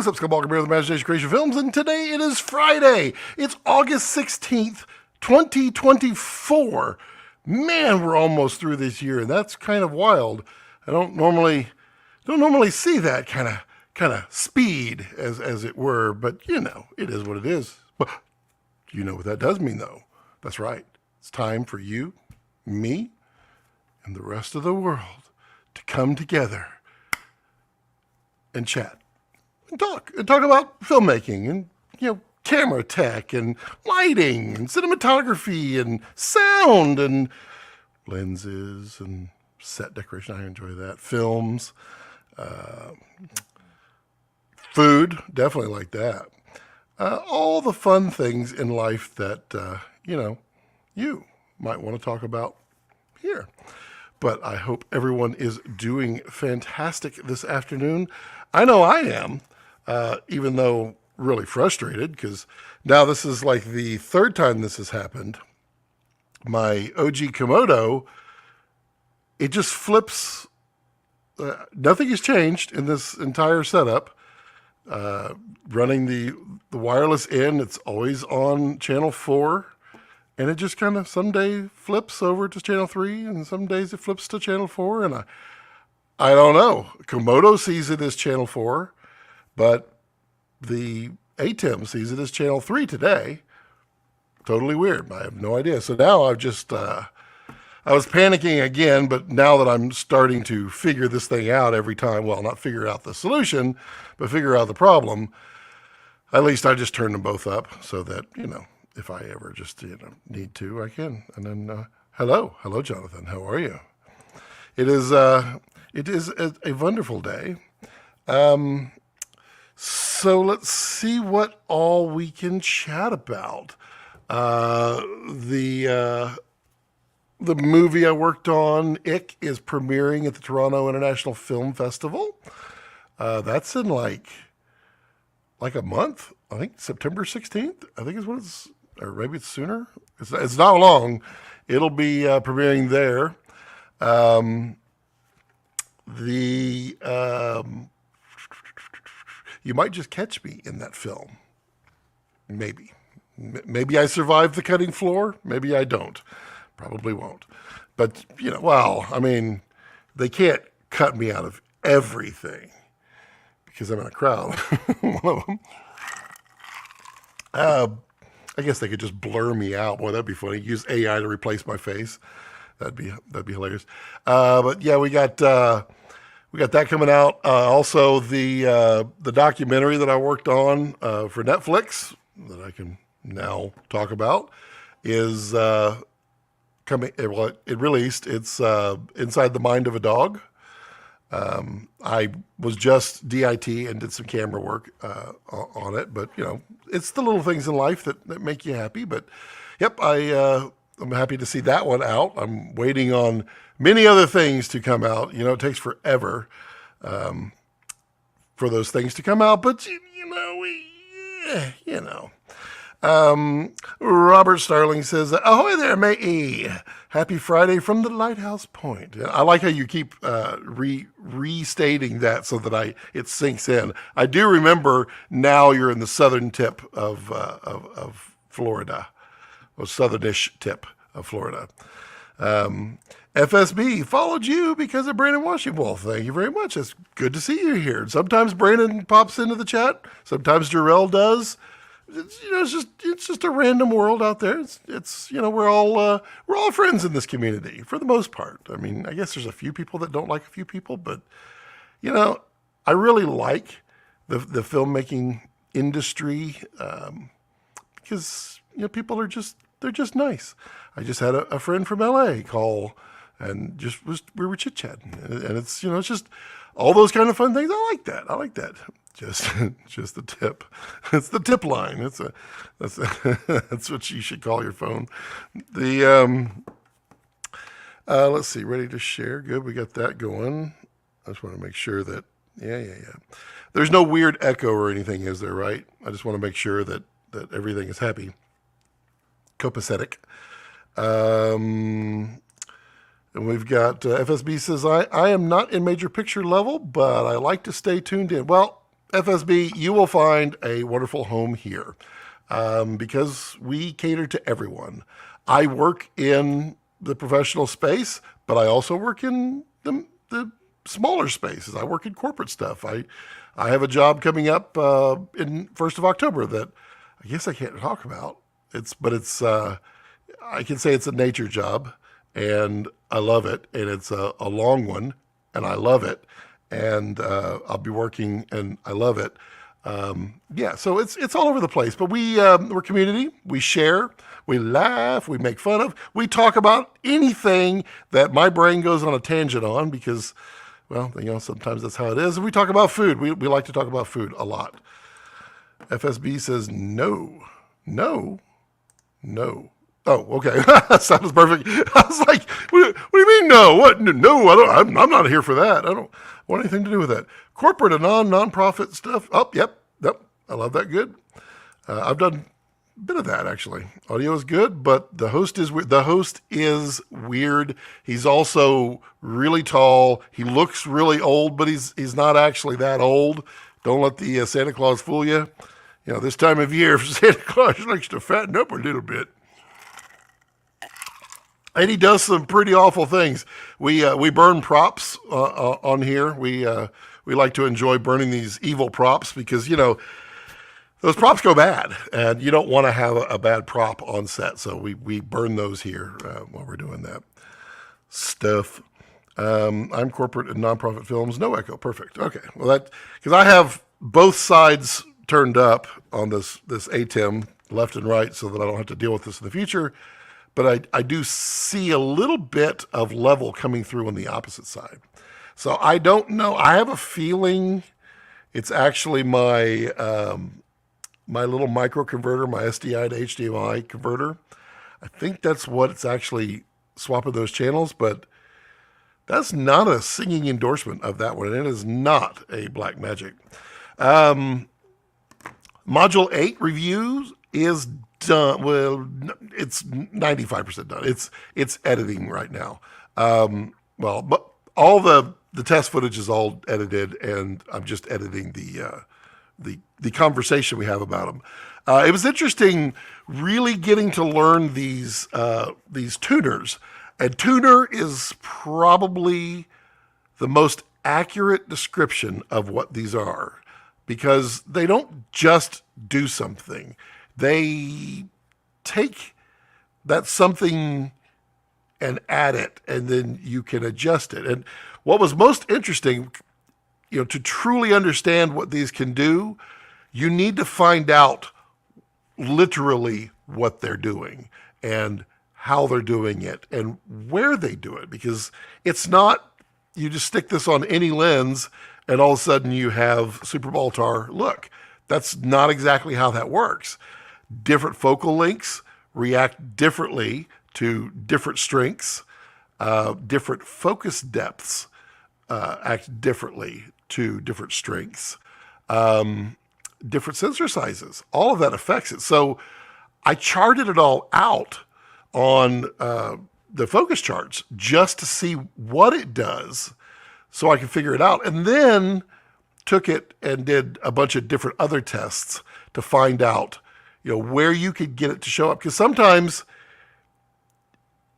What's up, Skullbalker Bear of the Imagination Creation Films, and today it is Friday. It's August 16th, 2024. Man, we're almost through this year, and that's kind of wild. I don't normally see that kind of speed, as it were, but you know, it is what it is. But you know what that does mean, though. That's right. It's time for you, me, and the rest of the world to come together and chat and talk about filmmaking and, you know, camera tech and lighting and cinematography and sound and lenses and set decoration. I enjoy that. Films, food, definitely like that. All the fun things in life that, you might want to talk about here. But I hope everyone is doing fantastic this afternoon. I know I am, even though really frustrated, because now this is like the third time this has happened. My OG Komodo, it just flips. Nothing has changed in this entire setup. Running the wireless in, it's always on channel 4. And it just kind of someday flips over to channel 3, and some days it flips to channel 4. And I don't know. Komodo sees it as channel 4, but the ATEM sees it as channel 3 today. Totally weird. I have no idea. So now I've just, I was panicking again, but now that I'm starting to figure this thing out every time, well, not figure out the solution, but figure out the problem, at least I just turn them both up so that, you know, if I ever just, need to, I can. And then, hello, Jonathan. How are you? It is a wonderful day. So let's see what all we can chat about. The movie I worked on, Ick, is premiering at the Toronto International Film Festival. That's in like a month. I think September 16th. I think is what it's. Or maybe it's sooner. It's not long. It'll be premiering there. You might just catch me in that film. Maybe. Maybe I survive the cutting floor. Maybe I don't. Probably won't. But, they can't cut me out of everything because I'm in a crowd. One of them. I guess they could just blur me out. Boy, that'd be funny. Use AI to replace my face. That'd be hilarious. But yeah, we got that coming out. Also, the documentary that I worked on for Netflix that I can now talk about is coming. Well, it released. It's Inside the Mind of a Dog. I was just DIT and did some camera work on it, but it's the little things in life that make you happy. But yep, I'm happy to see that one out. I'm waiting on many other things to come out. It takes forever for those things to come out, but Robert Starling says, ahoy there, matey. Happy Friday from the Lighthouse Point. I like how you keep restating that so that it sinks in. I do remember now you're in the southern tip of Florida, or southernish tip of Florida. FSB followed you because of Brandon Washington. Well, thank you very much. It's good to see you here. Sometimes Brandon pops into the chat. Sometimes Jarrell does. It's just a random world out there. It's we're all friends in this community for the most part. I mean, I guess there's a few people that don't like a few people, but I really like the filmmaking industry because people are they're just nice. I just had a friend from LA call and we were chit chatting, and it's it's just all those kind of fun things. I like that. Just the tip. It's the tip line. That's what you should call your phone. Let's see. Ready to share. Good. We got that going. I just want to make sure that yeah. There's no weird echo or anything, is there? Right. I just want to make sure that everything is happy. Copacetic. And we've got FSB says I am not in major picture level, but I like to stay tuned in. Well. FSB, you will find a wonderful home here because we cater to everyone. I work in the professional space, but I also work in the smaller spaces. I work in corporate stuff. I have a job coming up in 1st of October that I guess I can't talk about. I can say it's a nature job, and I love it, and it's a long one, and I love it, and I'll be working, and I love it. So it's all over the place, but we're community. We share, we laugh, we make fun of, we talk about anything that my brain goes on a tangent on because, well, sometimes that's how it is. And we talk about food. We like to talk about food a lot. FSB says no. Oh, okay. That sounds perfect. I was like, what do you mean no? What? No, I'm not here for that. I don't want anything to do with that. Corporate and non-profit stuff. Oh, yep. I love that. Good. I've done a bit of that, actually. Audio is good, but the host is weird. The host is weird. He's also really tall. He looks really old, but he's not actually that old. Don't let the Santa Claus fool you. This time of year, Santa Claus likes to fatten up a little bit. And he does some pretty awful things. We burn props on here. We like to enjoy burning these evil props because, those props go bad. And you don't want to have a bad prop on set. So we burn those here while we're doing that stuff. I'm corporate and nonprofit films. No echo. Perfect. Okay. Well, because I have both sides turned up on this ATEM left and right so that I don't have to deal with this in the future. But I do see a little bit of level coming through on the opposite side. So I don't know. I have a feeling it's actually my my little micro converter, my SDI to HDMI converter. I think that's what it's actually swapping those channels, but that's not a singing endorsement of that one. It is not a Black Magic. Module 8 reviews is done. Well, it's 95% done. It's editing right now. But all the test footage is all edited, and I'm just editing the conversation we have about them. It was interesting, really getting to learn these tuners. And tuner is probably the most accurate description of what these are, because they don't just do something. They take that something and add it, and then you can adjust it. And what was most interesting, to truly understand what these can do, you need to find out literally what they're doing and how they're doing it and where they do it, because it's not you just stick this on any lens and all of a sudden you have Super Baltar look. That's not exactly how that works. Different focal lengths react differently to different strengths. Different focus depths act differently to different strengths. Different sensor sizes. All of that affects it. So I charted it all out on the focus charts just to see what it does so I could figure it out. And then took it and did a bunch of different other tests to find out, where you could get it to show up. Because sometimes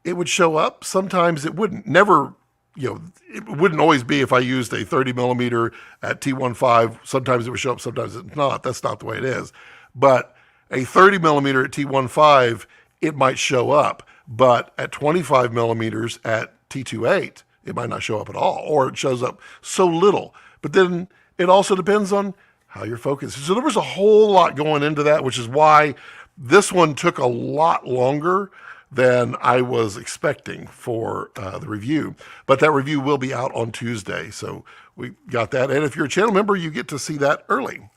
it would show up, sometimes it wouldn't. Never, it wouldn't always be if I used a 30 millimeter at T1.5. Sometimes it would show up, sometimes it's not. That's not the way it is. But a 30 millimeter at T1.5, it might show up. But at 25 millimeters at T2.8, it might not show up at all, or it shows up so little. But then it also depends on how you're focused. So there was a whole lot going into that, which is why this one took a lot longer than I was expecting for the review. But that review will be out on Tuesday, so we got that. And if you're a channel member, you get to see that early,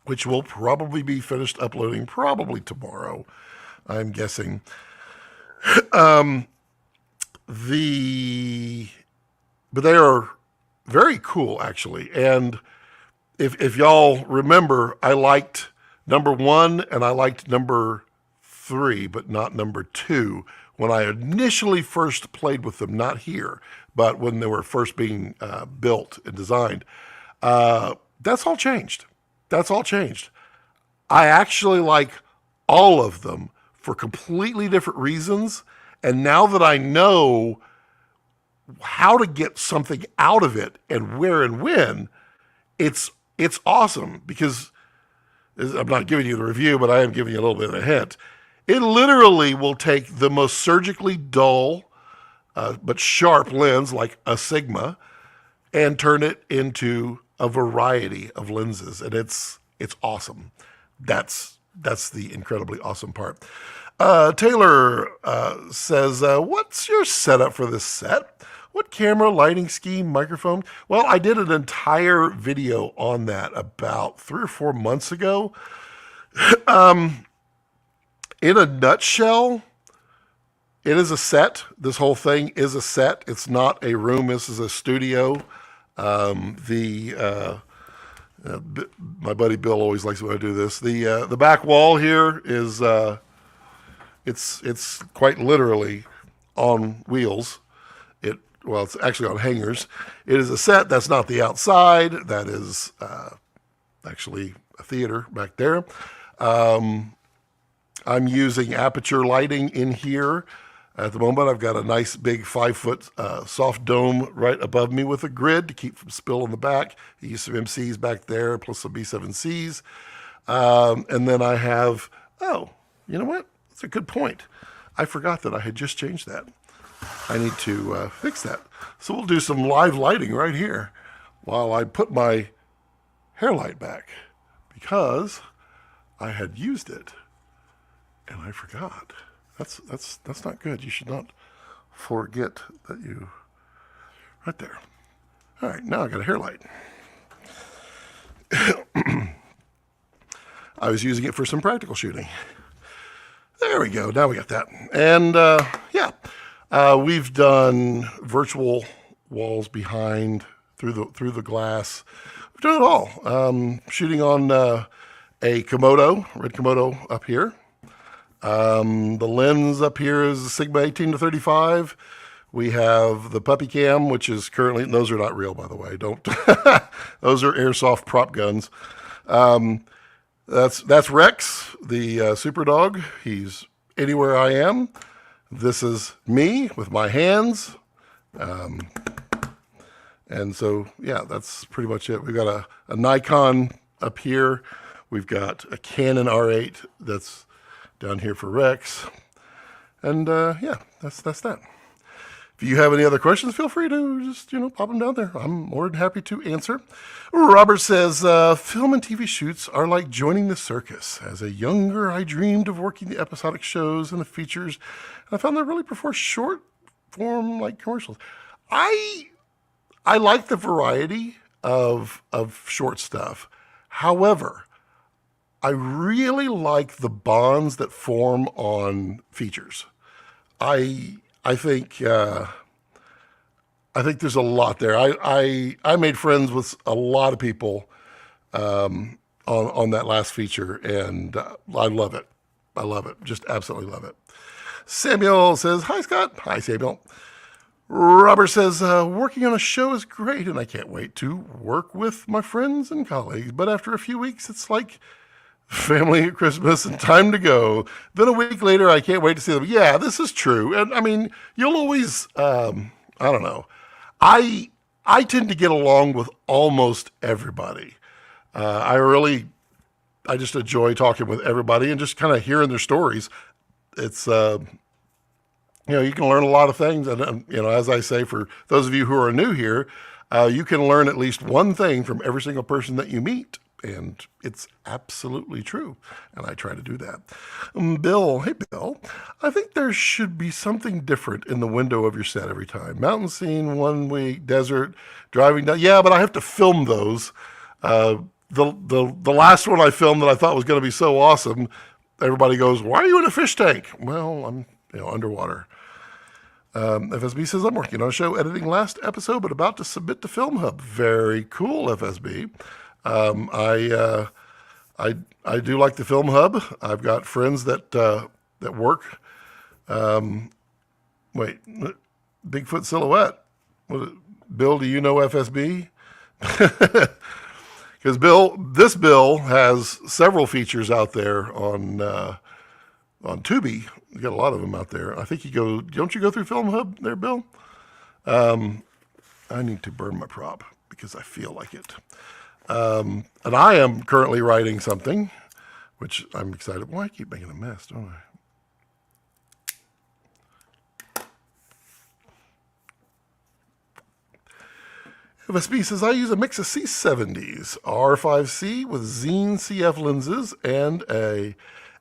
which will probably be finished uploading probably tomorrow, I'm guessing. But they are very cool, actually. And if y'all remember, I liked number 1 and I liked number 3, but not number 2 when I initially first played with them, not here, but when they were first being built and designed. That's all changed. That's all changed. I actually like all of them for completely different reasons. And now that I know how to get something out of it and where and when, it's awesome because I'm not giving you the review, but I am giving you a little bit of a hint. It literally will take the most surgically dull but sharp lens like a Sigma and turn it into a variety of lenses, and it's awesome. That's the incredibly awesome part. Taylor says, what's your setup for this set? What camera, lighting scheme, microphone? Well, I did an entire video on that about 3 or 4 months ago. In a nutshell, it is a set. This whole thing is a set. It's not a room. This is a studio. My buddy Bill always likes when I do this. The back wall here is it's quite literally on wheels. It's actually on hangers. It is a set. That's not the outside. That is actually a theater back there. I'm using Aputure lighting in here. At the moment, I've got a nice big 5-foot soft dome right above me with a grid to keep from spill in the back. I use some MCs back there, plus some B7Cs. And then I have, you know what? That's a good point. I forgot that I had just changed that. I need to fix that. So we'll do some live lighting right here while I put my hair light back because I had used it and I forgot. That's not good. You should not forget that you, right there. All right, now I got a hair light. I was using it for some practical shooting. There we go. Now we got that. And we've done virtual walls behind through the glass. We've done it all. Shooting on a Komodo, red Komodo up here. The lens up here is a Sigma 18-35. We have the puppy cam, which is currently, and those are not real, by the way. Don't, those are airsoft prop guns. That's Rex, the super dog. He's anywhere I am. This is me with my hands. And so, yeah, that's pretty much it. We've got a Nikon up here. We've got a Canon R8 that's down here for Rex. And that's that. If you have any other questions, feel free to just, pop them down there. I'm more than happy to answer. Robert says, film and TV shoots are like joining the circus. As a younger, I dreamed of working the episodic shows and the features. And I found that I really prefer short form like commercials. I like the variety of short stuff. However, I really like the bonds that form on features. I think there's a lot there. I made friends with a lot of people on that last feature, and I love it. I love it. Just absolutely love it. Samuel says, hi, Scott. Hi, Samuel. Robert says, working on a show is great, and I can't wait to work with my friends and colleagues. But after a few weeks, it's like family at Christmas and time to go. Then a week later, I can't wait to see them. Yeah, this is true. And I mean, you'll always, I don't know. I tend to get along with almost everybody. I just enjoy talking with everybody and just kind of hearing their stories. It's, you can learn a lot of things. And, as I say, for those of you who are new here, you can learn at least one thing from every single person that you meet. And it's absolutely true. And I try to do that. Bill, hey, Bill, I think there should be something different in the window of your set every time. Mountain scene, 1 week, desert, driving down. Yeah, but I have to film those. The last one I filmed that I thought was going to be so awesome, everybody goes, why are you in a fish tank? Well, I'm underwater. FSB says, I'm working on a show editing last episode, but about to submit to Film Hub. Very cool, FSB. I do like the Film Hub. I've got friends that work. Bigfoot Silhouette. Bill, do you know FSB? Because this Bill has several features out there on Tubi. You got a lot of them out there. I think don't you go through Film Hub there, Bill? I need to burn my prop because I feel like it. And I am currently writing something, which I'm excited. Well, I keep making a mess, don't I? FSB says, I use a mix of C70s, R5C with Xene CF lenses, and a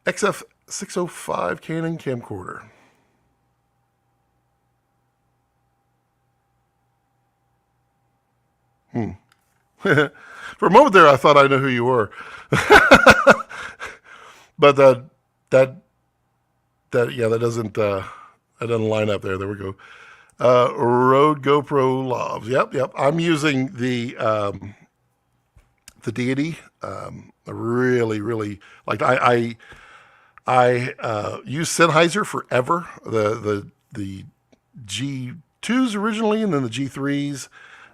XF605 Canon camcorder. For a moment there, I thought I knew who you were. But that doesn't line up there. There we go. Rode GoPro Lavs. Yep. I'm using the Deity. I really like. I used Sennheiser forever. The G2s originally, and then the G3s.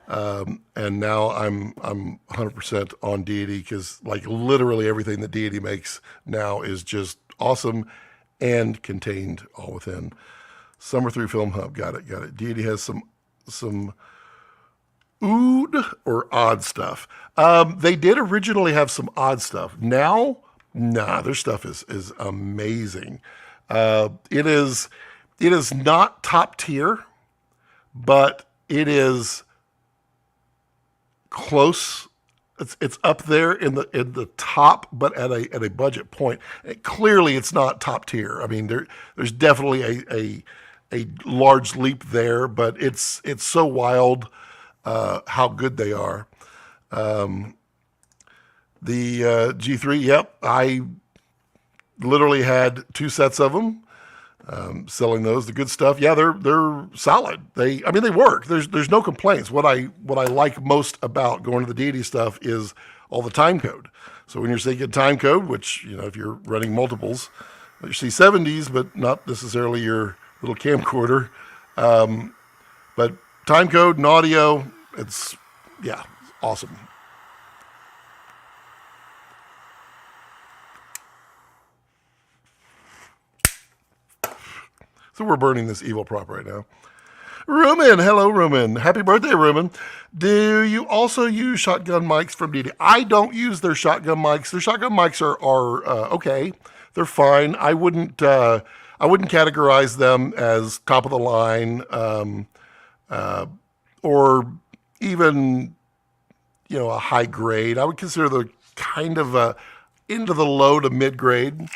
And now I'm 100% on Deity because like literally everything that Deity makes now is just awesome and contained all within. Summer through Film Hub. Got it. Deity has some ood or odd stuff. They did originally have some odd stuff. Now, their stuff is amazing. It is not top tier, but it is close. It's up there in the top, but at a budget point. Clearly, it's not top tier. I mean, there's definitely a large leap there, but it's so wild how good they are. The G3, yep, I literally had 2 sets of them. Selling those, the good stuff. Yeah, they're solid. They work. There's no complaints. What I like most about going to the Deity stuff is all the timecode. So when you're saying timecode, which if you're running multiples, you see 70s, but not necessarily your little camcorder. But timecode and audio, it's awesome. So we're burning this evil prop right now. Rumen, hello Rumen. Happy birthday, Rumen. Do you also use shotgun mics from Deity? I don't use their shotgun mics. Their shotgun mics are okay. They're fine. I wouldn't categorize them as top of the line, or even a high grade. I would consider the kind of into the low to mid grade.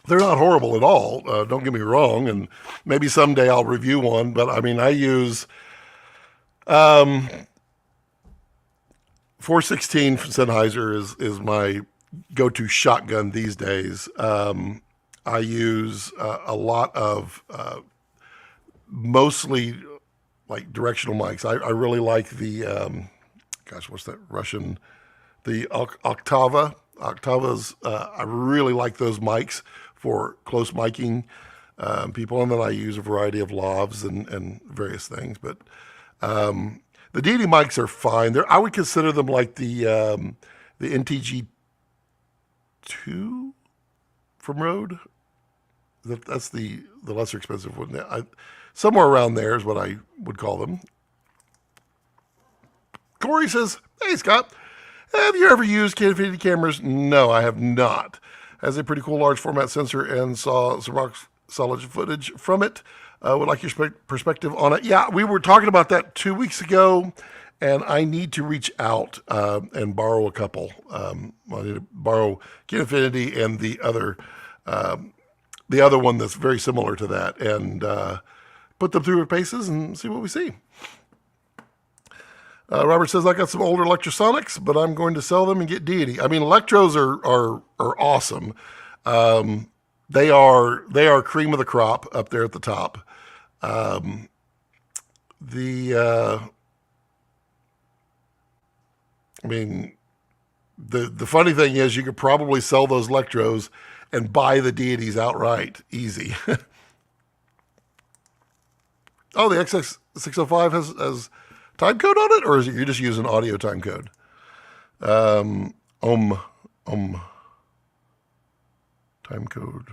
They're not horrible at all. Don't get me wrong. And maybe someday I'll review one, but I use 416 from Sennheiser is my go-to shotgun these days. I use a lot of mostly like directional mics. I really like the, what's that Russian? The Octava. Octavas, I really like those mics for close miking people, and then I use a variety of lavs and various things. But the Deity mics are fine. I would consider them like the NTG2 from Rode. That's the lesser expensive one. Somewhere around there is what I would call them. Corey says, "Hey Scott, have you ever used Canon 50 cameras?" No, I have not. Has a pretty cool large format sensor and saw some rock solid footage from it. Would like your perspective on it. Yeah, we were talking about that 2 weeks ago, and I need to reach out and borrow a couple. I need to borrow Canon Infinity and the other one that's very similar to that, and put them through our paces and see what we see. Robert says, I got some older Electrosonics, but I'm going to sell them and get Deity. I mean, Electros are awesome. They are cream of the crop up there at the top. The funny thing is you could probably sell those Electros and buy the Deities outright. Easy. Oh, the XX605 has time code on it, or is it you're just using audio time code? Time code.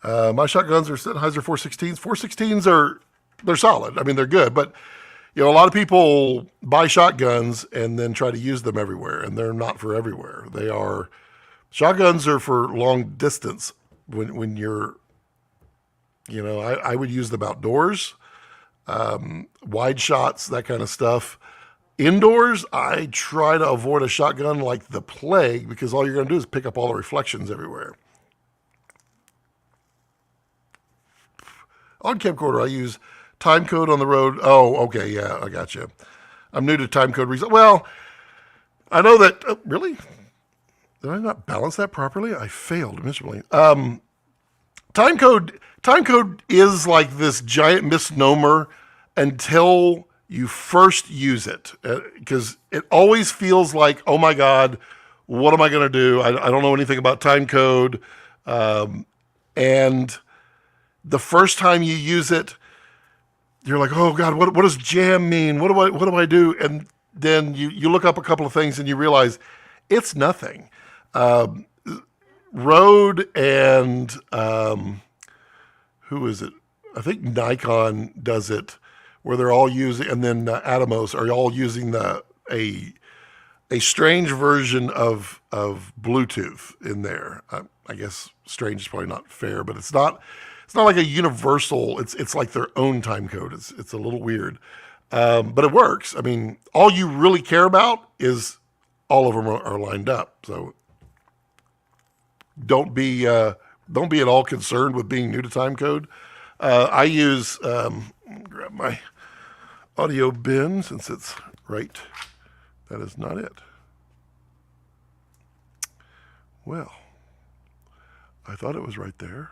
My shotguns are Sennheiser 416s. 416s they're solid. I mean, they're good, but a lot of people buy shotguns and then try to use them everywhere, and they're not for everywhere. Shotguns are for long distance. When you're, I would use them outdoors, wide shots, that kind of stuff. Indoors, I try to avoid a shotgun like the plague, because all you're going to do is pick up all the reflections everywhere. On camcorder, I use Timecode on the road. Oh, okay, yeah, I got you. I'm new to Timecode. Well, I know that. Really? Did I not balance that properly? I failed miserably. Timecode is like this giant misnomer until you first use it, because it always feels like, oh my God, what am I going to do? I don't know anything about Timecode, and the first time you use it, you're like, oh God, what does jam mean? What do I do? And then you look up a couple of things and you realize it's nothing. Rode and who is it? I think Nikon does it, where they're all using, and then Atomos are all using a strange version of Bluetooth in there. I guess strange is probably not fair, but it's not like a universal. It's like their own time code. It's a little weird, but it works. I mean, all you really care about is all of them are lined up. So don't be at all concerned with being new to time code. I use grab my audio bin since it's right. That is not it. Well, I thought it was right there.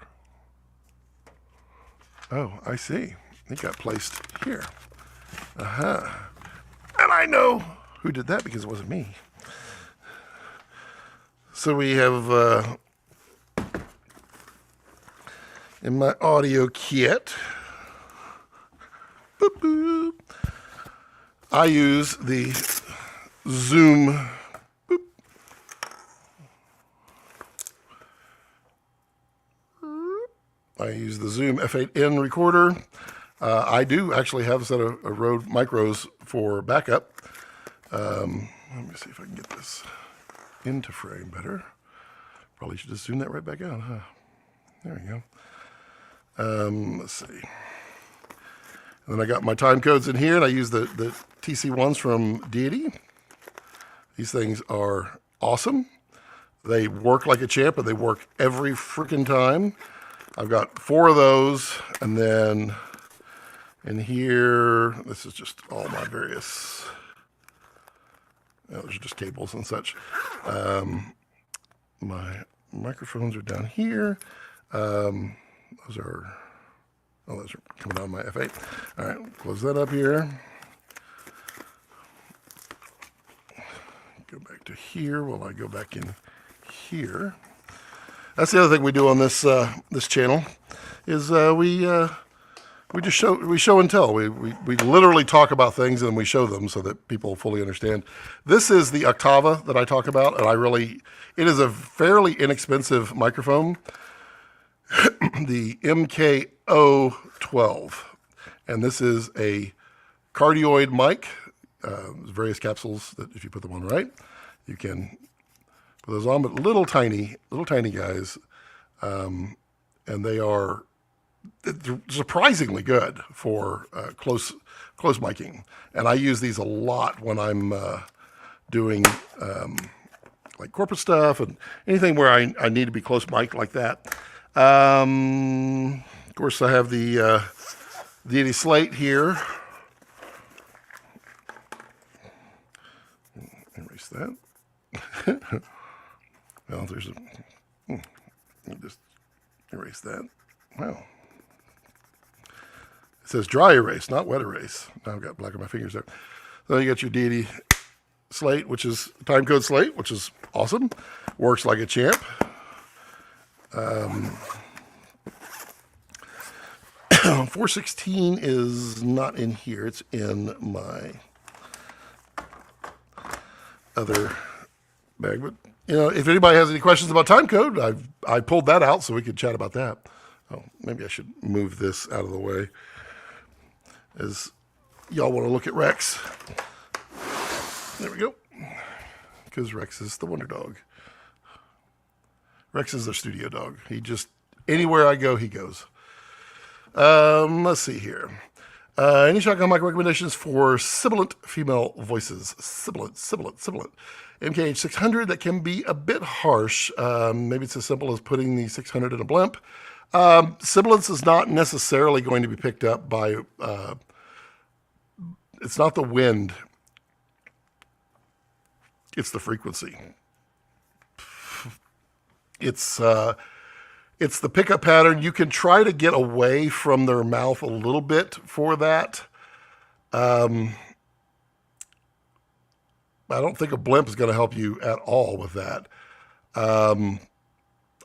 Oh, I see. It got placed here. And I know who did that, because it wasn't me. So we have in my audio kit, boop, boop, I use the Zoom. Boop, I use the Zoom F8N recorder. I do actually have a set of Rode Micros for backup. Let me see if I can get this into frame better. Probably should just zoom that right back out, huh? There we go. Let's see. And then I got my time codes in here, and I use the TC1s from Deity. These things are awesome. They work like a champ, and they work every freaking time. I've got 4 of those, and then in here, this is just all my various, those are just cables and such. My microphones are down here. Those are coming out of my F8. All right, close that up here. Go back to here while I go back in here. That's the other thing we do on this this channel, is we just show and tell. We literally talk about things and we show them so that people fully understand. This is the Octava that I talk about, and it is a fairly inexpensive microphone. The MKO12, and this is a cardioid mic. Various capsules that, if you put them on right, you can put those on, but little tiny guys, and they are surprisingly good for close miking. And I use these a lot when I'm doing like corporate stuff and anything where I need to be close mic like that. Of course, I have the Deity slate here. Erase that. Well, there's just erase that. Wow. It says dry erase, not wet erase. Now I've got black on my fingers there. So you got your Deity slate, which is Timecode slate, which is awesome. Works like a champ. 416 is not in here. It's in my other bag. But, if anybody has any questions about timecode, I pulled that out so we could chat about that. Oh, maybe I should move this out of the way as y'all want to look at Rex. There we go. Because Rex is the wonder dog. Rex is their studio dog. He just, anywhere I go, he goes. Let's see here. Any shotgun mic recommendations for sibilant female voices? Sibilant. MKH 600, that can be a bit harsh. Maybe it's as simple as putting the 600 in a blimp. Sibilance is not necessarily going to be picked up by, it's not the wind. It's the frequency. It's the pickup pattern. You can try to get away from their mouth a little bit for that. I don't think a blimp is going to help you at all with that.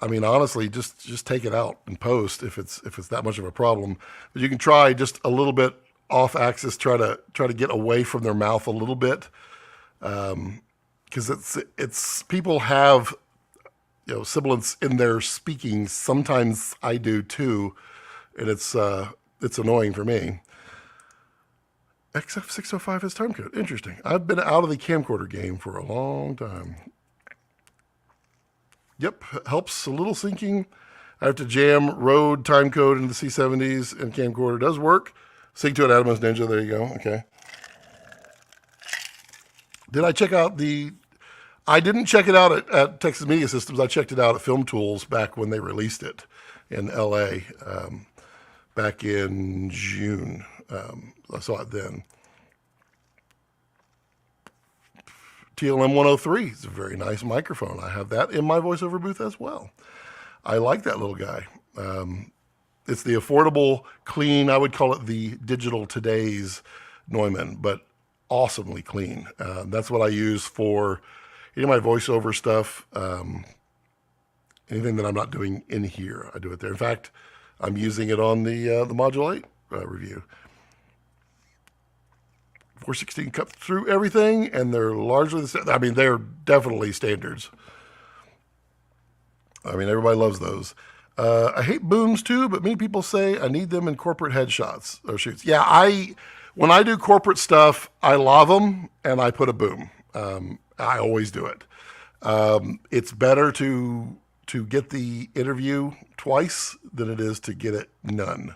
Honestly, just take it out and post if it's that much of a problem. But you can try just a little bit off axis, try to get away from their mouth a little bit, because it's people have sibilance in their speaking. Sometimes I do too, and it's annoying for me. XF605 is timecode. Interesting. I've been out of the camcorder game for a long time. Yep, helps a little syncing. I have to jam Rode timecode into the C70s, and camcorder does work. Sync to an Atomos Ninja. There you go. Okay. Did I check out I didn't check it out at Texas Media Systems. I checked it out at Film Tools back when they released it in LA, back in June. I saw it then. TLM 103 is a very nice microphone. I have that in my voiceover booth as well. I like that little guy. It's the affordable, clean, I would call it the digital today's Neumann, but awesomely clean. That's what I use for any of my voiceover stuff. Anything that I'm not doing in here, I do it there. In fact, I'm using it on the Module 8 review. 416 cut through everything, and they're largely the same. They're definitely standards. Everybody loves those. I hate booms too, but many people say I need them in corporate headshots or shoots. Yeah, when I do corporate stuff, I love them and I put a boom. I always do it. It's better to get the interview twice than it is to get it none.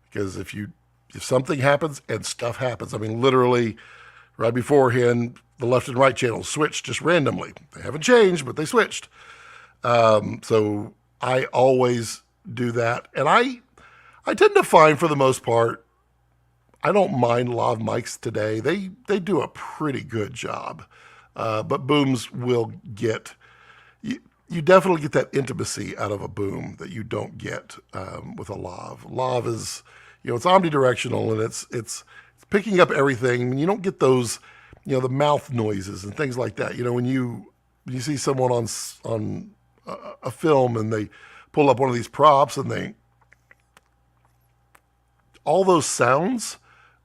Because if something happens, and stuff happens, literally right beforehand, the left and right channels switched just randomly. They haven't changed, but they switched. So I always do that. And I tend to find, for the most part, I don't mind lav mics today. They do a pretty good job. But booms will get, you definitely get that intimacy out of a boom that you don't get with a lav. Lav is, it's omnidirectional, and it's picking up everything. You don't get those, the mouth noises and things like that. When you see someone on a film and they pull up one of these props and all those sounds,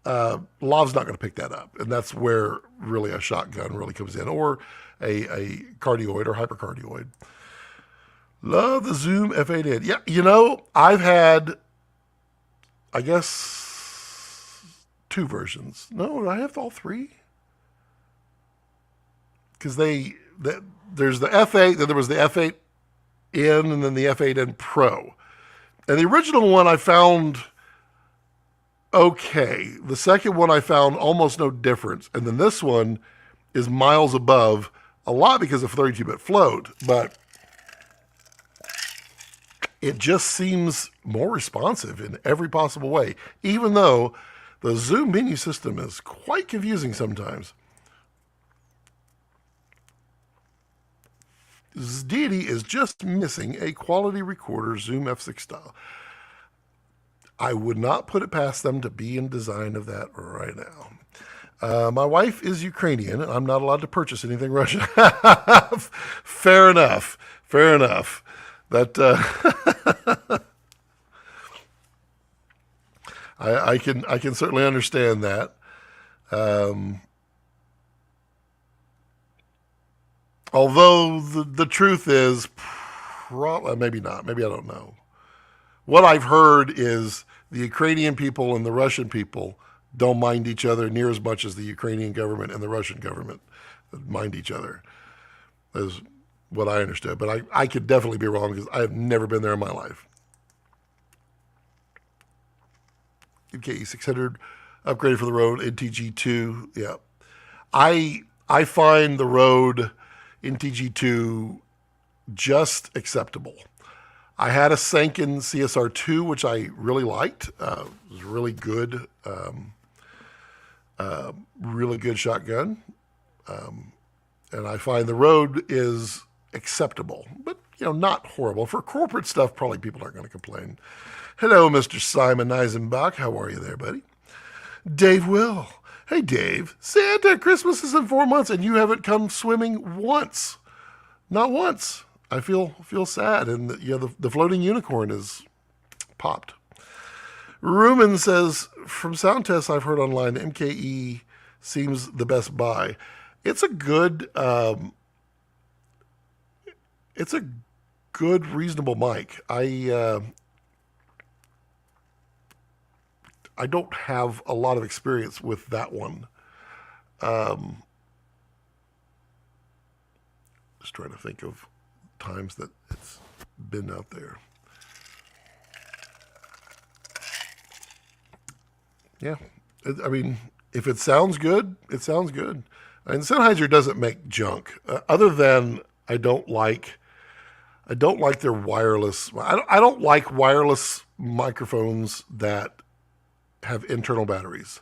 lav's not going to pick that up. And that's where really a shotgun really comes in, or a cardioid or hypercardioid. Love the Zoom F8N. Yeah, I've had, I guess, 2 versions. No, I have all 3. Because there's the F8, then there was the F8N, and then the F8N Pro. And the original one I found okay. The second one I found almost no difference. And then this one is miles above, a lot because of 32-bit float, but it just seems more responsive in every possible way, even though the Zoom menu system is quite confusing sometimes. Deity is just missing a quality recorder Zoom F6 style. I would not put it past them to be in design of that right now. My wife is Ukrainian, and I'm not allowed to purchase anything Russian. Fair enough. That I can certainly understand that. Um, although the truth is, maybe not. Maybe I don't know. What I've heard is the Ukrainian people and the Russian people don't mind each other near as much as the Ukrainian government and the Russian government mind each other. Is what I understood. But I could definitely be wrong because I've never been there in my life. Okay, 600 upgraded for the Rode NTG2. Yeah. I find the Rode NTG2 just acceptable. I had a Sanken CSR2, which I really liked. It was really good shotgun. And I find the Rode is acceptable, but not horrible. For corporate stuff, probably people aren't going to complain. Hello, Mr. Simon Eisenbach. How are you there, buddy? Dave Will. Hey, Dave. Santa, Christmas is in 4 months, and you haven't come swimming once. Not once. I feel sad, and the floating unicorn is popped. Rumen says, from sound tests I've heard online, MKE seems the best buy. It's a good, reasonable mic. I don't have a lot of experience with that one. Just trying to think of times that it's been out there. Yeah, I mean, if it sounds good, it sounds good. And Sennheiser doesn't make junk, other than I don't like their wireless. I don't like wireless microphones that have internal batteries.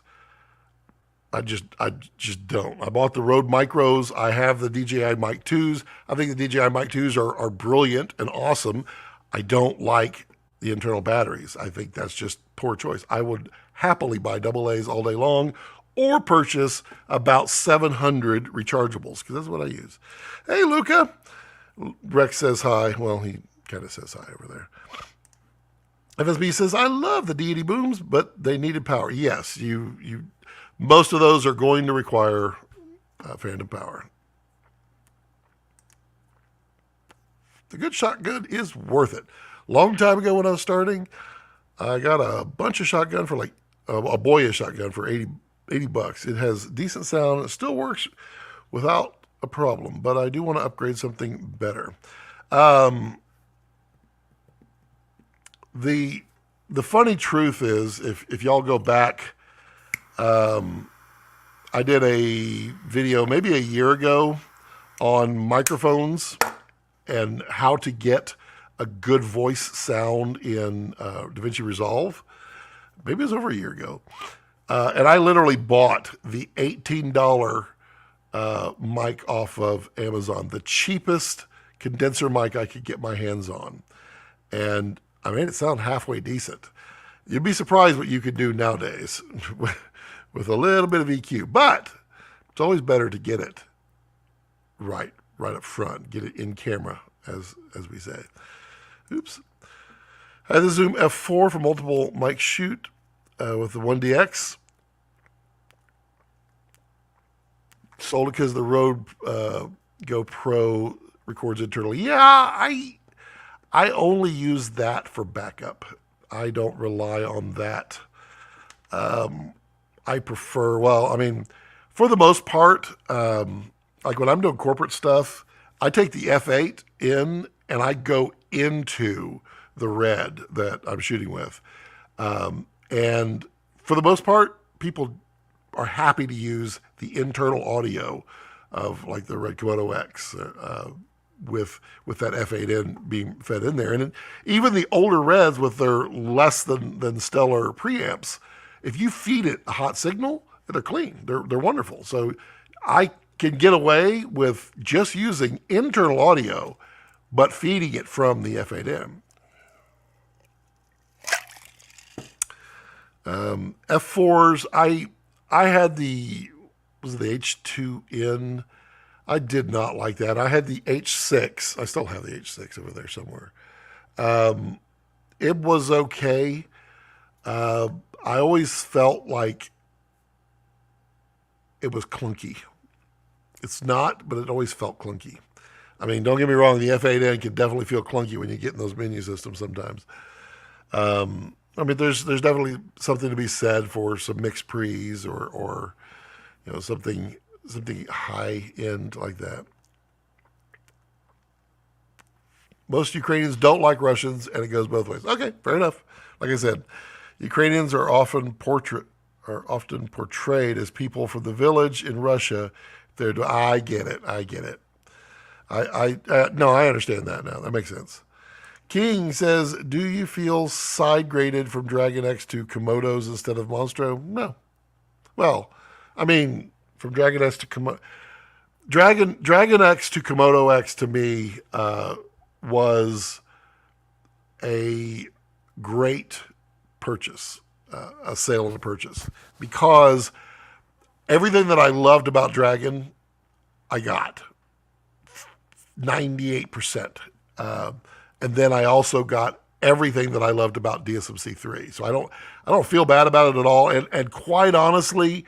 I just don't. I bought the Rode Micros. I have the DJI Mic 2s. I think the DJI Mic 2s are brilliant and awesome. I don't like the internal batteries. I think that's just poor choice. I would happily buy AA's all day long or purchase about 700 rechargeables because that's what I use. Hey, Luca. Rex says hi. Well, he kind of says hi over there. FSB says, I love the deity booms, but they needed power. Yes, most of those are going to require phantom power. The good shotgun is worth it. Long time ago when I was starting, I got a bunch of shotgun for like a Boya shotgun for 80 bucks. It has decent sound. It still works without a problem, but I do want to upgrade something better. The funny truth is, if y'all go back, I did a video maybe a year ago on microphones and how to get a good voice sound in DaVinci Resolve. Maybe it was over a year ago. And I literally bought the $18 mic off of Amazon, the cheapest condenser mic I could get my hands on. And I made it sound halfway decent. You'd be surprised what you could do nowadays with a little bit of EQ. But it's always better to get it right up front, get it in camera, as we say. Oops. I had the Zoom F4 for multiple mic shoot with the 1DX. Sold it because the Rode GoPro records internally. Yeah, I only use that for backup. I don't rely on that. I prefer, for the most part, like when I'm doing corporate stuff, I take the F8 in and I go into the red that I'm shooting with. And for the most part, people are happy to use the internal audio of like the Red Komodo X with that F8 in being fed in there. And even the older Reds with their less than stellar preamps, if you feed it a hot signal, they're clean. They're wonderful. So I can get away with just using internal audio, but feeding it from the F8M. F4s, I had the H2N. I did not like that. I had the H6. I still have the H6 over there somewhere. It was okay. I always felt like it was clunky. It's not, but it always felt clunky. I mean, don't get me wrong, the F8N can definitely feel clunky when you get in those menu systems sometimes. I mean, there's definitely something to be said for some mixed pre's or something high end like that. Most Ukrainians don't like Russians, and it goes both ways. Okay, fair enough. Like I said, Ukrainians are often portrayed as people from the village in Russia. I get it. I get it. No, I understand that now. That makes sense. King says, "Do you feel side graded from Dragon X to Komodos instead of Monstro?" No. Well, I mean, from Dragon X to Dragon X to Komodo X to me was a great purchase, a sale and a purchase, because everything that I loved about Dragon, I got 98%. And then I also got everything that I loved about DSMC3. So I don't feel bad about it at all. And quite honestly,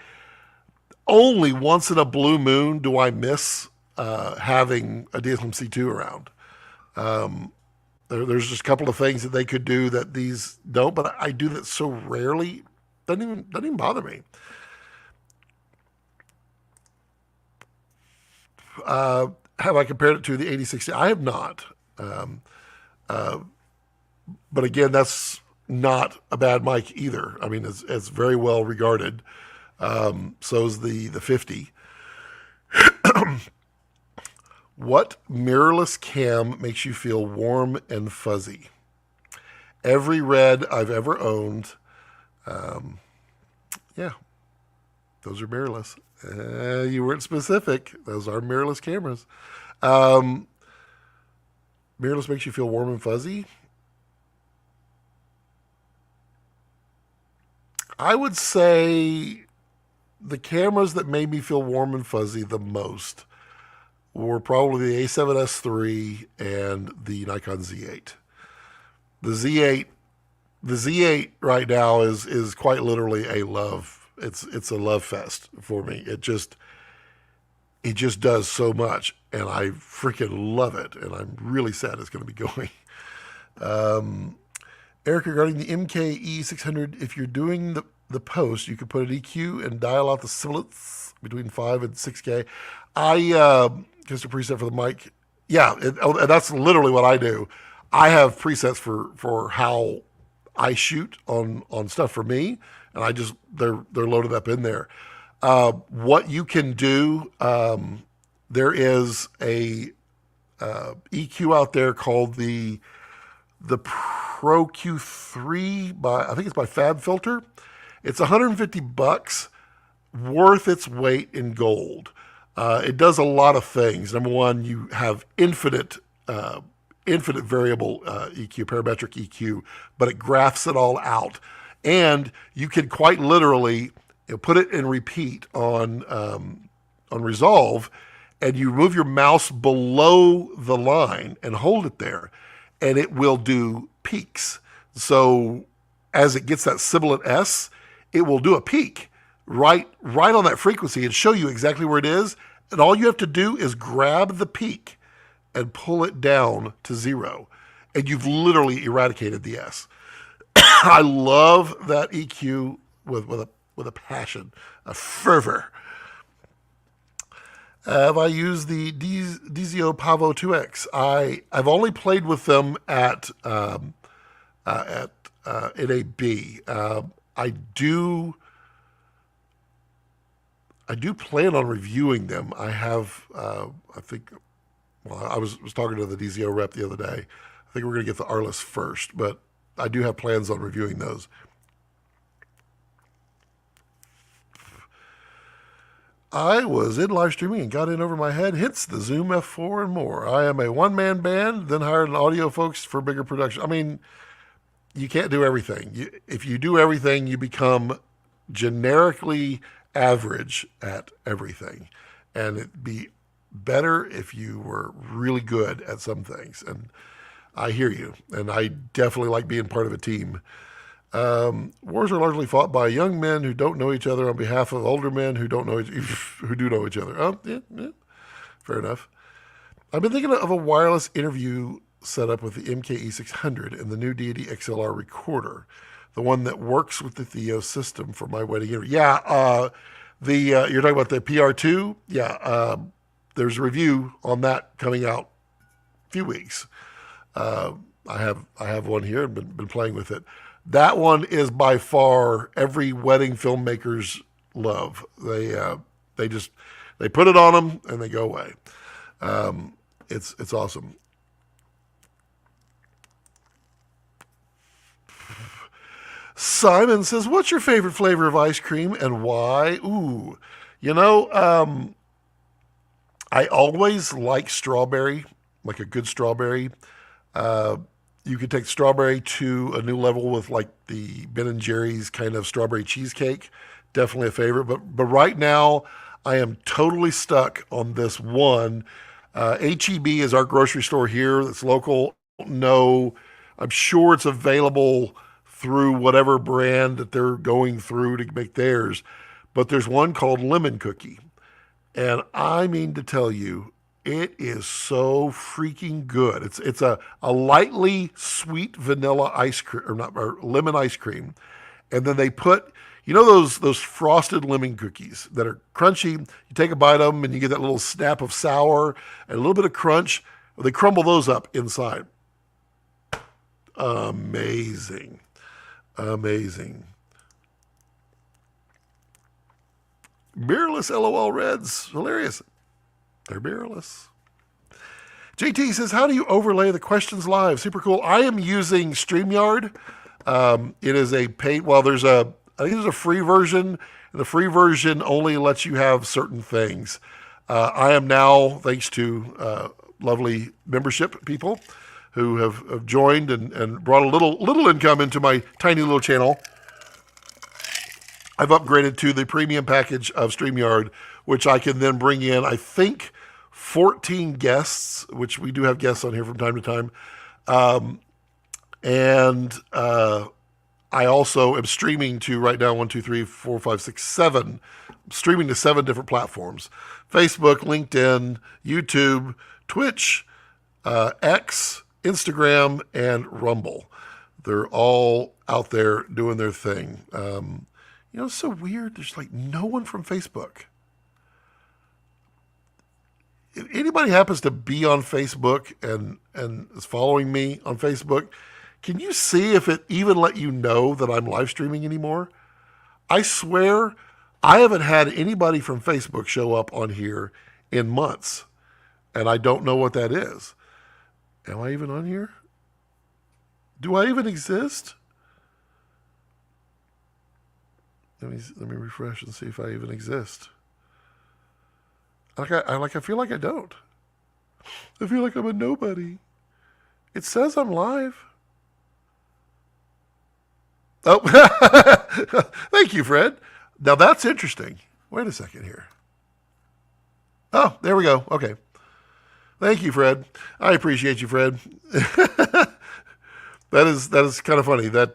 only once in a blue moon do I miss having a DSMC2 around. There's just a couple of things that they could do that these don't, but I do that so rarely. Doesn't even bother me. Have I compared it to the 8060? I have not. But again, that's not a bad mic either. I mean, it's very well regarded. So is the 50. What mirrorless cam makes you feel warm and fuzzy? Every Red I've ever owned. Yeah, those are mirrorless. You weren't specific. Those are mirrorless cameras. Mirrorless makes you feel warm and fuzzy. I would say the cameras that made me feel warm and fuzzy the most were probably the A7S III and the Nikon Z8. The Z8, the Z8 right now is quite literally a love. It's a love fest for me. It just does so much, and I freaking love it. And I'm really sad it's going to be going. Eric, regarding the MKE 600, if you're doing the post, you could put an EQ and dial out the sibilants between 5 and 6K. Just a preset for the mic. Yeah, and that's literally what I do. I have presets for how I shoot on stuff for me, and they're loaded up in there. What you can do, there is a EQ out there called the Pro Q3 I think it's by Fab Filter. It's $150, worth its weight in gold. It does a lot of things. Number one, you have infinite variable EQ, parametric EQ, but it graphs it all out, and you can quite literally put it in repeat on Resolve, and you move your mouse below the line and hold it there, and it will do peaks. So as it gets that sibilant S, it will do a peak right on that frequency and show you exactly where it is. And all you have to do is grab the peak and pull it down to 0. And you've literally eradicated the S. I love that EQ with a passion, a fervor. Have I used the DZO Pavo 2X? I've only played with them at NAB. I do plan on reviewing them. I have, I think, well, I was talking to the DZO rep the other day. I think we're going to get the Arliss first, but I do have plans on reviewing those. I was in live streaming and got in over my head. Hits the Zoom F4 and more. I am a one-man band, then hired an audio folks for bigger production. I mean, you can't do everything. If you do everything, you become generically average at everything. And it'd be better if you were really good at some things. And I hear you. And I definitely like being part of a team. Wars are largely fought by young men who don't know each other on behalf of older men who don't know who do know each other. Oh, yeah, fair enough. I've been thinking of a wireless interview setup with the MKE600 and the new Deity XLR recorder, the one that works with the Theo system for my wedding interview. Yeah, you're talking about the PR2. Yeah, there's a review on that coming out a few weeks. I have one here and been playing with it. That one is by far every wedding filmmaker's love. They put it on them and they go away. It's awesome. Simon says, "What's your favorite flavor of ice cream and why?" Ooh, I always like strawberry, like a good strawberry. You could take strawberry to a new level with like the Ben and Jerry's kind of strawberry cheesecake. Definitely a favorite. But right now, I am totally stuck on this one. HEB is our grocery store here that's local. No, I'm sure it's available through whatever brand that they're going through to make theirs. But there's one called Lemon Cookie. And I mean to tell you, it is so freaking good. It's a lightly sweet vanilla ice cream, or lemon ice cream. And then they put, those frosted lemon cookies that are crunchy. You take a bite of them and you get that little snap of sour and a little bit of crunch. They crumble those up inside. Amazing. Amazing. Mirrorless LOL Reds. Hilarious. They're mirrorless. JT says, "How do you overlay the questions live?" Super cool. I am using StreamYard. It is a paid, I think there's a free version, and the free version only lets you have certain things. I am now, thanks to lovely membership people who have joined and brought a little income into my tiny little channel, I've upgraded to the premium package of StreamYard, which I can then bring in, I think, 14 guests, which we do have guests on here from time to time. And I also am streaming to right now 1, 2, 3, 4, 5, 6, 7, streaming to 7 different platforms: Facebook, LinkedIn, YouTube, Twitch, X, Instagram, and Rumble. They're all out there doing their thing. It's so weird. There's like no one from Facebook. If anybody happens to be on Facebook and is following me on Facebook, can you see if it even let you know that I'm live streaming anymore? I swear I haven't had anybody from Facebook show up on here in months, and I don't know what that is. Am I even on here? Do I even exist? Let me refresh and see if I even exist. I feel like I don't. I feel like I'm a nobody. It says I'm live. Oh, thank you, Fred. Now that's interesting. Wait a second here. Oh, there we go. Okay. Thank you, Fred. I appreciate you, Fred. That is kind of funny. That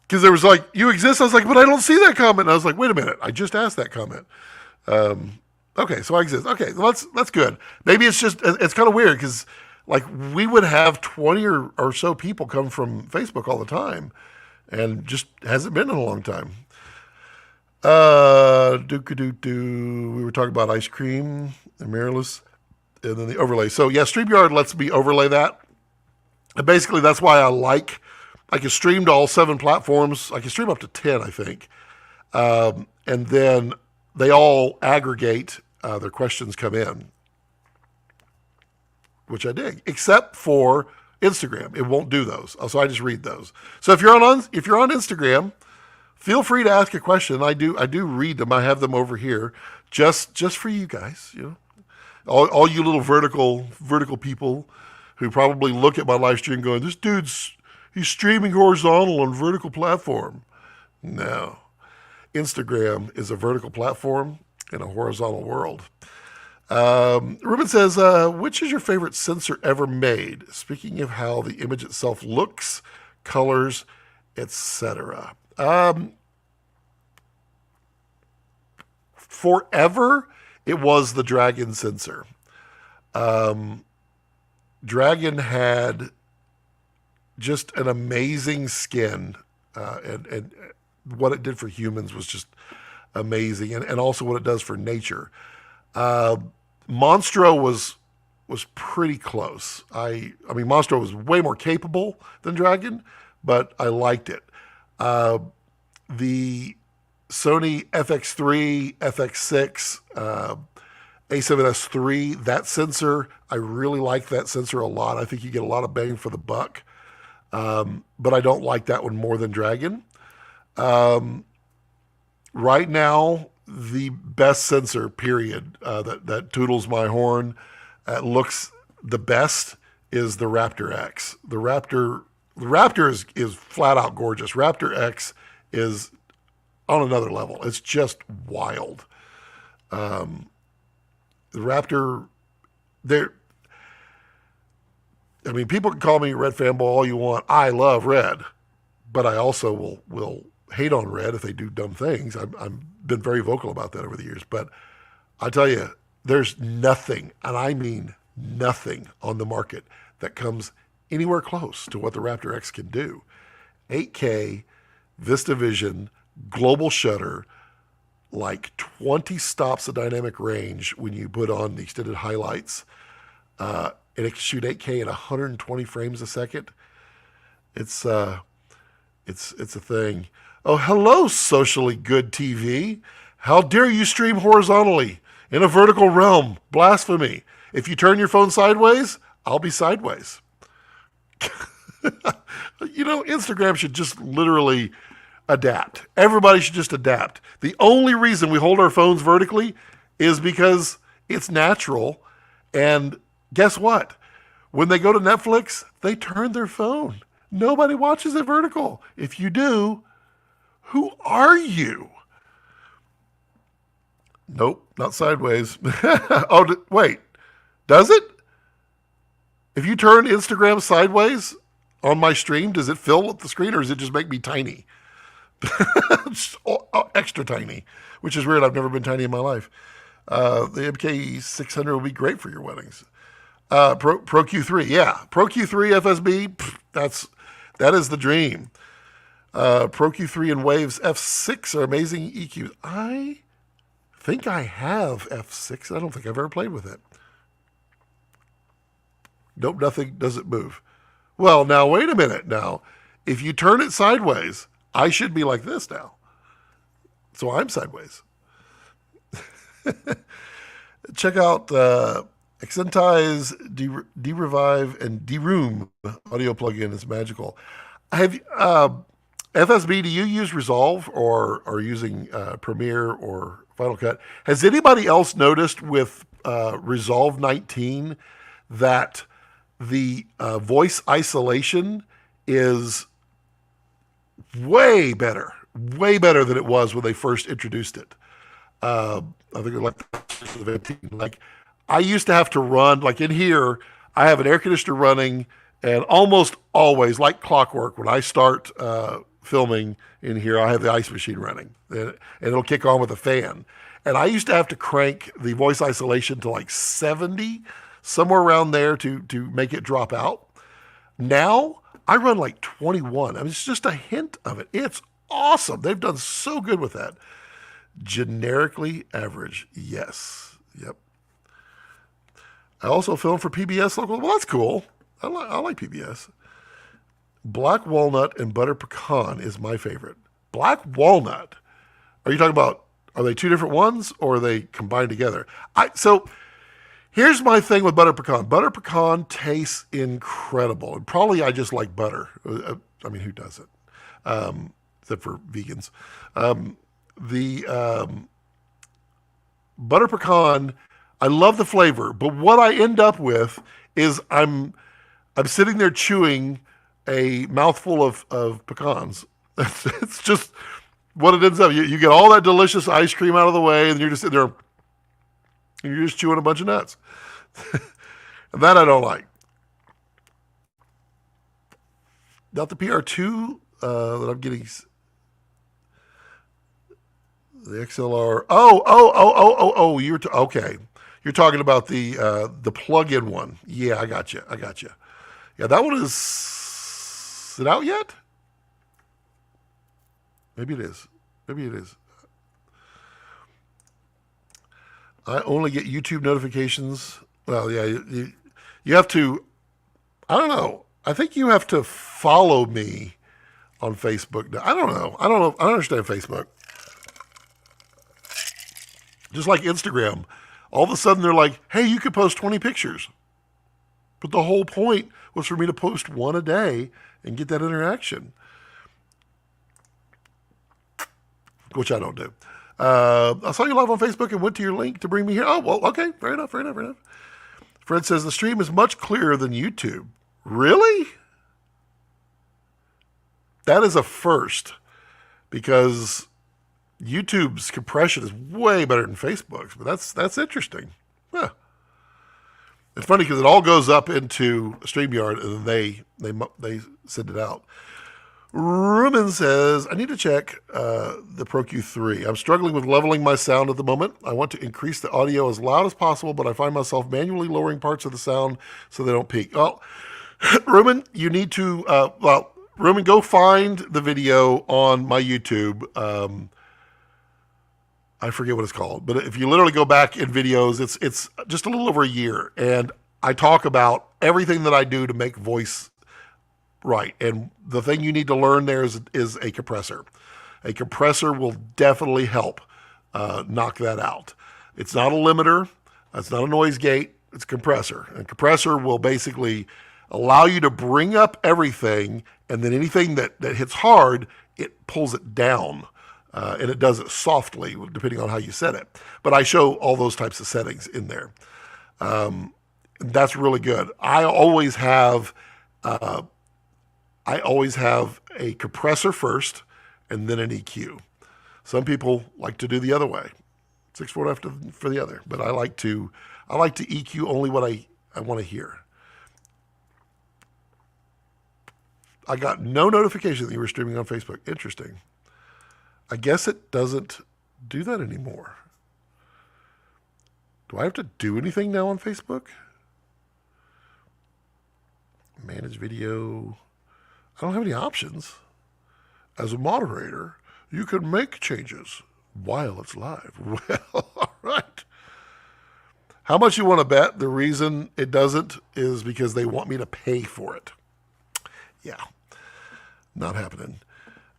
because there was like, "You exist." I was like, "But I don't see that comment." And I was like, "Wait a minute. I just asked that comment." Okay, so I exist. Okay, well, that's good. Maybe it's kind of weird because like we would have 20 or so people come from Facebook all the time, and just hasn't been in a long time. We were talking about ice cream and mirrorless, and then the overlay. So yeah, StreamYard lets me overlay that. And basically, that's why I can stream to all 7 platforms. I can stream up to 10, I think. And then they all aggregate, their questions come in, which I dig, except for Instagram. It won't do those. So I just read those. So if you're on Instagram, feel free to ask a question. I do read them. I have them over here just for you guys, all you little vertical people who probably look at my live stream going, "This he's streaming horizontal on vertical platform." No. Instagram is a vertical platform in a horizontal world. Ruben says, "Which is your favorite sensor ever made? Speaking of how the image itself looks, colors, etc. Forever, it was the Dragon sensor. Dragon had just an amazing skin, and what it did for humans was just amazing, and also what it does for nature. Monstro was pretty close. I mean, Monstro was way more capable than Dragon, but I liked it. The Sony FX3, FX6, A7S3, that sensor, I really like that sensor a lot. I think you get a lot of bang for the buck. But I don't like that one more than Dragon. Right now, the best sensor, period, that toodles my horn, looks the best is the Raptor X. The Raptor is flat out gorgeous. Raptor X is on another level. It's just wild. The Raptor, there. I mean, people can call me Red fanboy all you want. I love Red, but I also will hate on Red if they do dumb things. I've been very vocal about that over the years. But I tell you, there's nothing, and I mean nothing, on the market that comes anywhere close to what the Raptor X can do. 8K, VistaVision, global shutter, like 20 stops of dynamic range when you put on the extended highlights. And it can shoot 8K at 120 frames a second. It's a thing. Oh, hello, socially good TV. How dare you stream horizontally in a vertical realm? Blasphemy. If you turn your phone sideways, I'll be sideways. Instagram should just literally adapt. Everybody should just adapt. The only reason we hold our phones vertically is because it's natural. And guess what? When they go to Netflix, they turn their phone. Nobody watches it vertical. If you do, who are you? Nope, not sideways. Oh, wait. Does it? If you turn Instagram sideways on my stream, does it fill up the screen, or does it just make me tiny? Extra tiny, which is weird. I've never been tiny in my life. The MK600 will be great for your weddings. Pro Q3, yeah. Pro Q3 FSB, that is the dream. Pro Q3 and Waves F6 are amazing EQs. I think I have F6. I don't think I've ever played with it. Nope, nothing doesn't move. Well, now, wait a minute. Now, if you turn it sideways, I should be like this now. So I'm sideways. Check out Accentize, De-Revive, and De-Room audio plugin. It's magical. Have FSB, do you use Resolve or are using Premiere or Final Cut? Has anybody else noticed with Resolve 19 that the voice isolation is way better than it was when they first introduced it? I think it like I used to have to run, like in here, I have an air conditioner running, and almost always, like clockwork, when I start filming in here, I have the ice machine running, and it'll kick on with a fan. And I used to have to crank the voice isolation to like 70, somewhere around there to make it drop out. Now, I run like 21. I mean, it's just a hint of it. It's awesome. They've done so good with that. Generically average, yes. Yep. I also film for PBS local. Well, that's cool. I like PBS. Black walnut and butter pecan is my favorite. Black walnut. Are you talking about, are they two different ones or are they combined together? So here's my thing with butter pecan. Butter pecan tastes incredible. And probably I just like butter. I mean, who doesn't? Except for vegans. The butter pecan, I love the flavor, but what I end up with is I'm sitting there chewing a mouthful of pecans. It's just what it ends up. You get all that delicious ice cream out of the way, and you're just sitting there, and you're just chewing a bunch of nuts. And that I don't like. Not the PR2 that I'm getting. The XLR. Oh. Okay. You're talking about the plug-in one. Yeah, I got you. Yeah, that one is it out yet? Maybe it is. I only get YouTube notifications. Well, yeah, you have to. I don't know. I think you have to follow me on Facebook. I don't know. I don't understand Facebook. Just like Instagram. All of a sudden they're like, hey, you could post 20 pictures. But the whole point was for me to post one a day and get that interaction, which I don't do. I saw you live on Facebook and went to your link to bring me here. Oh, well, okay. Fair enough. Fred says the stream is much clearer than YouTube. Really? That is a first, because YouTube's compression is way better than Facebook's, but that's interesting. Yeah. It's funny because it all goes up into StreamYard and then they send it out. Ruben says, I need to check the Pro Q3. I'm struggling with leveling my sound at the moment. I want to increase the audio as loud as possible, but I find myself manually lowering parts of the sound so they don't peak. Well, Ruben, you need to, Ruben, go find the video on my YouTube. I forget what it's called, but if you literally go back in videos, it's just a little over a year, and I talk about everything that I do to make voice right. And the thing you need to learn there is a compressor. A compressor will definitely help knock that out. It's not a limiter. It's not a noise gate. It's a compressor. And compressor will basically allow you to bring up everything, and then anything that hits hard, it pulls it down. And it does it softly, depending on how you set it. But I show all those types of settings in there. That's really good. I always have a compressor first, and then an EQ. Some people like to do the other way, 6-4 after for the other. But I like to EQ only what I want to hear. I got no notification that you were streaming on Facebook. Interesting. I guess it doesn't do that anymore. Do I have to do anything now on Facebook? Manage video. I don't have any options. As a moderator, you can make changes while it's live. Well, all right. How much you want to bet? The reason it doesn't is because they want me to pay for it. Yeah, not happening.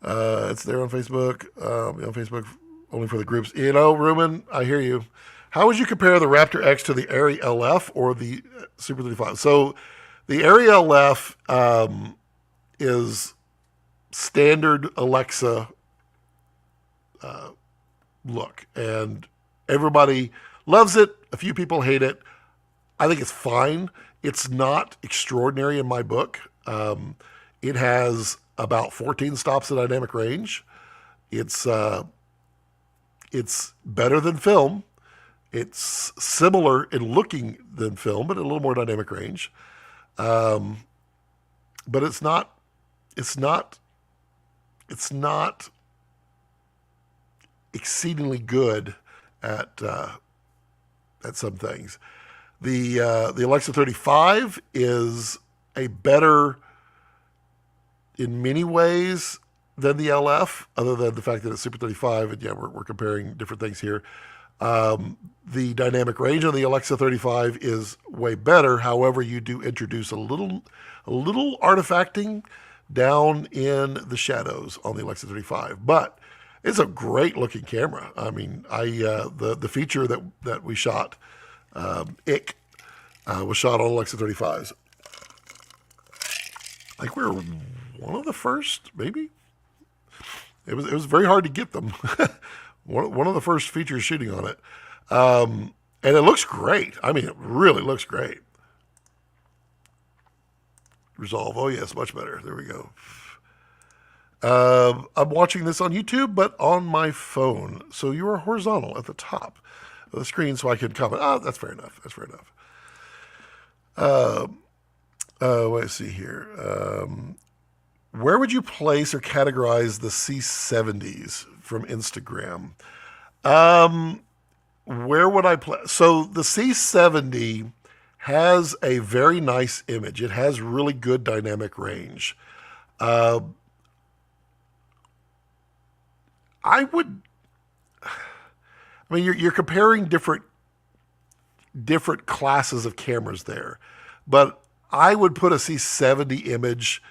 It's there on Facebook. On Facebook only for the groups. You know, Ruben, I hear you. How would you compare the Raptor X to the Arri LF or the Super 35? So the Arri LF is standard Alexa look, and everybody loves it. A few people hate it. I think it's fine. It's not extraordinary in my book. It has about 14 stops of dynamic range. It's better than film. It's similar in looking than film, but a little more dynamic range. But it's not exceedingly good at some things. The Alexa 35 is a better, in many ways, than the LF, other than the fact that it's Super 35, and yeah, we're comparing different things here. The dynamic range on the Alexa 35 is way better. However, you do introduce a little artifacting down in the shadows on the Alexa 35, but it's a great looking camera. I mean, the feature that we shot, IC, was shot on Alexa 35s. I think we were one of the first, maybe. It was very hard to get them. one of the first features shooting on it. And it looks great. I mean, it really looks great. Resolve. Oh, yes, much better. There we go. I'm watching this on YouTube, but on my phone. So you are horizontal at the top of the screen so I can comment. Oh, that's fair enough. Let's see here. Where would you place or categorize the C70s from Instagram? Where would I play? So the C70 has a very nice image. It has really good dynamic range. Uh, I would. I mean, you're comparing different classes of cameras there, but I would put a C70 image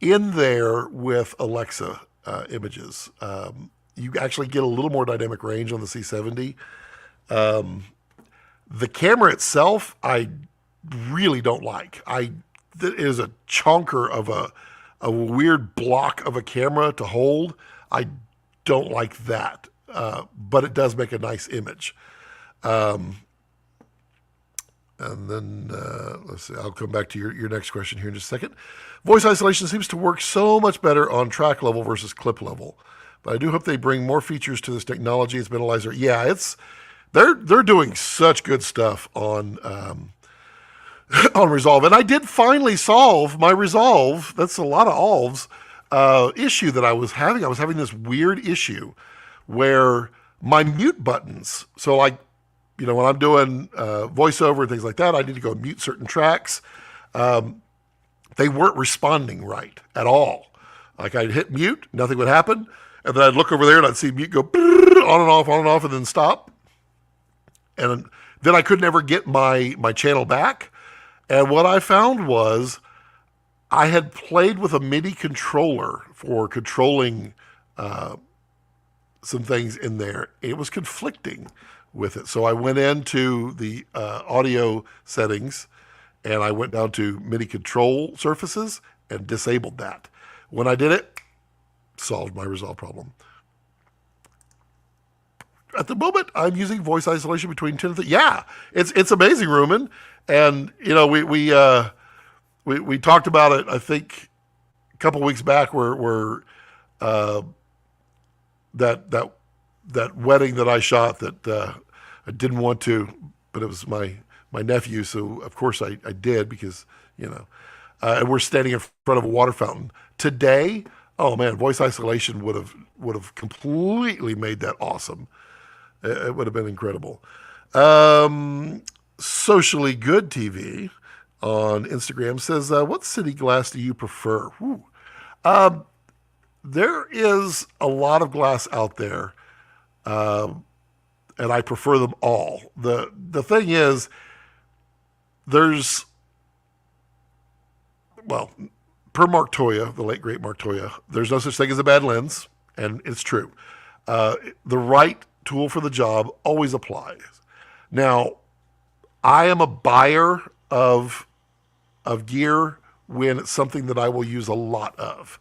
in there with Alexa images. You actually get a little more dynamic range on the C70. The camera itself, I really don't like. It is a chunker of a weird block of a camera to hold. I don't like that, but it does make a nice image. And then, let's see, I'll come back to your next question here in just a second. Voice isolation seems to work so much better on track level versus clip level. But I do hope they bring more features to this technology. It's been a laser. Yeah, they're doing such good stuff on on Resolve. And I did finally solve my Resolve. That's a lot of alves issue that I was having. I was having this weird issue where my mute buttons, so like, you know, when I'm doing voiceover and things like that, I need to go mute certain tracks. They weren't responding right at all. Like I'd hit mute, nothing would happen. And then I'd look over there and I'd see mute go on and off, and then stop. And then I could never get my channel back. And what I found was I had played with a MIDI controller for controlling some things in there. It was conflicting with it. So I went into the audio settings and I went down to MIDI control surfaces and disabled that. When I did it, solved my Resolve problem. At the moment, I'm using voice isolation between 10 and 30. Yeah, it's amazing, Rumen. And you know, we talked about it. I think a couple weeks back, where that wedding that I shot that I didn't want to, but it was my nephew, so of course I did because, you know, and we're standing in front of a water fountain today. Oh man, voice isolation would have completely made that awesome. It would have been incredible. Socially Good TV on Instagram says, what city glass do you prefer? There is a lot of glass out there, and I prefer them all. The thing is, per Mark Toya, the late great Mark Toya, there's no such thing as a bad lens, and it's true. The right tool for the job always applies. Now, I am a buyer of gear when it's something that I will use a lot of.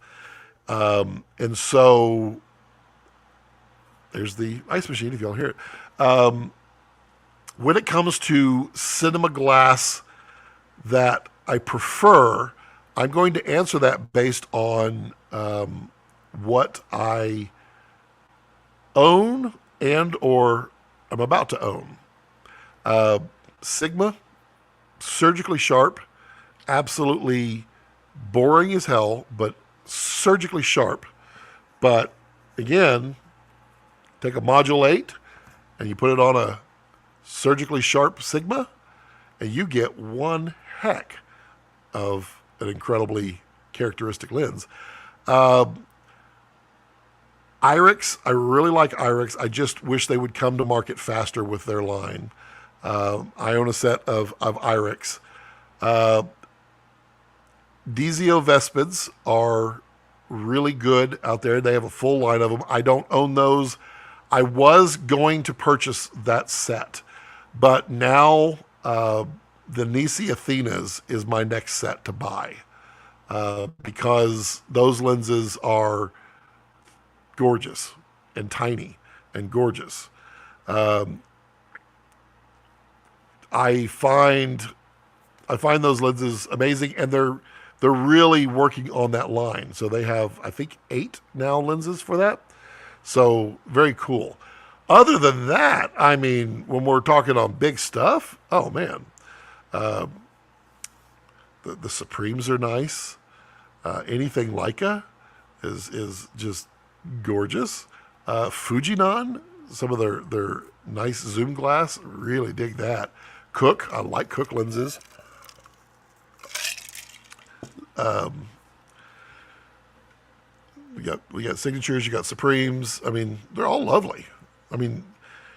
And so there's the ice machine, if y'all hear it. When it comes to cinema glass that I prefer, I'm going to answer that based on what I own and or I'm about to own. Sigma, surgically sharp, absolutely boring as hell, but surgically sharp. But again, take a Module 8 and you put it on a surgically sharp Sigma, and you get one heck of an incredibly characteristic lens. Irix, I really like Irix. I just wish they would come to market faster with their line. I own a set of Irix. Dizio Vespids are really good out there. They have a full line of them. I don't own those. I was going to purchase that set, but now the Nisi Athenas is my next set to buy because those lenses are gorgeous and tiny and gorgeous. I find those lenses amazing, and they're really working on that line. So they have, I think, 8 now lenses for that. So very cool. Other than that, I mean, when we're talking on big stuff, oh man, the Supremes are nice. Anything Leica is just gorgeous. Fujinon, some of their nice zoom glass, really dig that. Cook, I like Cook lenses. We got signatures, you got Supremes. I mean, they're all lovely. I mean,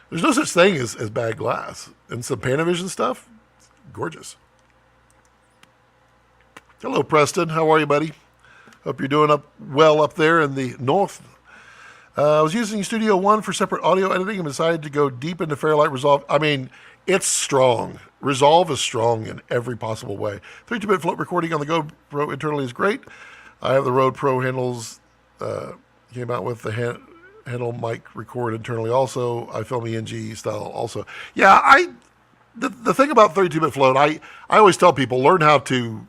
there's no such thing as bad glass. And some Panavision stuff, gorgeous. Hello, Preston. How are you, buddy? Hope you're doing well up there in the north. I was using Studio One for separate audio editing and decided to go deep into Fairlight Resolve. I mean, it's strong. Resolve is strong in every possible way. 32-bit float recording on the GoPro internally is great. I have the Rode Pro handles. Came out with the handle mic record internally also. I film ENG style also. Yeah, the thing about 32-bit float, I always tell people learn how to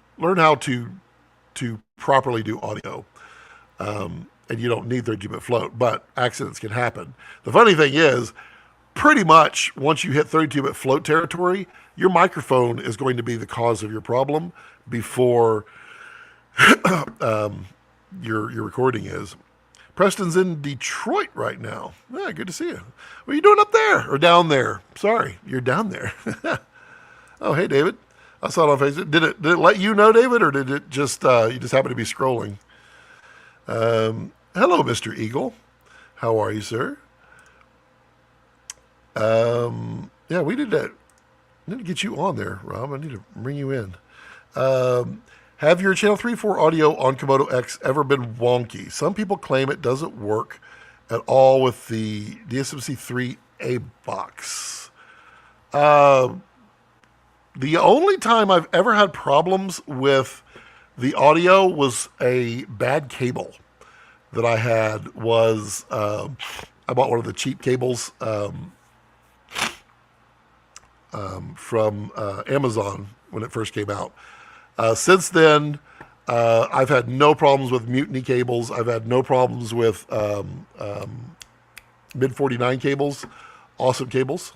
properly do audio. And you don't need 32-bit float, but accidents can happen. The funny thing is, pretty much once you hit 32-bit float territory, your microphone is going to be the cause of your problem before your recording is. Preston's in Detroit right now. Yeah, good to see you. What are you doing up there or down there? Sorry, you're down there. Oh, hey, David. I saw it on Facebook. Did it let you know, David, or did it just you just happen to be scrolling? Hello, Mr. Eagle. How are you, sir? Yeah, we did that. I need to get you on there, Rob. I need to bring you in. Have your Channel 3.4 audio on Komodo X ever been wonky? Some people claim it doesn't work at all with the DSMC3A box. The only time I've ever had problems with the audio was a bad cable that I had was, I bought one of the cheap cables from Amazon when it first came out. Since then, I've had no problems with Mutiny cables. I've had no problems with mid-49 cables. Awesome cables.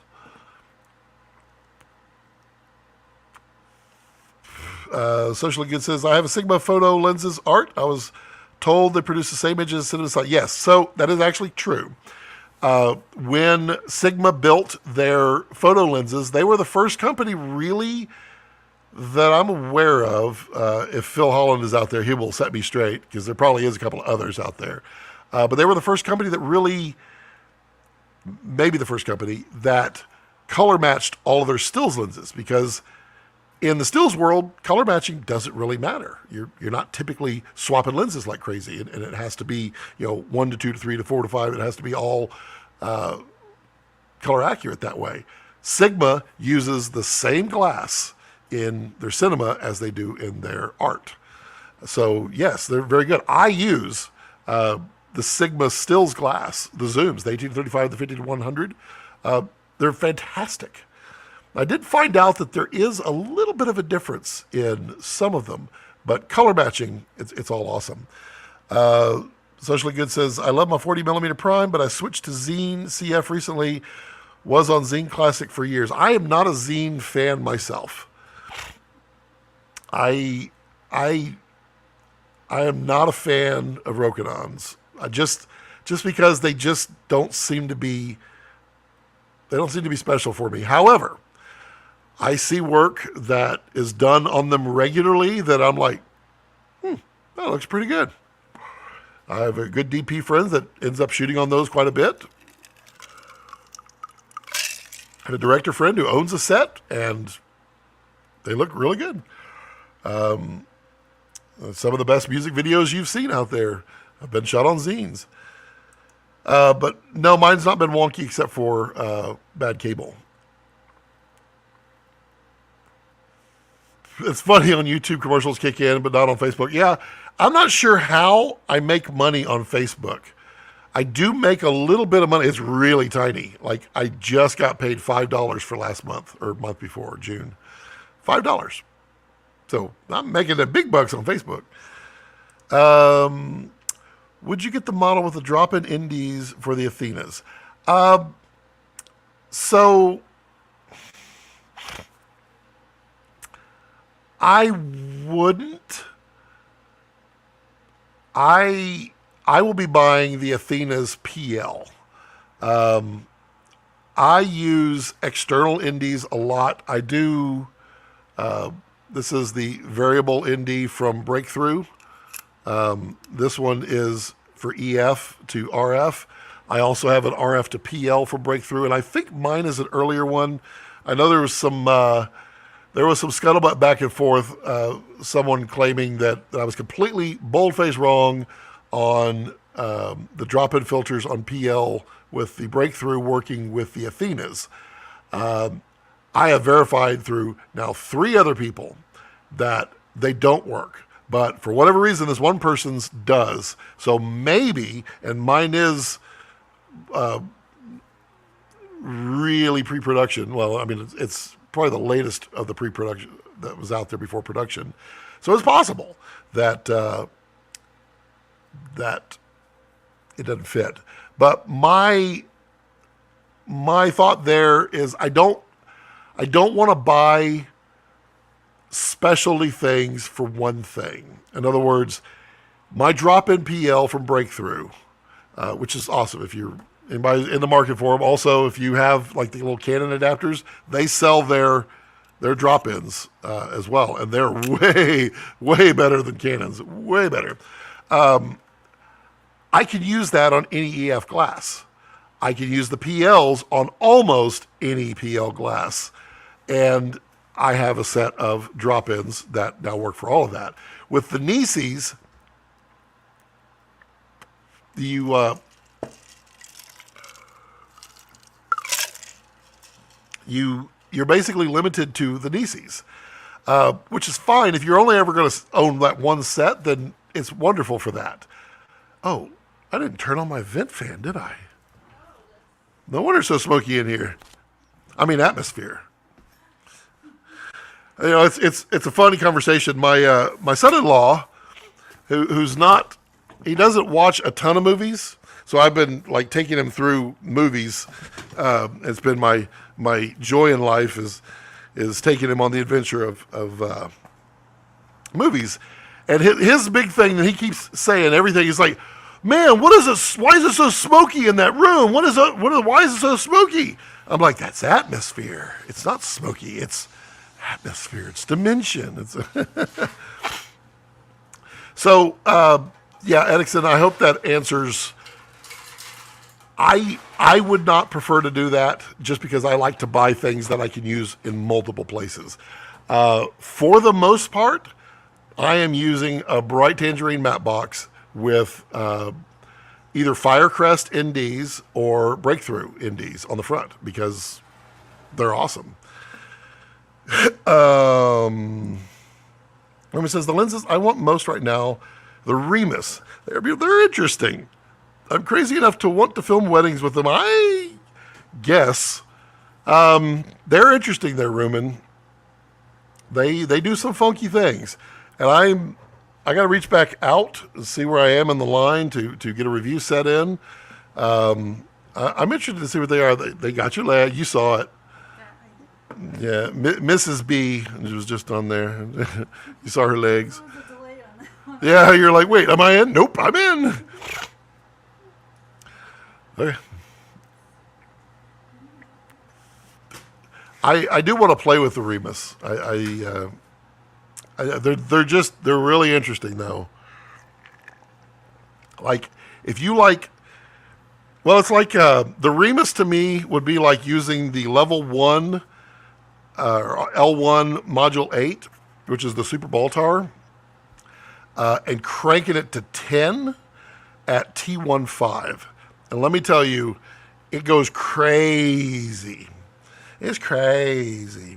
Socially Good says, I have a Sigma photo lenses art. I was told they produce the same images as cinema site. Yes, so that is actually true. When Sigma built their photo lenses, they were the first company really that I'm aware of. If Phil Holland is out there, he will set me straight because there probably is a couple of others out there. But they were the first company that really, maybe the first company that color matched all of their stills lenses, because in the stills world, color matching doesn't really matter. You're not typically swapping lenses like crazy, and it has to be 1 to 2 to 3 to 4 to 5. It has to be all color accurate that way. Sigma uses the same glass in their cinema as they do in their art. So yes, they're very good. I use the Sigma stills glass, the zooms, the 1835, the 50 to 100. They're fantastic. I did find out that there is a little bit of a difference in some of them, but color matching, it's all awesome. Socially Good says, I love my 40 millimeter prime, but I switched to Zine CF recently. Was on Zine Classic for years. I am not a Zine fan myself. I am not a fan of Rokinons. Just because they just don't seem to be special for me. However, I see work that is done on them regularly that I'm like, that looks pretty good. I have a good DP friend that ends up shooting on those quite a bit. I have a director friend who owns a set, and they look really good. Some of the best music videos you've seen out there have been shot on zines. But no, mine's not been wonky except for bad cable. It's funny on YouTube, commercials kick in, but not on Facebook. Yeah, I'm not sure how I make money on Facebook. I do make a little bit of money. It's really tiny. Like, I just got paid $5 for last month, or month before, June. $5. So I'm making the big bucks on Facebook. Would you get the model with the drop-in indies for the Athenas? So I wouldn't. I I will be buying the Athena's PL. I use external indies a lot. I do. This is the variable indie from Breakthrough. This one is for EF to RF. I also have an RF to PL for Breakthrough, and I think mine is an earlier one. I know there was some scuttlebutt back and forth. Someone claiming that I was completely bold-faced wrong on the drop-in filters on PL with the Breakthrough working with the Athenas. I have verified through now 3 other people that they don't work. But for whatever reason, this one person's does. So maybe, and mine is really pre-production. Well, I mean, it's probably the latest of the pre-production that was out there before production. So it's possible that that it doesn't fit. But my thought there is I don't want to buy specialty things for one thing. In other words, my drop-in PL from Breakthrough, which is awesome if you're anybody in the market for them. Also, if you have like the little Canon adapters, they sell their drop-ins as well, and they're way better than Canons, way better. I can use that on any EF glass. I can use the PLs on almost any PL glass, and I have a set of drop-ins that now work for all of that. With the Nisis, you're basically limited to the Nisis, which is fine. If you're only ever going to own that one set, then it's wonderful for that. Oh, I didn't turn on my vent fan, did I? No wonder it's so smoky in here. I mean, atmosphere. You know, it's a funny conversation. My son-in-law, who's not, he doesn't watch a ton of movies, so I've been like taking him through movies. It's been my joy in life is taking him on the adventure of movies. And his big thing that he keeps saying everything is like, man, what is this? Why is it so smoky in that room? Why is it so smoky? I'm like, that's atmosphere. It's not smoky. It's atmosphere. It's dimension. So, yeah, Edison, I hope that answers. I would not prefer to do that just because I like to buy things that I can use in multiple places. For the most part, I am using a bright tangerine matte box with either Firecrest NDs or Breakthrough NDs on the front because they're awesome. It says the lenses I want most right now, the Remus. They're interesting. I'm crazy enough to want to film weddings with them. I guess they're interesting. They're Rumen. They do some funky things, and I got to reach back out and see where I am in the line to get a review set in. I'm interested to see what they are. They got your leg. You saw it. Yeah, Mrs. B was just on there. You saw her legs. Yeah, you're like, wait, am I in? Nope, I'm in. Okay. I do want to play with the Remus. They're really interesting though. Like if you like, well, it's like the Remus to me would be like using the level 1 L1 module 8, which is the Super Baltar, and cranking it to 10 at T15. And let me tell you, it goes crazy. It's crazy.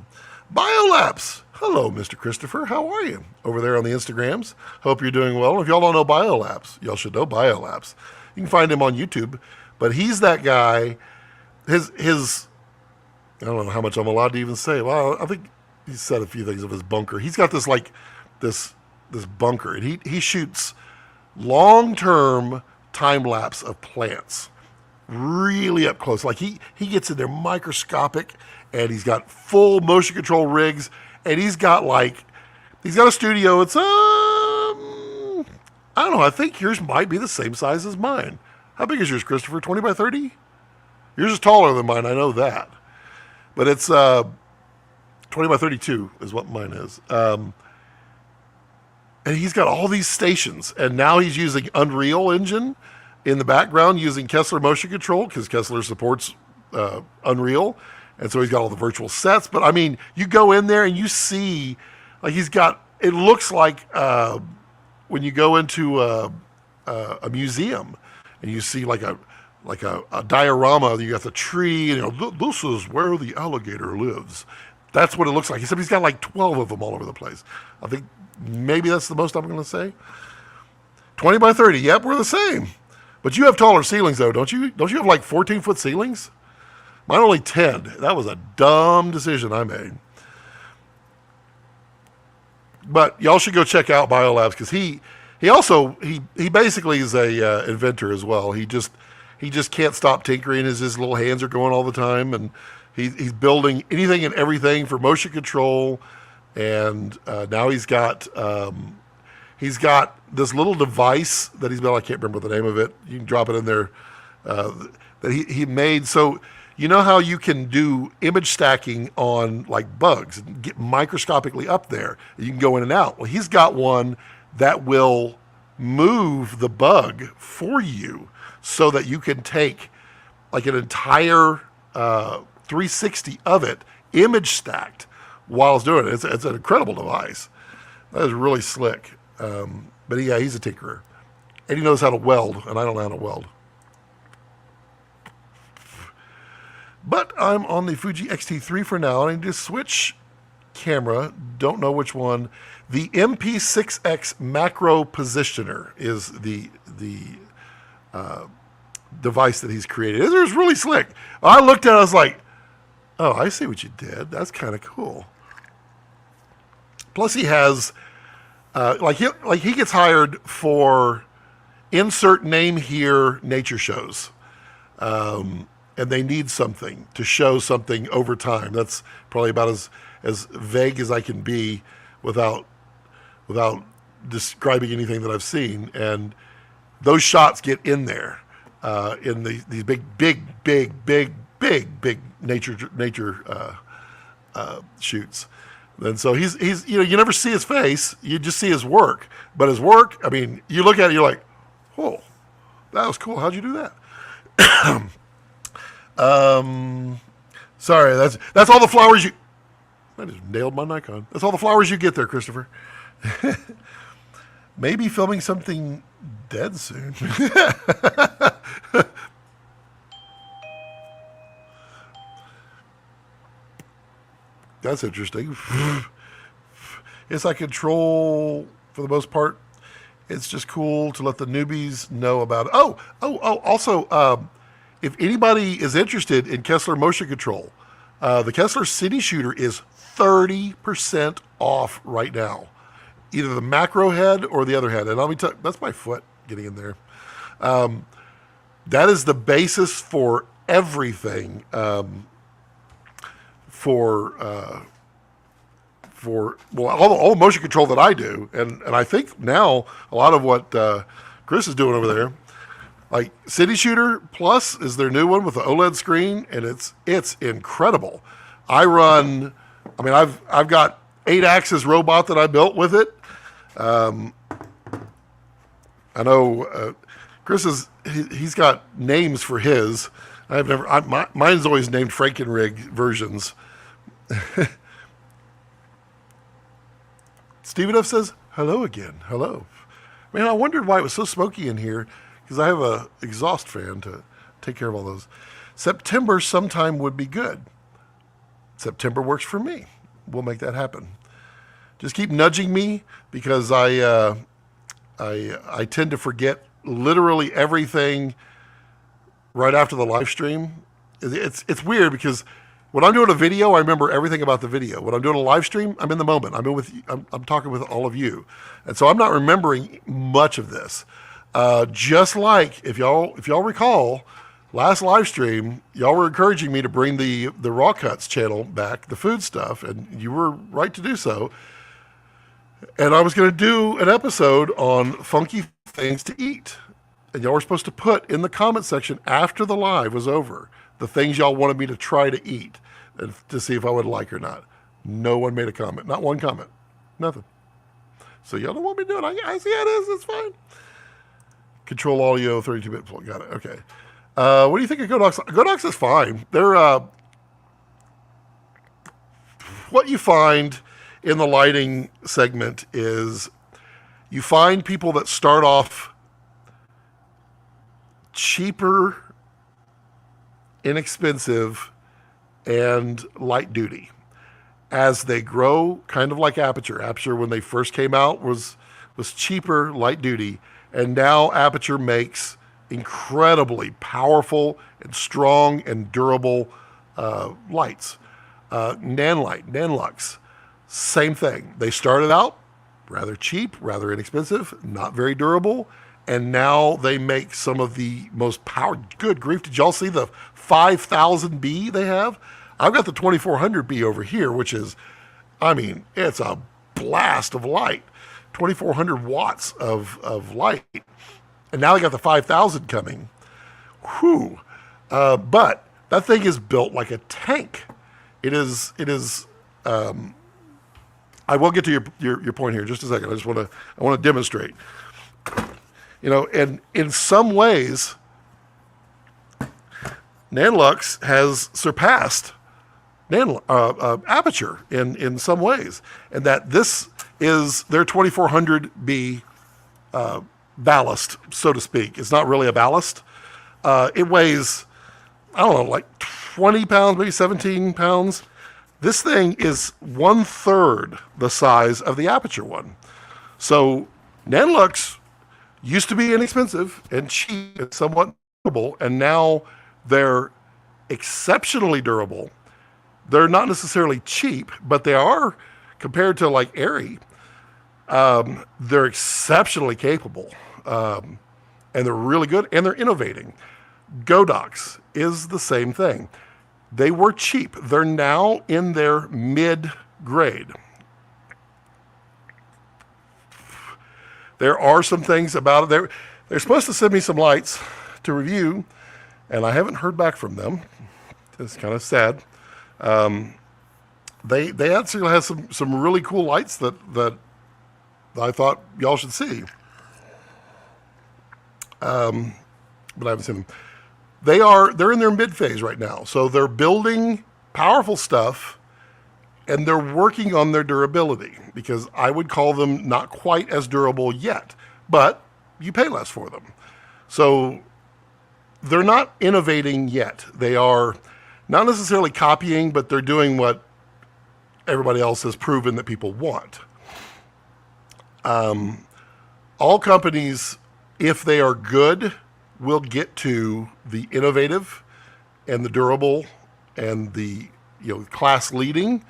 Biolapse. Hello, Mr. Christopher. How are you? Over there on the Instagrams. Hope you're doing well. If y'all don't know Biolapse, y'all should know Biolapse. You can find him on YouTube. But he's that guy. His I don't know how much I'm allowed to even say. Well, I think he said a few things of his bunker. He's got this like this bunker, and he shoots long-term time lapse of plants, really up close. Like he gets in there microscopic, and he's got full motion control rigs, and he's got a studio. It's I don't know. I think yours might be the same size as mine. How big is yours, Christopher? 20 by 30? Yours is taller than mine. I know that. But it's 20 by 32 is what mine is. And he's got all these stations. And now he's using Unreal Engine in the background using Kessler Motion Control because Kessler supports Unreal. And so he's got all the virtual sets. But I mean, you go in there and you see, like he's got, it looks like when you go into a museum and you see like a diorama, you got the tree, and you know, this is where the alligator lives. That's what it looks like. Except he's got like 12 of them all over the place. I think maybe that's the most I'm going to say. 20 by 30. Yep, we're the same. But you have taller ceilings though, don't you? Don't you have like 14-foot ceilings? Mine only 10. That was a dumb decision I made. But y'all should go check out Biolabs because he basically is a inventor as well. He just can't stop tinkering as his little hands are going all the time, and he's building anything and everything for motion control. And now he's got this little device that he's built. I can't remember the name of it. You can drop it in there that he made. So you know how you can do image stacking on like bugs and get microscopically up there. You can go in and out. Well, he's got one that will move the bug for you so that you can take like an entire 360 of it image stacked while it's doing it. It's an incredible device. That is really slick. But yeah, he's a tinkerer. And he knows how to weld, and I don't know how to weld. But I'm on the Fuji X-T3 for now, and I need to switch camera. Don't know which one. The MP6X Macro Positioner is the device that he's created. It was really slick. I looked at it, I was like, oh, I see what you did. That's kind of cool. Plus he has, he gets hired for insert name here nature shows. And they need something to show something over time. That's probably about as vague as I can be without describing anything that I've seen. And those shots get in there in these big nature shoots. And so he's you never see his face, you just see his work. But his work, I mean, you look at it, you're like, whoa, that was cool. How'd you do that? Sorry, that's all the flowers you. I just nailed my Nikon. That's all the flowers you get there, Christopher. Maybe filming something dead soon. That's interesting. Yes, I control for the most part. It's just cool to let the newbies know about it. Also, if anybody is interested in Kessler Motion Control, the Kessler City Shooter is 30% off right now. Either the macro head or the other head. And let me tell you, that's my foot getting in there. That is the basis for everything for all the motion control that I do. And I think now a lot of what Chris is doing over there, like City Shooter Plus is their new one with the OLED screen, and it's incredible. I've got 8-axis robot that I built with it. I know Chris he's got names for his. Mine's always named Frankenrig versions. Stephen F says, hello again. Hello. Man, I wondered why it was so smoky in here because I have a exhaust fan to take care of all those. September sometime would be good. September works for me. We'll make that happen. Just keep nudging me because I tend to forget literally everything right after the live stream. It's weird because when I'm doing a video, I remember everything about the video. When I'm doing a live stream, I'm in the moment. I'm talking with all of you, and so I'm not remembering much of this. Just like if y'all recall, last live stream, y'all were encouraging me to bring the Raw Cuts channel back, the food stuff, and you were right to do so. And I was going to do an episode on funky things to eat. And y'all were supposed to put in the comment section after the live was over the things y'all wanted me to try to eat and to see if I would like or not. No one made a comment. Not one comment. Nothing. So y'all don't want me to do it. I see how it is. It's fine. Control audio, 32-bit flow. Got it. Okay. What do you think of Godox? Godox is fine. They're what you find in the lighting segment is you find people that start off cheaper, inexpensive, and light duty. As they grow, kind of like Aputure. Aputure, when they first came out, was cheaper, light duty, and now Aputure makes incredibly powerful and strong and durable lights. Nanlite, Nanlux, same thing. They started out rather cheap, rather inexpensive, not very durable, and now they make some of the most powered. Good grief! Did y'all see the 5000B they have? I've got the 2400B over here, which is, I mean, it's a blast of light, 2400 watts of light, and now they got the 5000 coming. Whew! But that thing is built like a tank. It is. I will get to your point here in just a second. I want to demonstrate. You know, and in some ways, Nanlux has surpassed Aputure in some ways, and that this is their 2400B ballast, so to speak. It's not really a ballast. It weighs, I don't know, like 20 pounds, maybe 17 pounds. This thing is 1/3 the size of the Aputure one. So Nanlux used to be inexpensive and cheap and somewhat durable, and now they're exceptionally durable. They're not necessarily cheap, but they are, compared to like Airy, they're exceptionally capable. And they're really good, and they're innovating. Godox is the same thing. They were cheap. They're now in their mid-grade. There are some things about it. They're supposed to send me some lights to review, and I haven't heard back from them. It's kind of sad. They actually have some really cool lights that I thought y'all should see. But I haven't seen them. They're in their mid phase right now. So they're building powerful stuff, and they're working on their durability, because I would call them not quite as durable yet, but you pay less for them. So they're not innovating yet. They are not necessarily copying, but they're doing what everybody else has proven that people want. All companies, if they are good, will get to the innovative and the durable and the class leading.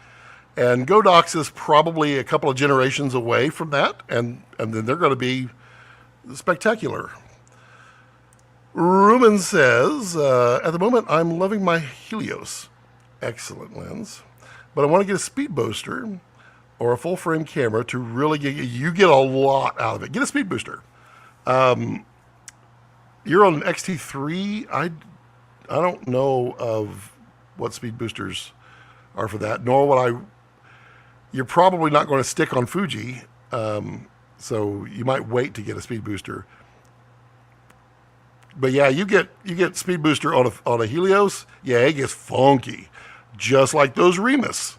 And Godox is probably a couple of generations away from that, and then they're going to be spectacular. Ruben says, at the moment, I'm loving my Helios. Excellent lens. But I want to get a speed booster or a full frame camera to really you get a lot out of it. Get a speed booster. You're on an XT3. I don't know of what speed boosters are for that, nor would I. You're probably not going to stick on Fuji, so you might wait to get a speed booster. But yeah, you get speed booster on a Helios. Yeah, it gets funky, just like those Remus.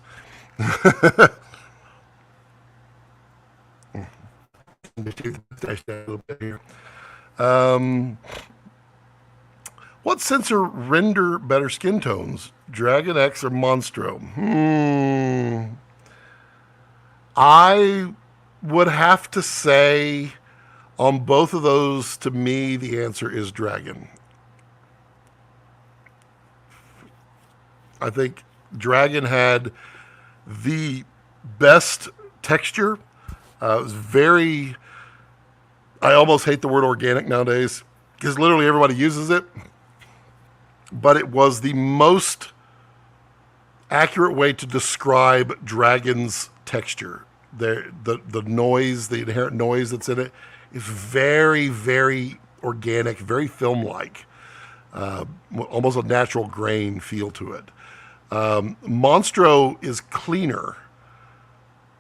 What sensor render better skin tones, Dragon X or Monstro? I would have to say on both of those, to me, the answer is Dragon. I think Dragon had the best texture. It was very, I almost hate the word organic nowadays, because literally everybody uses it. But it was the most accurate way to describe Dragon's texture. The noise, the inherent noise that's in it, is very, very organic, very film-like, almost a natural grain feel to it. Monstro is cleaner,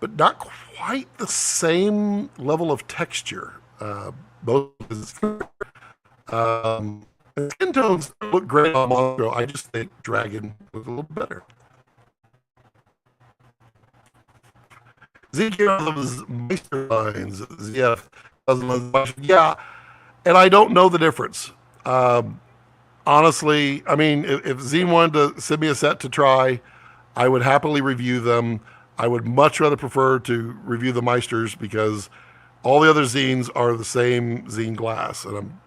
but not quite the same level of texture. Both skin tones look great on Monstro. I just think Dragon was a little better. ZK Meister lines, yeah, and I don't know the difference. Honestly, I mean, if Zine wanted to send me a set to try, I would happily review them. I would much rather prefer to review the Meisters because all the other zines are the same zine glass. And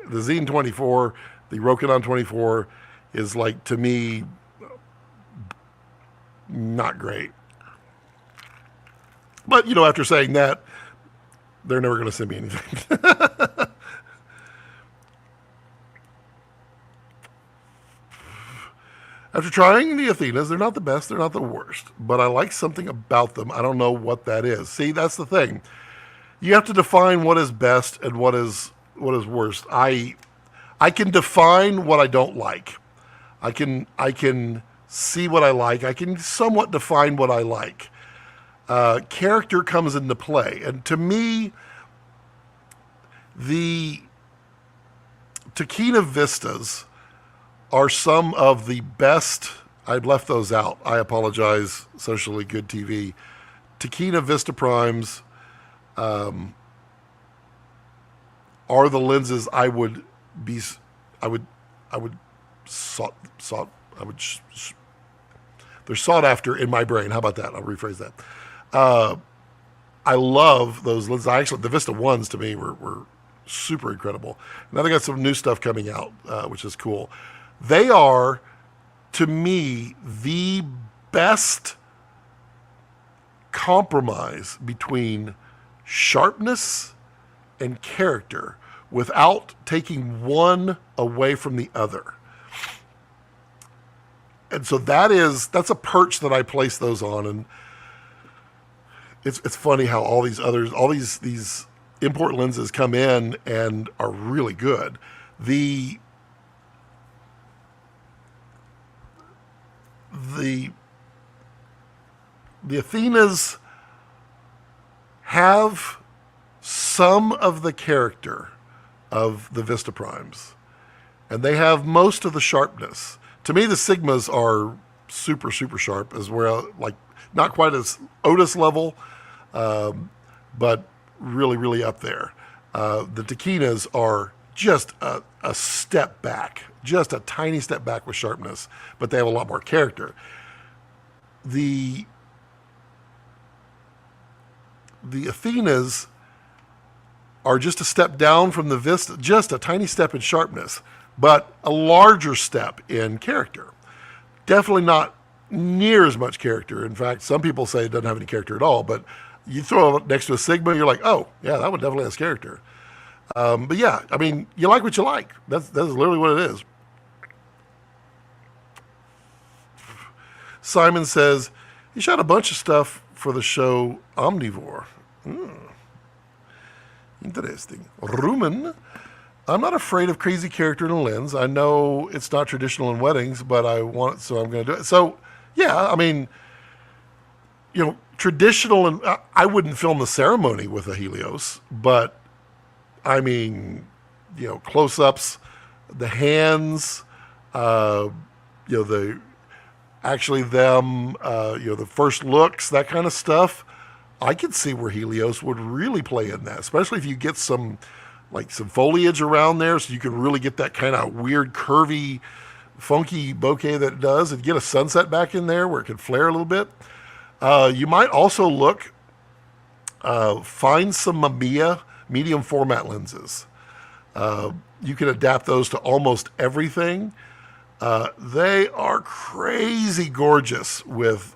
the Zine 24, the Rokinon 24, is like, to me, not great. But, you know, after saying that, they're never going to send me anything. After trying the Athenas, they're not the best, they're not the worst, but I like something about them. I don't know what that is. See, that's the thing. You have to define what is best and what is worst. I can define what I don't like. I can see what I like. I can somewhat define what I like. Character comes into play, and to me, the Tachina Vistas are some of the best. I've left those out. I apologize, Socially Good TV. Tachina Vista Primes are the lenses I would they're sought after in my brain. How about that? I'll rephrase that. I love those lenses. The Vista ones to me were super incredible. Now they got some new stuff coming out, which is cool. They are, to me, the best compromise between sharpness and character without taking one away from the other. And so that's a perch that I place those on. And it's funny how all these import lenses come in and are really good. The Athenas have some of the character of the Vista Primes, and they have most of the sharpness. To me, the Sigmas are super, super sharp as well, like not quite as Otis level, but really, really up there. The Tachinas are just a step back, just a tiny step back with sharpness, but they have a lot more character. The Athenas are just a step down from the Vista, just a tiny step in sharpness, but a larger step in character. Definitely not near as much character. In fact, some people say it doesn't have any character at all, but you throw it next to a Sigma, you're like, oh, yeah, that one definitely has character. But yeah, I mean, you like what you like. That's literally what it is. Simon says, he shot a bunch of stuff for the show Omnivore. Interesting. Rumen, I'm not afraid of crazy character in a lens. I know it's not traditional in weddings, but I want it, so I'm going to do it. So, yeah, I mean, you know, traditional, and I wouldn't film the ceremony with a Helios, but I mean, you know, close-ups, the hands, you know, the first looks, that kind of stuff. I could see where Helios would really play in that, especially if you get some foliage around there, so you can really get that kind of weird, curvy, funky bokeh that it does, and get a sunset back in there where it can flare a little bit. You might also find some Mamiya medium format lenses. You can adapt those to almost everything. They are crazy gorgeous with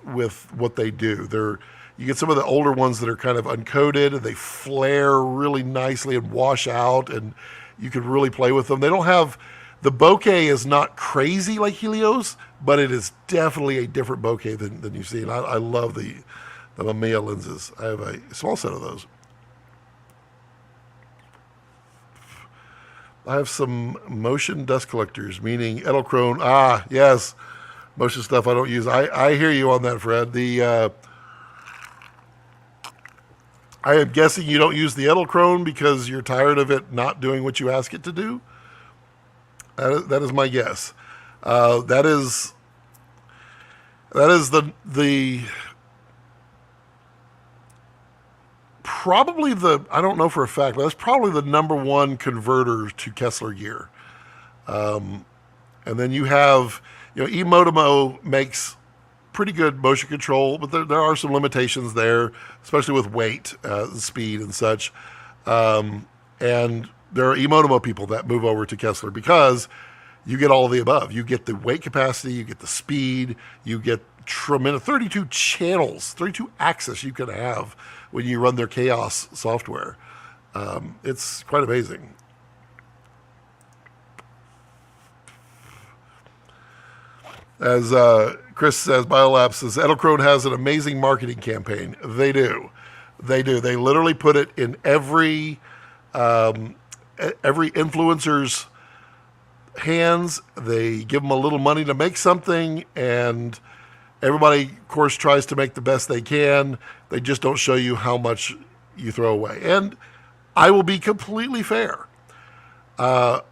what they do. You get some of the older ones that are kind of uncoated, and they flare really nicely and wash out, and you can really play with them. They don't have, the bokeh is not crazy like Helios, but it is definitely a different bokeh than you see. And I love the the Mamiya lenses. I have a small set of those. I have some motion dust collectors, meaning Edelkrone. Ah, yes, motion stuff I don't use. I hear you on that, Fred. I am guessing you don't use the Edelkrone because you're tired of it not doing what you ask it to do. That is my guess. That is the probably the, I don't know for a fact, but that's probably the number one converter to Kessler gear. And then you have, eMotimo makes pretty good motion control, but there are some limitations there, especially with weight, speed, and such. And there are eMotimo people that move over to Kessler because you get all of the above. You get the weight capacity, you get the speed, you get tremendous 32 channels, 32 axis you can have when you run their Chaos software. It's quite amazing. As Chris says, Biolab says, Edelkrone has an amazing marketing campaign. They do. They literally put it in every influencer's hands. They give them a little money to make something, and everybody, of course, tries to make the best they can. They just don't show you how much you throw away. And I will be completely fair. I've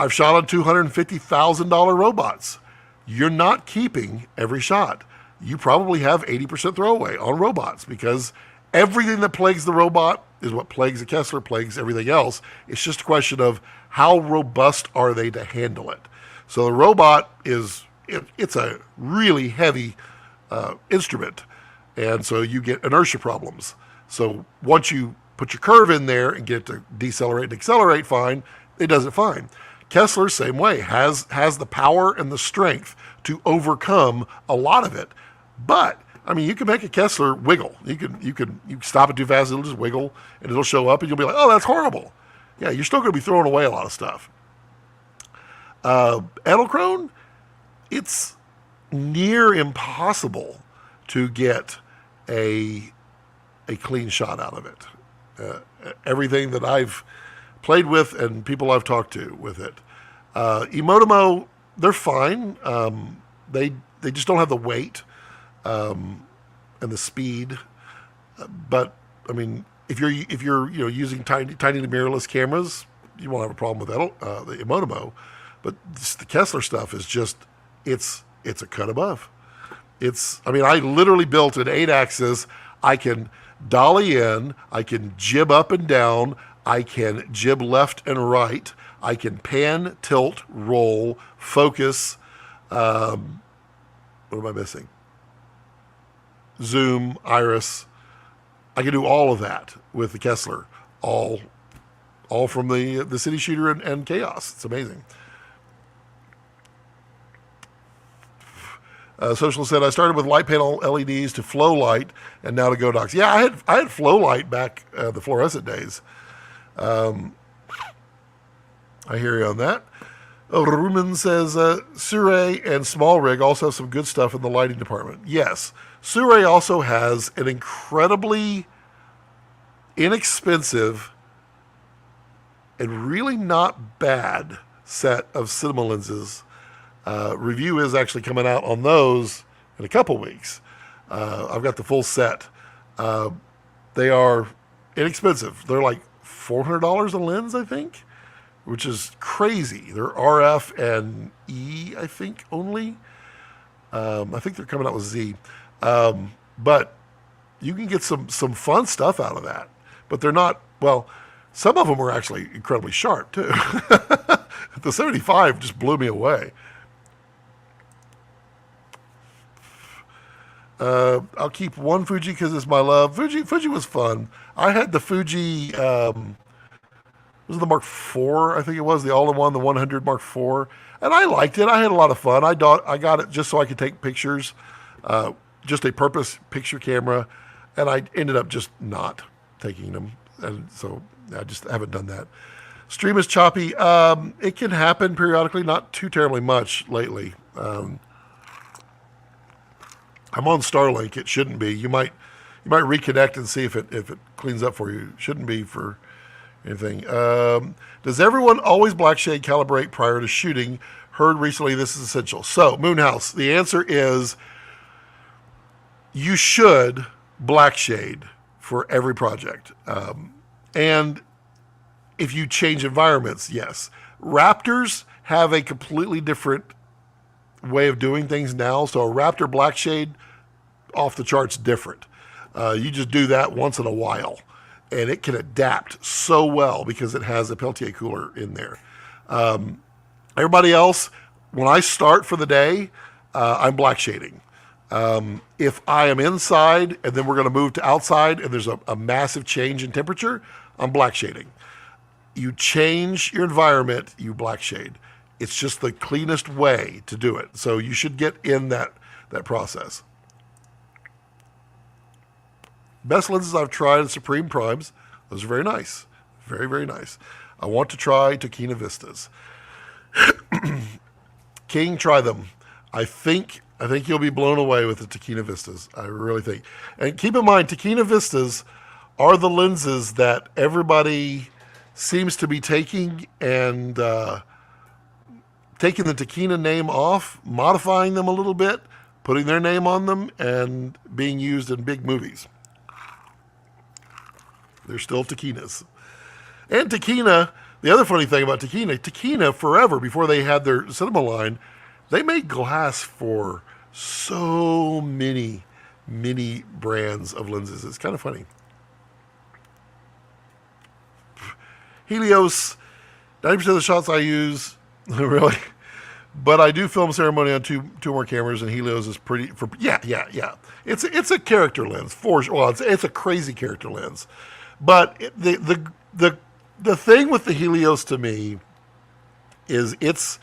shot on $250,000 robots. You're not keeping every shot. You probably have 80% throwaway on robots because everything that plagues the robot is what plagues the Kessler, plagues everything else. It's just a question of how robust are they to handle it. So the robot it's a really heavy instrument, and so you get inertia problems. So once you put your curve in there and get it to decelerate and accelerate fine, it does it fine. Kessler, same way, has the power and the strength to overcome a lot of it. But I mean, you can make a Kessler wiggle. You can stop it too fast, it'll just wiggle, and it'll show up, and you'll be like, oh, that's horrible. Yeah, you're still going to be throwing away a lot of stuff. Edelkrone, it's near impossible to get a clean shot out of it. Everything that I've played with and people I've talked to with it. eMotimo, they're fine. They just don't have the weight and the speed. But I mean, if you're using tiny mirrorless cameras, you won't have a problem with that. The eMotimo, but the Kessler stuff is just it's a cut above. I literally built an 8-axis. I can dolly in, I can jib up and down, I can jib left and right, I can pan, tilt, roll, focus. What am I missing? Zoom, iris. I can do all of that with the Kessler, all from the City Shooter and Chaos. It's amazing. Social said, I started with light panel LEDs to flow light and now to Godox. Yeah, I had flow light back the fluorescent days. I hear you on that. Rumen says, Sure and Small Rig also have some good stuff in the lighting department. Yes, Sure also has an incredibly inexpensive and really not bad set of cinema lenses. Review is actually coming out on those in a couple weeks. I've got the full set. They are inexpensive. They're like $400 a lens, I think, which is crazy. They're RF and E, I think, only. I think they're coming out with Z. But you can get some fun stuff out of that. But they're not, well, some of them are actually incredibly sharp, too. The 75 just blew me away. I'll keep one Fuji because it's my love. Fuji was fun. I had the Fuji, was it the Mark IV? I think it was the all-in-one, the 100 Mark IV, and I liked it. I had a lot of fun. I got it just so I could take pictures, just a purpose picture camera, and I ended up just not taking them, and so I just haven't done that. Stream is choppy. It can happen periodically, not too terribly much lately. I'm on Starlink. It shouldn't be. You might You might reconnect and see if it cleans up for you. Shouldn't be for anything. Does everyone always black shade calibrate prior to shooting? Heard recently this is essential. So, Moonhouse, the answer is you should black shade for every project. And if you change environments, yes. Raptors have a completely different way of doing things now. So a Raptor black shade, off the charts different. You just do that once in a while, and it can adapt so well because it has a Peltier cooler in there. Everybody else, when I start for the day, I'm black shading. If I am inside and then we're going to move to outside and there's a massive change in temperature, I'm black shading. You change your environment, you black shade. It's just the cleanest way to do it. So you should get in that process. Best lenses I've tried are Supreme Primes. Those are very nice. Very, very nice. I want to try Tokina Vistas. King, try them. I think you'll be blown away with the Tokina Vistas. I really think. And keep in mind, Tokina Vistas are the lenses that everybody seems to be taking and taking the Tokina name off, modifying them a little bit, putting their name on them, and being used in big movies. They're still Tokinas. And Tokina, the other funny thing about Tokina forever, before they had their cinema line, they made glass for so many brands of lenses. It's kind of funny. Helios, 90% of the shots I use, really, but I do film ceremony on two more cameras, and Helios is pretty. Yeah. It's a character lens it's a crazy character lens, but the thing with the Helios to me is its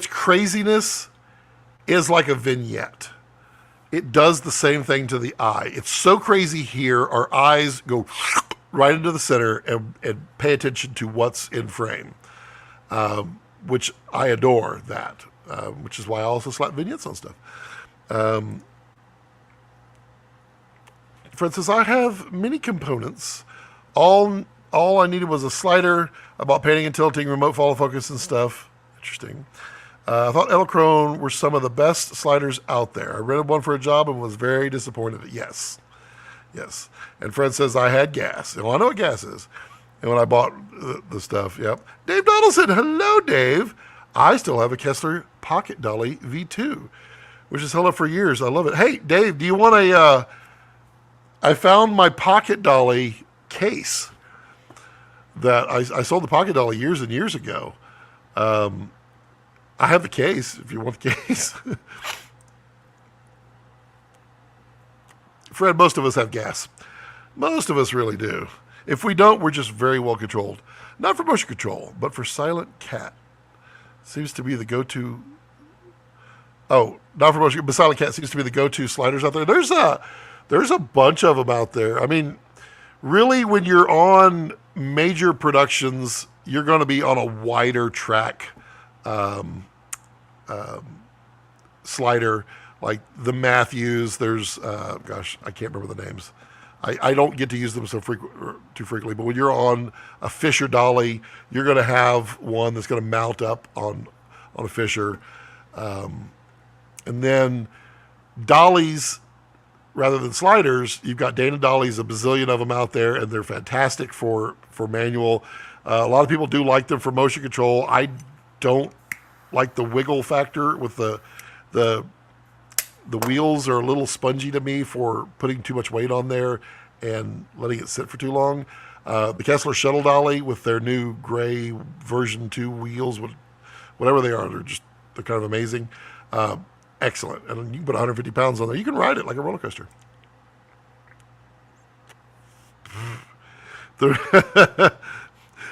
craziness is like a vignette. It does the same thing to the eye. It's so crazy here, our eyes go right into the center and pay attention to what's in frame, which I adore that, which is why I also slap vignettes on stuff. For instance, I have many components. All I needed was a slider. I bought painting and tilting, remote follow focus and stuff. Interesting. I thought Elechrome were some of the best sliders out there. I rented one for a job and was very disappointed. Yes. And Fred says I had gas. Well, I know what gas is. And when I bought the stuff, yep. Dave Donaldson, hello, Dave. I still have a Kessler Pocket Dolly V2, which has held up for years. I love it. Hey, Dave, do you want I found my Pocket Dolly case that I sold the Pocket Dolly years and years ago. I have the case if you want the case. Fred, most of us have gas. Most of us really do. If we don't, we're just very well controlled. Not for motion control, but for Silent Cat. Seems to be the go-to. Oh, not for motion, but Silent Cat seems to be the go-to sliders out there. There's a bunch of them out there. I mean, really, when you're on major productions, you're going to be on a wider track slider, like the Matthews. There's, I can't remember the names. I don't get to use them too frequently, but when you're on a Fisher dolly, you're going to have one that's going to mount up on a Fisher. And then dollies, rather than sliders, you've got Dana dollies, a bazillion of them out there, and they're fantastic for manual. A lot of people do like them for motion control. I don't like the wiggle factor with the wheels are a little spongy to me for putting too much weight on there and letting it sit for too long. The Kessler Shuttle Dolly with their new gray version 2 wheels, whatever they are, they're kind of amazing. Excellent. And you can put 150 pounds on there. You can ride it like a roller coaster.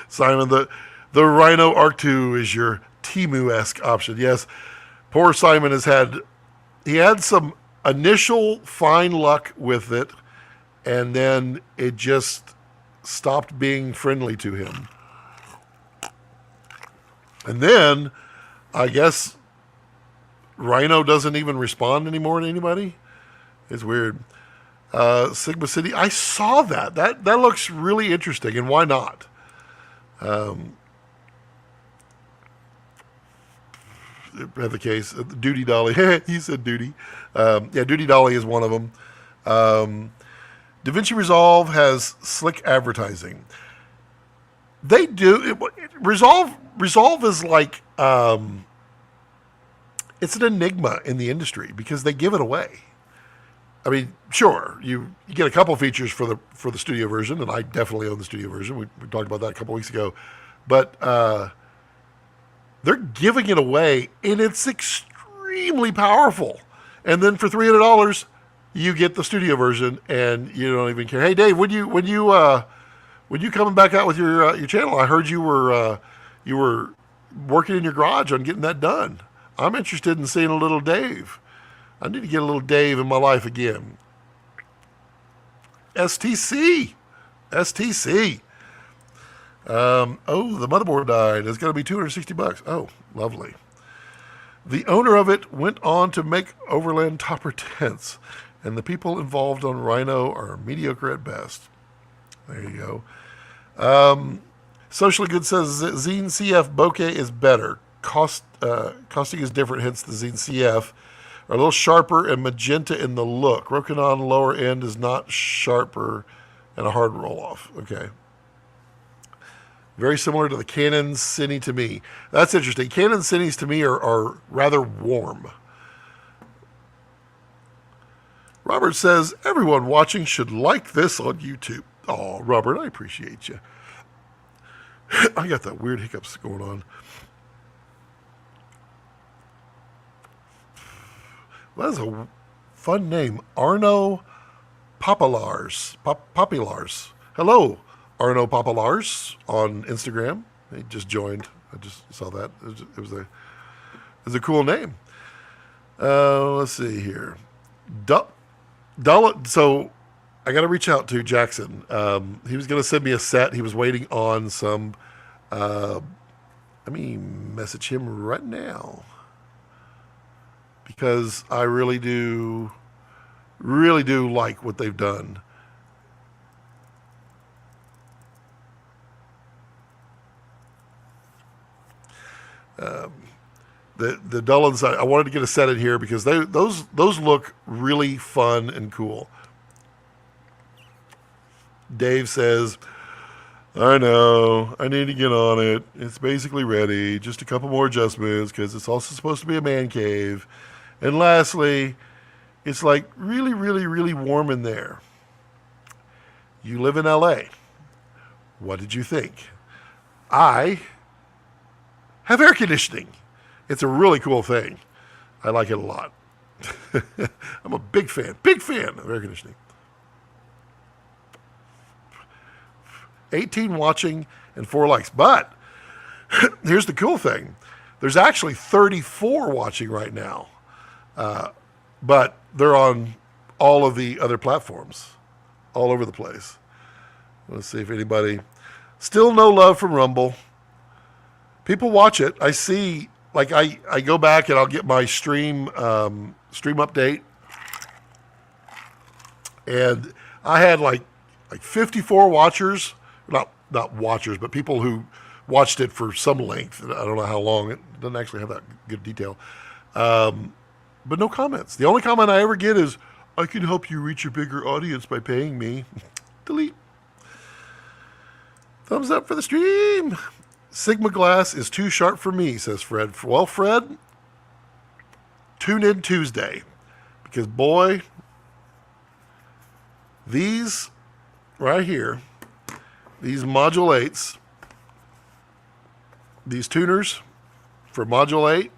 Simon, the Rhino Arc 2 is your Temu-esque option. Yes, poor Simon he had some initial fine luck with it, and then it just stopped being friendly to him. And then, I guess, Rhino doesn't even respond anymore to anybody. It's weird. Sigma City. I saw that. That looks really interesting, and why not? Have the case. Duty Dolly. He said Duty. Yeah, Duty Dolly is one of them. DaVinci Resolve has slick advertising. They do. Resolve is like it's an enigma in the industry because they give it away. I mean, sure, you get a couple features for the studio version, and I definitely own the studio version. We talked about that a couple weeks ago, but they're giving it away, and it's extremely powerful. And then for $300, you get the studio version, and you don't even care. Hey, Dave, when you coming back out with your channel? I heard you were working in your garage on getting that done. I'm interested in seeing a little Dave. I need to get a little Dave in my life again. STC. Oh, the motherboard died. It's going to be $260. Oh, lovely. The owner of it went on to make Overland topper tents, and the people involved on Rhino are mediocre at best. There you go. Socially Good says Zine CF bokeh is better. Costing is different, hence the Zine CF are a little sharper and magenta in the look. Rokinon lower end is not sharper and a hard roll off. Okay. Very similar to the Canon Cine to me. That's interesting. Canon Cines to me are rather warm. Robert says, everyone watching should like this on YouTube. Oh, Robert, I appreciate you. I got that weird hiccups going on. That is a fun name. Arno Populars. Populars. Hello, Arno Populars on Instagram. He just joined. I just saw that. It was a cool name. Let's see here. So I got to reach out to Jackson. He was going to send me a set. He was waiting on some. Let me message him right now because I really do like what they've done. The Dullins, I wanted to get a set in here because those look really fun and cool. Dave says, I know, I need to get on it. It's basically ready. Just a couple more adjustments because it's also supposed to be a man cave. And lastly, it's like really, really, really warm in there. You live in LA. What did you think? I have air conditioning. It's a really cool thing. I like it a lot. I'm a big fan of air conditioning. 18 watching and 4 likes. But here's the cool thing. There's actually 34 watching right now. But they're on all of the other platforms, all over the place. Let's see if anybody... Still no love from Rumble. People watch it. I see, like I go back and I'll get my stream update. And I had like 54 watchers. Not watchers, but people who watched it for some length. I don't know how long. It doesn't actually have that good detail. But no comments. The only comment I ever get is, I can help you reach a bigger audience by paying me. Delete. Thumbs up for the stream. Sigma glass is too sharp for me, says Fred. Well, Fred, tune in Tuesday. Because, boy, these right here, these Module 8s, these tuners for Module 8,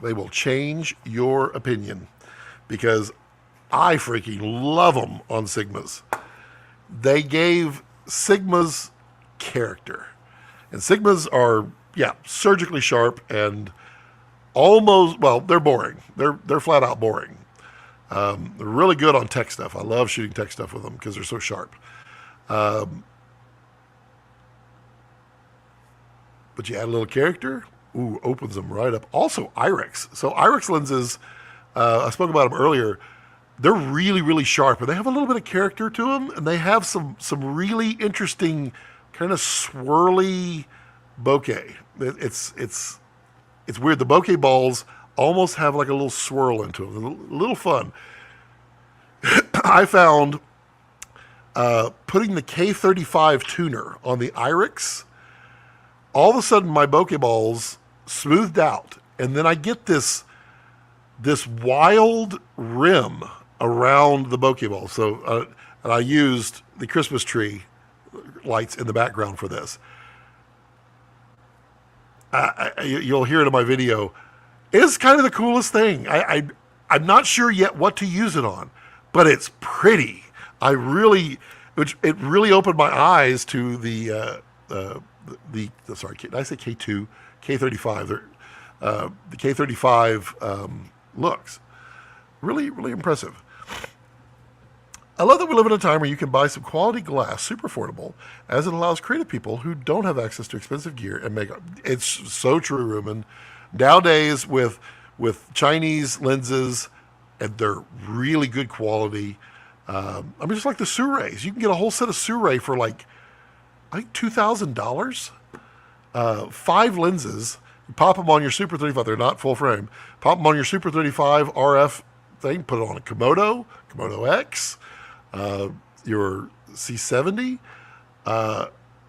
they will change your opinion because I freaking love them on Sigmas. They gave Sigmas character. And Sigmas are, surgically sharp and almost, well, they're boring. They're flat out boring. They're really good on tech stuff. I love shooting tech stuff with them because they're so sharp. But you add a little character, opens them right up. Also, IREX. So IREX lenses, I spoke about them earlier. they're really, really sharp, and they have a little bit of character to them, and they have some really interesting kind of swirly bokeh. It's weird. The bokeh balls almost have like a little swirl into them, a little fun. I found putting the K35 tuner on the Irix, all of a sudden my bokeh balls smoothed out, and then I get this wild rim around the bokeh ball. So and I used the Christmas tree lights in the background for this. You'll hear it in my video. It's kind of the coolest thing. I'm not sure yet what to use it on, but it's pretty. It really opened my eyes to the sorry, did I say K2? K35. The K35 looks really, really impressive. I love that we live in a time where you can buy some quality glass, super affordable, as it allows creative people who don't have access to expensive gear and make. It's so true, Ruben. Nowadays, with Chinese lenses, and they're really good quality. Just like the Surays. You can get a whole set of Suray for like, I think $2,000. 5 lenses. You pop them on your Super 35. They're not full frame. Pop them on your Super 35 RF thing. Put it on a Komodo X, your C70.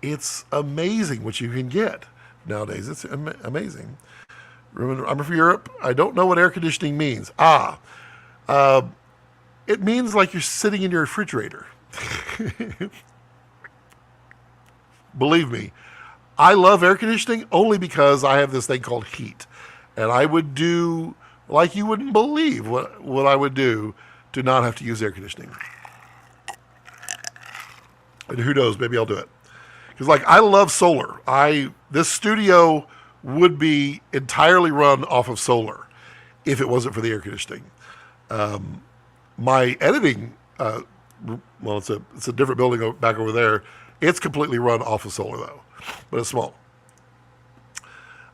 It's amazing what you can get nowadays. It's amazing. I'm from Europe. I don't know what air conditioning means. It means like you're sitting in your refrigerator. Believe me, I love air conditioning only because I have this thing called heat. And I would do, like you wouldn't believe what I would do to not have to use air conditioning. And who knows, maybe I'll do it. Because like I love solar. This studio would be entirely run off of solar if it wasn't for the air conditioning. My editing, it's a different building back over there. It's completely run off of solar though, but it's small.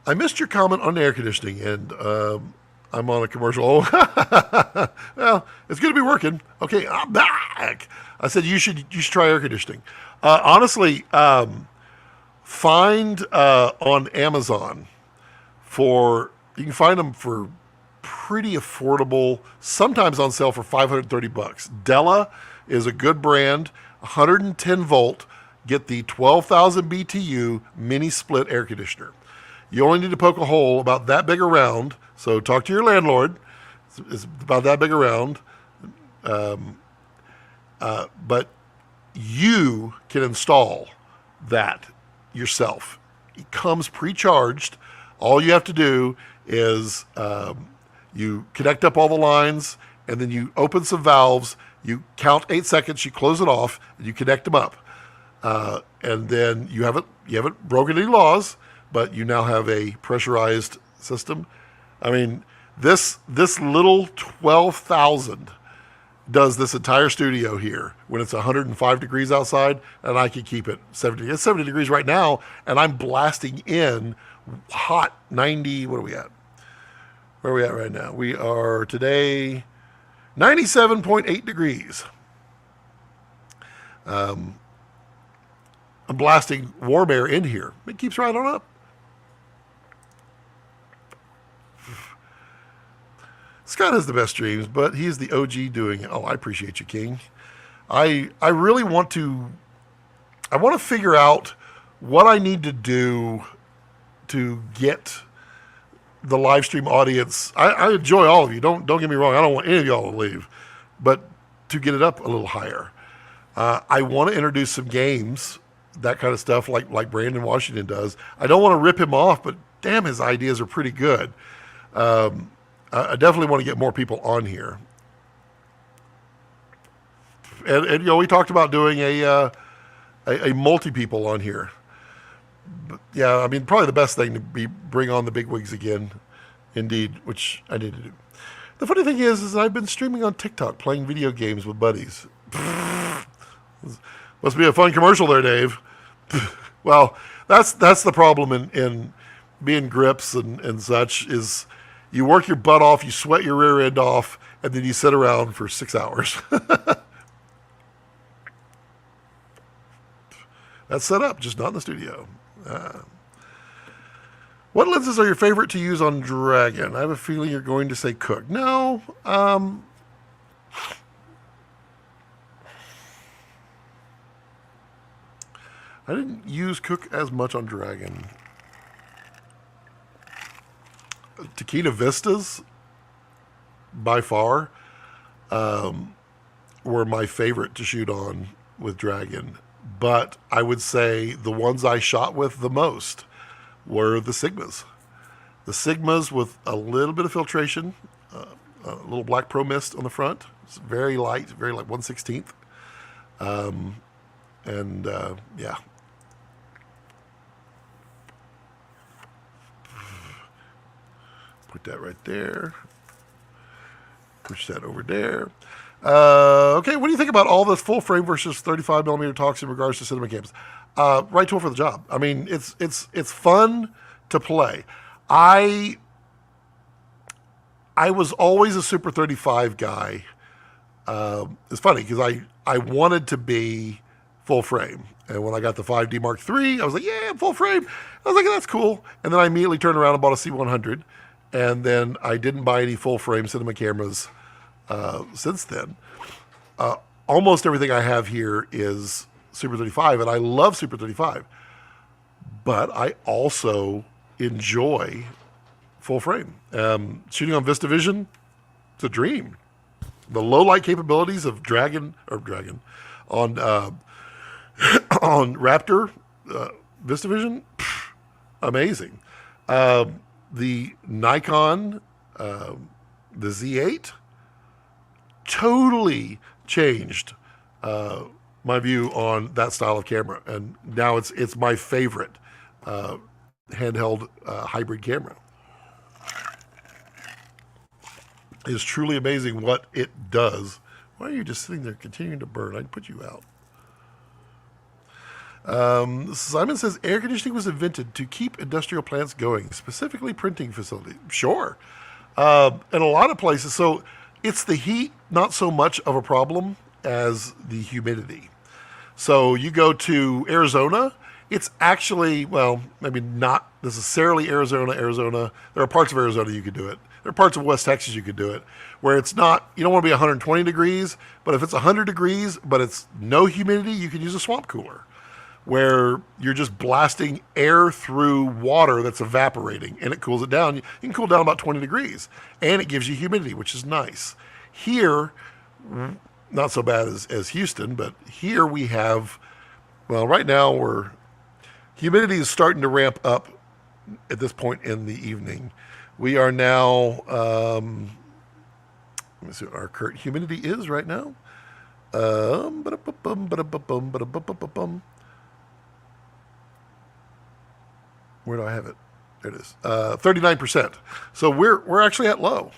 I missed your comment on air conditioning, and I'm on a commercial. Oh, well, it's going to be working. Okay, I'm back. I said you should try air conditioning. Honestly, find on Amazon you can find them for pretty affordable, sometimes on sale for $530. Della is a good brand, 110 volt, get the 12,000 BTU mini split air conditioner. You only need to poke a hole about that big around, so talk to your landlord. It's about that big around. But you can install that yourself. It comes pre-charged. All you have to do is you connect up all the lines, and then you open some valves. You count 8 seconds. You close it off, and you connect them up. And then you haven't broken any laws, but you now have a pressurized system. I mean, this little 12,000 does this entire studio here when it's 105 degrees outside, and I can keep it 70. It's 70 degrees right now, and I'm blasting in hot 90. What are we at? Where are we at right now? We are today 97.8 degrees. I'm blasting warm air in here. It keeps right on up. Scott has the best dreams, but he's the OG doing it. Oh, I appreciate you, King. I really want to figure out what I need to do to get the live stream audience. I enjoy all of you. Don't get me wrong. I don't want any of y'all to leave, but to get it up a little higher. I want to introduce some games, that kind of stuff, like Brandon Washington does. I don't want to rip him off, but damn, his ideas are pretty good. I definitely want to get more people on here. And we talked about doing a multi-people on here. But yeah, I mean, probably the best thing to be bring on the big wigs again, indeed, which I need to do. The funny thing is I've been streaming on TikTok, playing video games with buddies. Must be a fun commercial there, Dave. Well, that's the problem in being grips and such is you work your butt off, you sweat your rear end off, and then you sit around for 6 hours. That's set up, just not in the studio. What lenses are your favorite to use on Dragon? I have a feeling you're going to say Cook. No, I didn't use Cook as much on Dragon. Takeda Vistas, by far, were my favorite to shoot on with Dragon. But I would say the ones I shot with the most were the Sigmas. The Sigmas with a little bit of filtration, a little black pro mist on the front. It's very light 1/16. Yeah. Put that right there. Push that over there. Okay, what do you think about all this full frame versus 35 millimeter talks in regards to cinema cams? Right tool for the job. I mean, it's fun to play. I was always a Super 35 guy. It's funny because I wanted to be full frame. And when I got the 5D Mark III, I was like, yeah, full frame. I was like, that's cool. And then I immediately turned around and bought a C100. And then I didn't buy any full frame cinema cameras since then. Almost everything I have here is Super 35, and I love Super 35. But I also enjoy full frame. Shooting on VistaVision, it's a dream. The low light capabilities of Dragon on on Raptor VistaVision, amazing. The Nikon, the Z8, totally changed my view on that style of camera, and now it's my favorite handheld hybrid camera. It's truly amazing what it does. Why are you just sitting there continuing to burn? I'd put you out. Simon says air conditioning was invented to keep industrial plants going, specifically printing facilities. Sure. In a lot of places. So it's the heat, not so much of a problem as the humidity. So you go to Arizona, it's actually, well, maybe not necessarily Arizona. There are parts of Arizona you could do it. There are parts of West Texas you could do it, where it's not, you don't want to be 120 degrees, but if it's 100 degrees, but it's no humidity, you can use a swamp cooler, where you're just blasting air through water that's evaporating, and it cools it down. You can cool down about 20 degrees, and it gives you humidity, which is nice. Here, not so bad as Houston, but here we have, well, right now humidity is starting to ramp up at this point in the evening. We are now, let me see what our current humidity is right now. Where do I have it? There it is. 39%. So we're actually at low.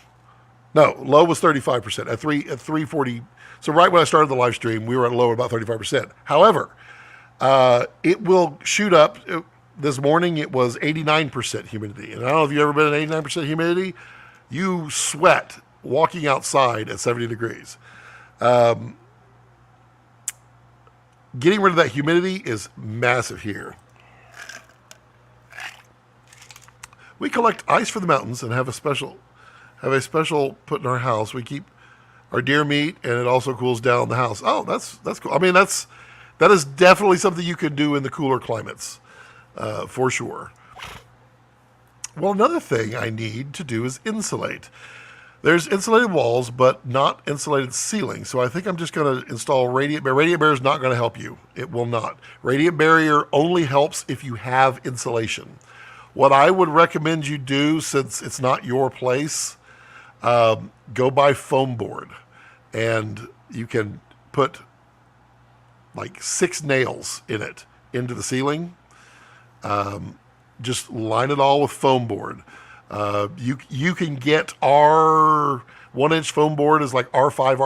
No, low was 35% at 340. So right when I started the live stream, we were at low at about 35%. However, it will shoot up. This morning it was 89% humidity. And I don't know if you've ever been at 89% humidity. You sweat walking outside at 70 degrees. Getting rid of that humidity is massive here. We collect ice for the mountains and have a special put in our house. We keep our deer meat, and it also cools down the house. Oh, that's cool. I mean, that is definitely something you can do in the cooler climates, for sure. Well, another thing I need to do is insulate. There's insulated walls, but not insulated ceilings. So I think I'm just going to install Radiant Barrier. Radiant Barrier is not going to help you. It will not. Radiant Barrier only helps if you have insulation. What I would recommend you do, since it's not your place, go buy foam board. And you can put like 6 nails in it into the ceiling. Just line it all with foam board. You can get our 1-inch foam board is like R5,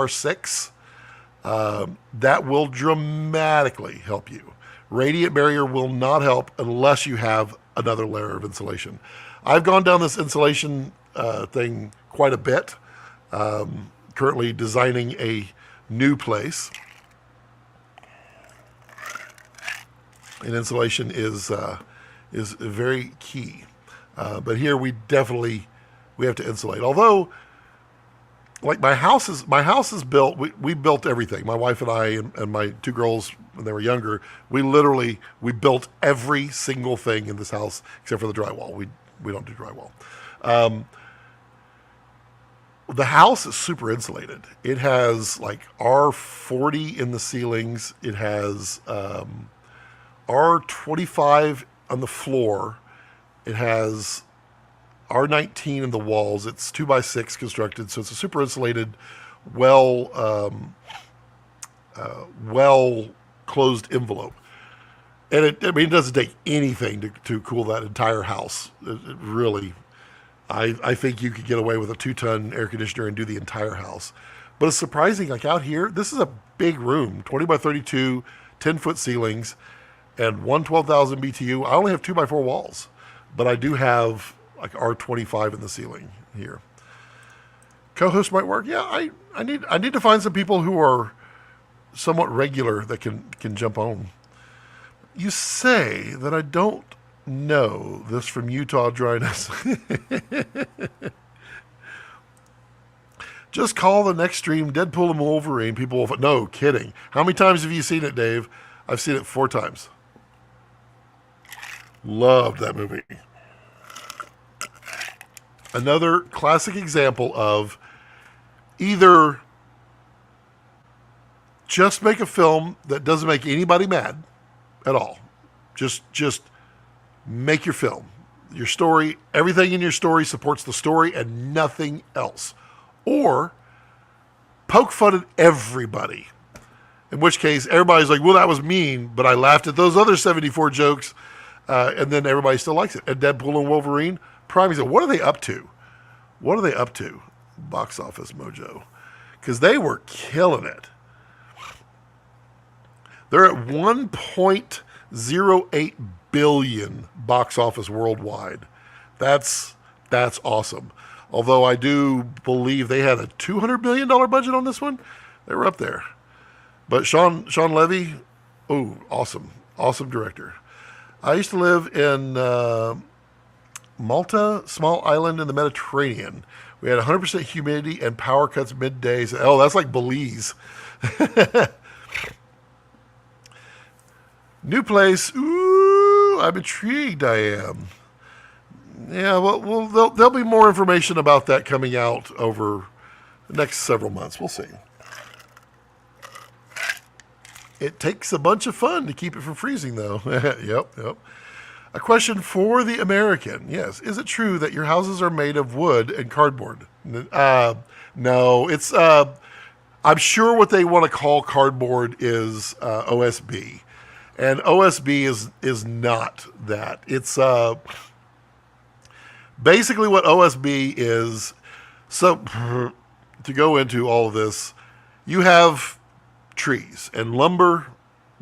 R6. That will dramatically help you. Radiant Barrier will not help unless you have another layer of insulation. I've gone down this insulation thing quite a bit currently designing a new place. And insulation is very key. But here we have to insulate. Although, like my house is built. We built everything. My wife and I and my two girls when they were younger. We built every single thing in this house except for the drywall. We don't do drywall. The house is super insulated. It has like R40 in the ceilings. It has R25 on the floor. It has R19 in the walls. It's 2x6 constructed, so it's a super insulated, well closed envelope. And it doesn't take anything to cool that entire house. It really, I think you could get away with a 2-ton air conditioner and do the entire house. But it's surprising, like out here, this is a big room, 20 by 32, 10-foot ceilings, and 112,000 BTU. I only have 2x4 walls, but I do have like R25 in the ceiling here. Co-host might work. Yeah, I need to find some people who are somewhat regular that can jump on. You say that I don't know this from Utah dryness. Just call the next stream Deadpool and Wolverine. People will... No, kidding. How many times have you seen it, Dave? I've seen it 4 times. Loved that movie. Another classic example of either just make a film that doesn't make anybody mad at all. Just make your film. Your story, everything in your story supports the story and nothing else. Or poke fun at everybody. In which case, everybody's like, well, that was mean, but I laughed at those other 74 jokes, and then everybody still likes it. And Deadpool and Wolverine, prime example. What are they up to? What are they up to? Box Office Mojo. Because they were killing it. They're at 1.08 billion box office worldwide. That's awesome. Although I do believe they had a $200 million budget on this one. They were up there. But Sean Levy, awesome. Awesome director. I used to live in Malta, small island in the Mediterranean. We had 100% humidity and power cuts middays. Oh, that's like Belize. New place. Ooh, I'm intrigued, I am. Yeah, well there'll be more information about that coming out over the next several months. We'll see. It takes a bunch of fun to keep it from freezing, though. Yep. A question for the American. Yes. Is it true that your houses are made of wood and cardboard? No. It's, I'm sure what they want to call cardboard is OSB. And OSB is not that. It's basically what OSB is. So to go into all of this, you have trees and lumber.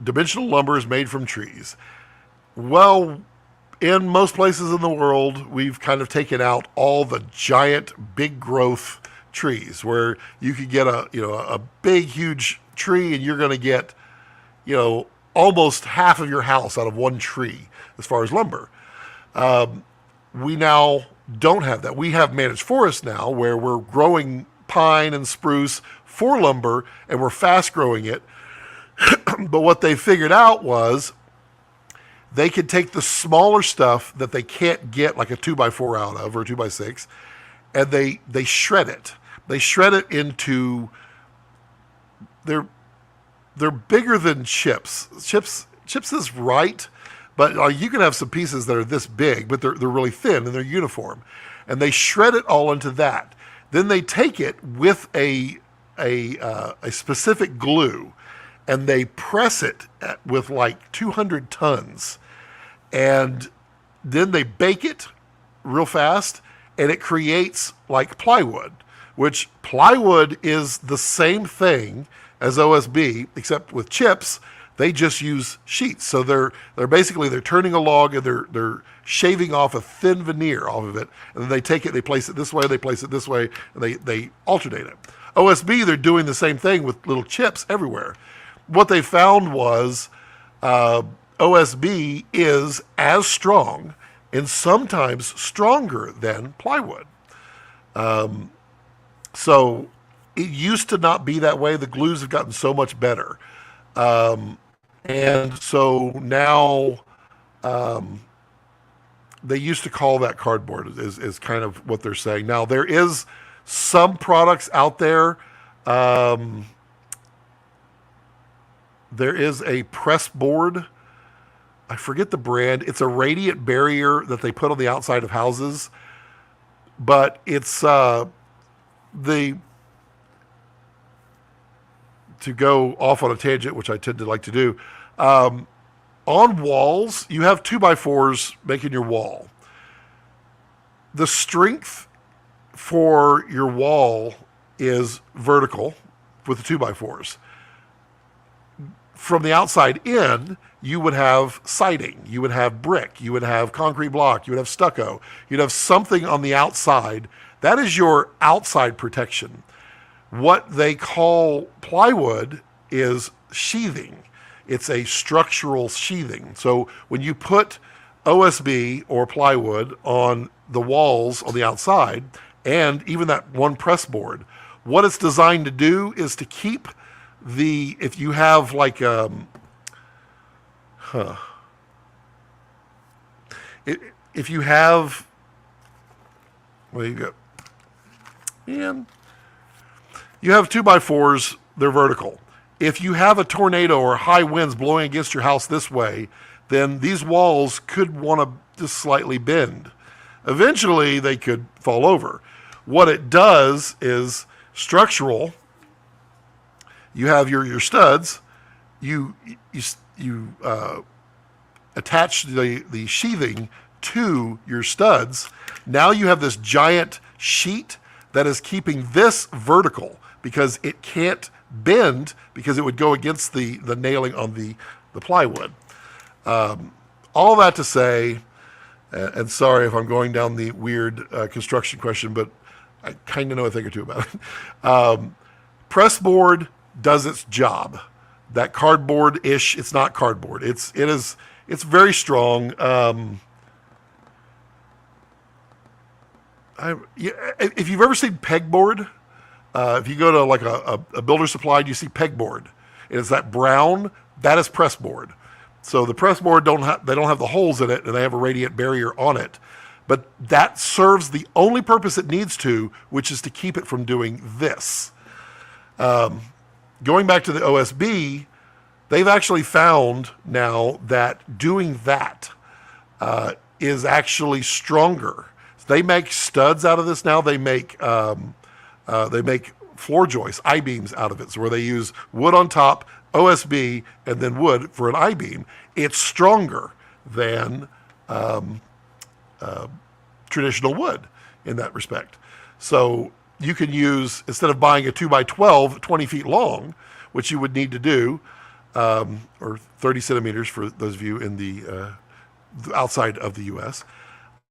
Dimensional lumber is made from trees. Well, in most places in the world, we've kind of taken out all the giant, big growth trees where you could get a big, huge tree and you're going to get, almost half of your house out of one tree as far as lumber. We now don't have that. We have managed forests now where we're growing pine and spruce for lumber and we're fast growing it. But what they figured out was they could take the smaller stuff that they can't get like a 2x4 out of or a 2x6 and they shred it. They shred it into, they're bigger than chips. Chips is right, but you can have some pieces that are this big, but they're really thin and they're uniform. And they shred it all into that. Then they take it with a specific glue and they press it with like 200 tons. And then they bake it real fast and it creates like plywood, which plywood is the same thing as OSB, except with chips, they just use sheets. So they're turning a log and they're shaving off a thin veneer off of it, and then they take it, they place it this way, they place it this way, and they alternate it. OSB, they're doing the same thing with little chips everywhere. What they found was OSB is as strong and sometimes stronger than plywood. So it used to not be that way. The glues have gotten so much better. And so now they used to call that cardboard is kind of what they're saying. Now there is some products out there. There is a press board. I forget the brand. It's a radiant barrier that they put on the outside of houses, but it's to go off on a tangent, which I tend to like to do. On walls, you have 2x4s making your wall. The strength for your wall is vertical with the 2x4s. From the outside in, you would have siding, you would have brick, you would have concrete block, you would have stucco, you'd have something on the outside. That is your outside protection. What they call plywood is sheathing. It's a structural sheathing. So when you put OSB or plywood on the walls on the outside, and even that one press board, what it's designed to do is to keep if you have like if you have, well, you go, and you have 2x4s, they're vertical. If you have a tornado or high winds blowing against your house this way, then these walls could want to just slightly bend. Eventually, they could fall over. What it does is structural. You have your studs. You attach the sheathing to your studs. Now you have this giant sheet that is keeping this vertical because it can't bend because it would go against the nailing on the plywood. All that to say, and sorry if I'm going down the weird construction question, but I kind of know a thing or two about it. Pressboard does its job. That cardboard-ish, it's not cardboard. It's very strong. If you've ever seen pegboard, if you go to like a builder supply and you see pegboard, and it's that brown, that is pressboard. So the pressboard don't have the holes in it, and they have a radiant barrier on it. But that serves the only purpose it needs to, which is to keep it from doing this. Going back to the OSB, they've actually found now that doing that is actually stronger. They make studs out of this now. They make floor joists, I-beams out of it. So where they use wood on top, OSB, and then wood for an I-beam. It's stronger than traditional wood in that respect. So you can use, instead of buying a 2x12, 20 feet long, which you would need to do, or 30 centimeters for those of you in the outside of the U.S.,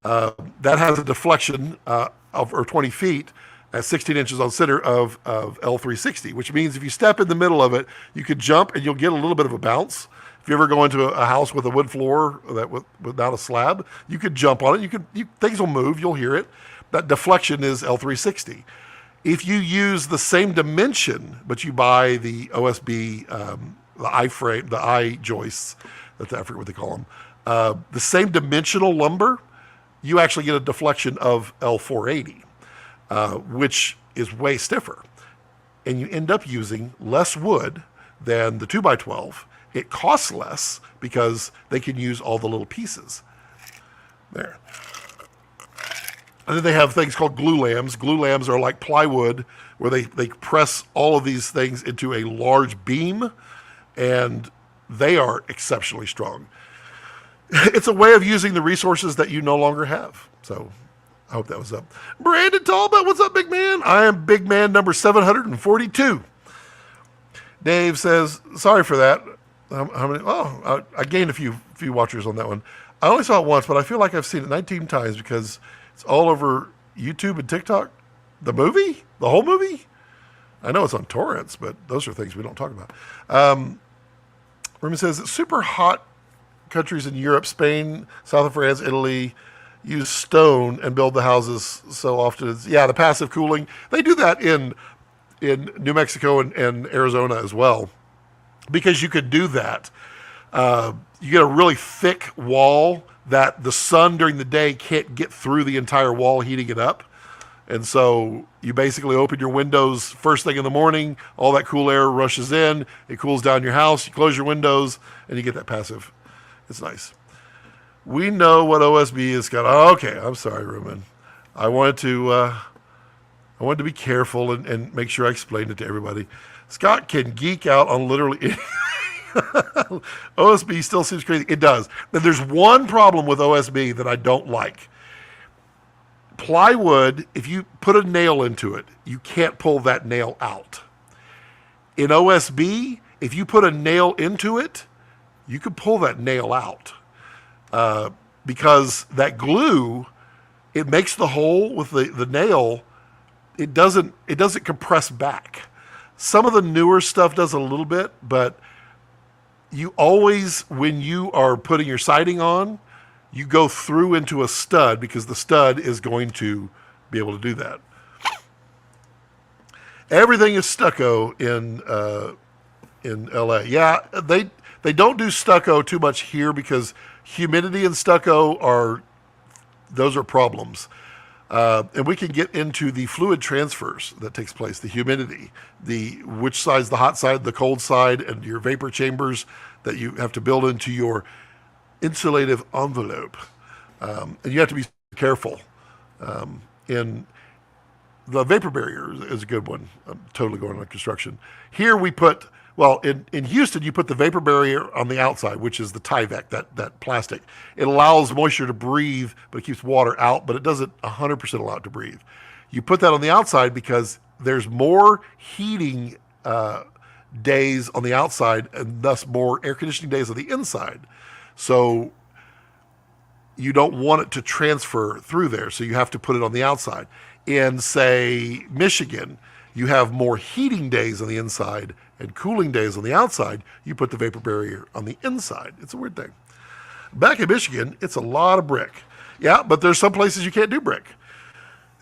that has a deflection or 20 feet at 16 inches on center of L360, which means if you step in the middle of it, you could jump and you'll get a little bit of a bounce. If you ever go into a house with a wood floor without a slab, you could jump on it. Things will move. You'll hear it. That deflection is L360. If you use the same dimension, but you buy the OSB, the I-frame, the I-joists, I forget what they call them, the same dimensional lumber, you actually get a deflection of L480, which is way stiffer. And you end up using less wood than the 2x12. It costs less because they can use all the little pieces. There. And then they have things called glue lambs. Glue lambs are like plywood where they press all of these things into a large beam, and they are exceptionally strong. It's a way of using the resources that you no longer have. So I hope that was up. Brandon Talbot, what's up, big man? I am big man number 742. Dave says, sorry for that. How many? Oh, I gained a few watchers on that one. I only saw it once, but I feel like I've seen it 19 times because it's all over YouTube and TikTok. The movie? The whole movie? I know it's on torrents, but those are things we don't talk about. Ruben says that super hot countries in Europe, Spain, south of France, Italy, use stone and build the houses so often. The passive cooling. They do that in New Mexico and Arizona as well, because you could do that. You get a really thick wall that the sun during the day can't get through the entire wall, heating it up. And so you basically open your windows first thing in the morning, all that cool air rushes in, it cools down your house, you close your windows, and you get that passive. It's nice. We know what OSB is got. Oh, okay, I'm sorry, Ruben. I wanted to be careful and make sure I explained it to everybody. Scott can geek out on literally OSB still seems crazy. It does. But there's one problem with OSB that I don't like. Plywood, if you put a nail into it, you can't pull that nail out. In OSB, if you put a nail into it, you can pull that nail out. Because that glue, it makes the hole with the nail, it doesn't compress back. Some of the newer stuff does a little bit, but you always, when you are putting your siding on, you go through into a stud because the stud is going to be able to do that. Everything is stucco in LA. Yeah, they don't do stucco too much here because humidity and stucco those are problems. And we can get into the fluid transfers that takes place, the humidity, which side's the hot side, the cold side, and your vapor chambers that you have to build into your insulative envelope. And you have to be careful. In the vapor barrier is a good one. I'm totally going on construction. Here we put, in Houston, you put the vapor barrier on the outside, which is the Tyvek, that plastic. It allows moisture to breathe, but it keeps water out, but it doesn't 100% allow it to breathe. You put that on the outside because there's more heating days on the outside and thus more air conditioning days on the inside. So you don't want it to transfer through there, so you have to put it on the outside. In, say, Michigan, you have more heating days on the inside and cooling days on the outside. You put the vapor barrier on the inside. It's a weird thing. Back in Michigan, it's a lot of brick. Yeah, but there's some places you can't do brick.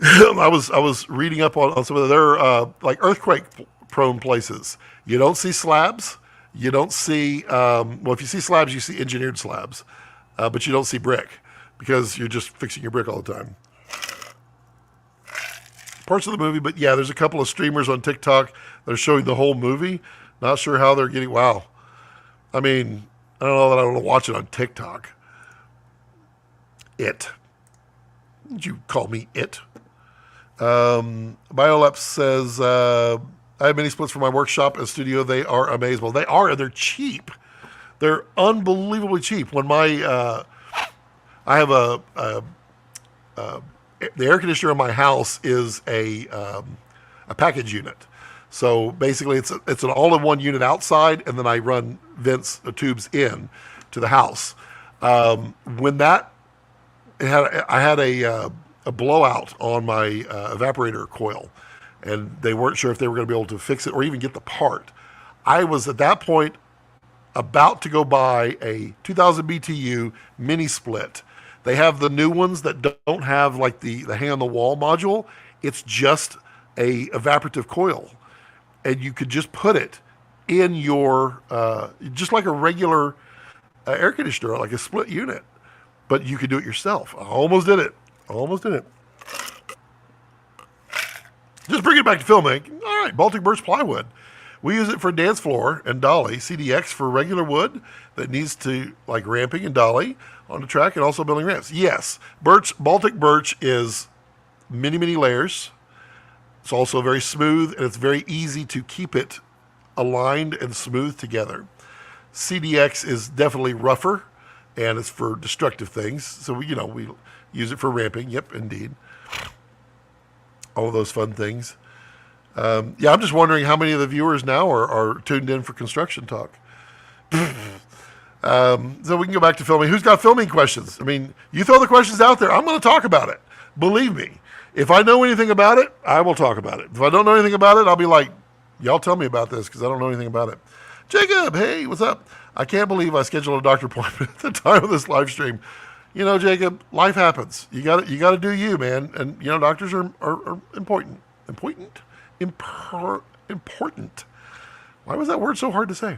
I was reading up on some of their like earthquake-prone places. You don't see slabs. You don't see, if you see slabs, you see engineered slabs. But you don't see brick because you're just fixing your brick all the time. Parts of the movie, but yeah, there's a couple of streamers on TikTok that are showing the whole movie. Not sure how they're getting, wow. I mean, I don't know that I want to watch it on TikTok. It. Did you call me it? Biolep says, I have mini splits for my workshop and studio. They are amazing. They are, and they're cheap. They're unbelievably cheap. When I have the air conditioner in my house is a package unit. So basically, it's an all-in-one unit outside, and then I run vents tubes in to the house. When that I had a blowout on my evaporator coil, and they weren't sure if they were going to be able to fix it or even get the part. I was at that point about to go buy a 2000 BTU mini split. They have the new ones that don't have like the hang on the wall module. It's just a evaporative coil, and you could just put it in your just like a regular air conditioner, like a split unit, but you could do it yourself. I almost did it. Just bring it back to filmmaking. All right, Baltic birch plywood. We use it for dance floor and dolly. CDX for regular wood that needs to like ramping and dolly on the track, and also building ramps. Yes, Baltic birch is many layers. It's also very smooth, and it's very easy to keep it aligned and smooth together. CDX is definitely rougher, and it's for destructive things. So we use it for ramping. Yep, indeed. All of those fun things. I'm just wondering how many of the viewers now are tuned in for construction talk. So we can go back to filming. Who's got filming questions? I mean, you throw the questions out there. I'm going to talk about it. Believe me. If I know anything about it, I will talk about it. If I don't know anything about it, I'll be like, Y'all tell me about this because I don't know anything about it. Jacob, hey, what's up? I can't believe I scheduled a doctor appointment at the time of this live stream. You know, Jacob, life happens. You got to do you, man. And you know, doctors are important. Important. Why was that word so hard to say?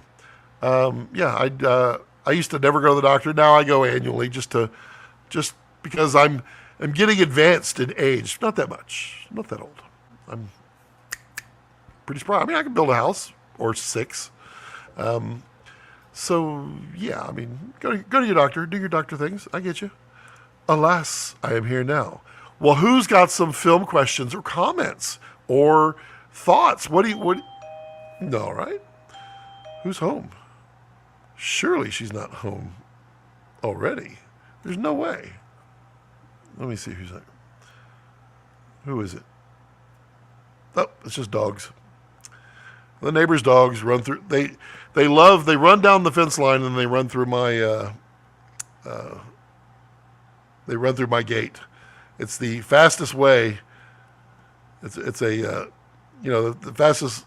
I used to never go to the doctor. Now I go annually just because I'm getting advanced in age. Not that much. I'm not that old. I'm pretty spry. I mean, I can build a house or 6. So yeah, I mean, go to your doctor, do your doctor things. I get you. Alas, I am here now. Well, who's got some film questions or comments or thoughts? What? No, right? Who's home? Surely she's not home already. There's no way. Let me see who's there. Who is it? Oh, it's just dogs. The neighbor's dogs run through. They run down the fence line and they run through my gate. It's the fastest way. It's a the fastest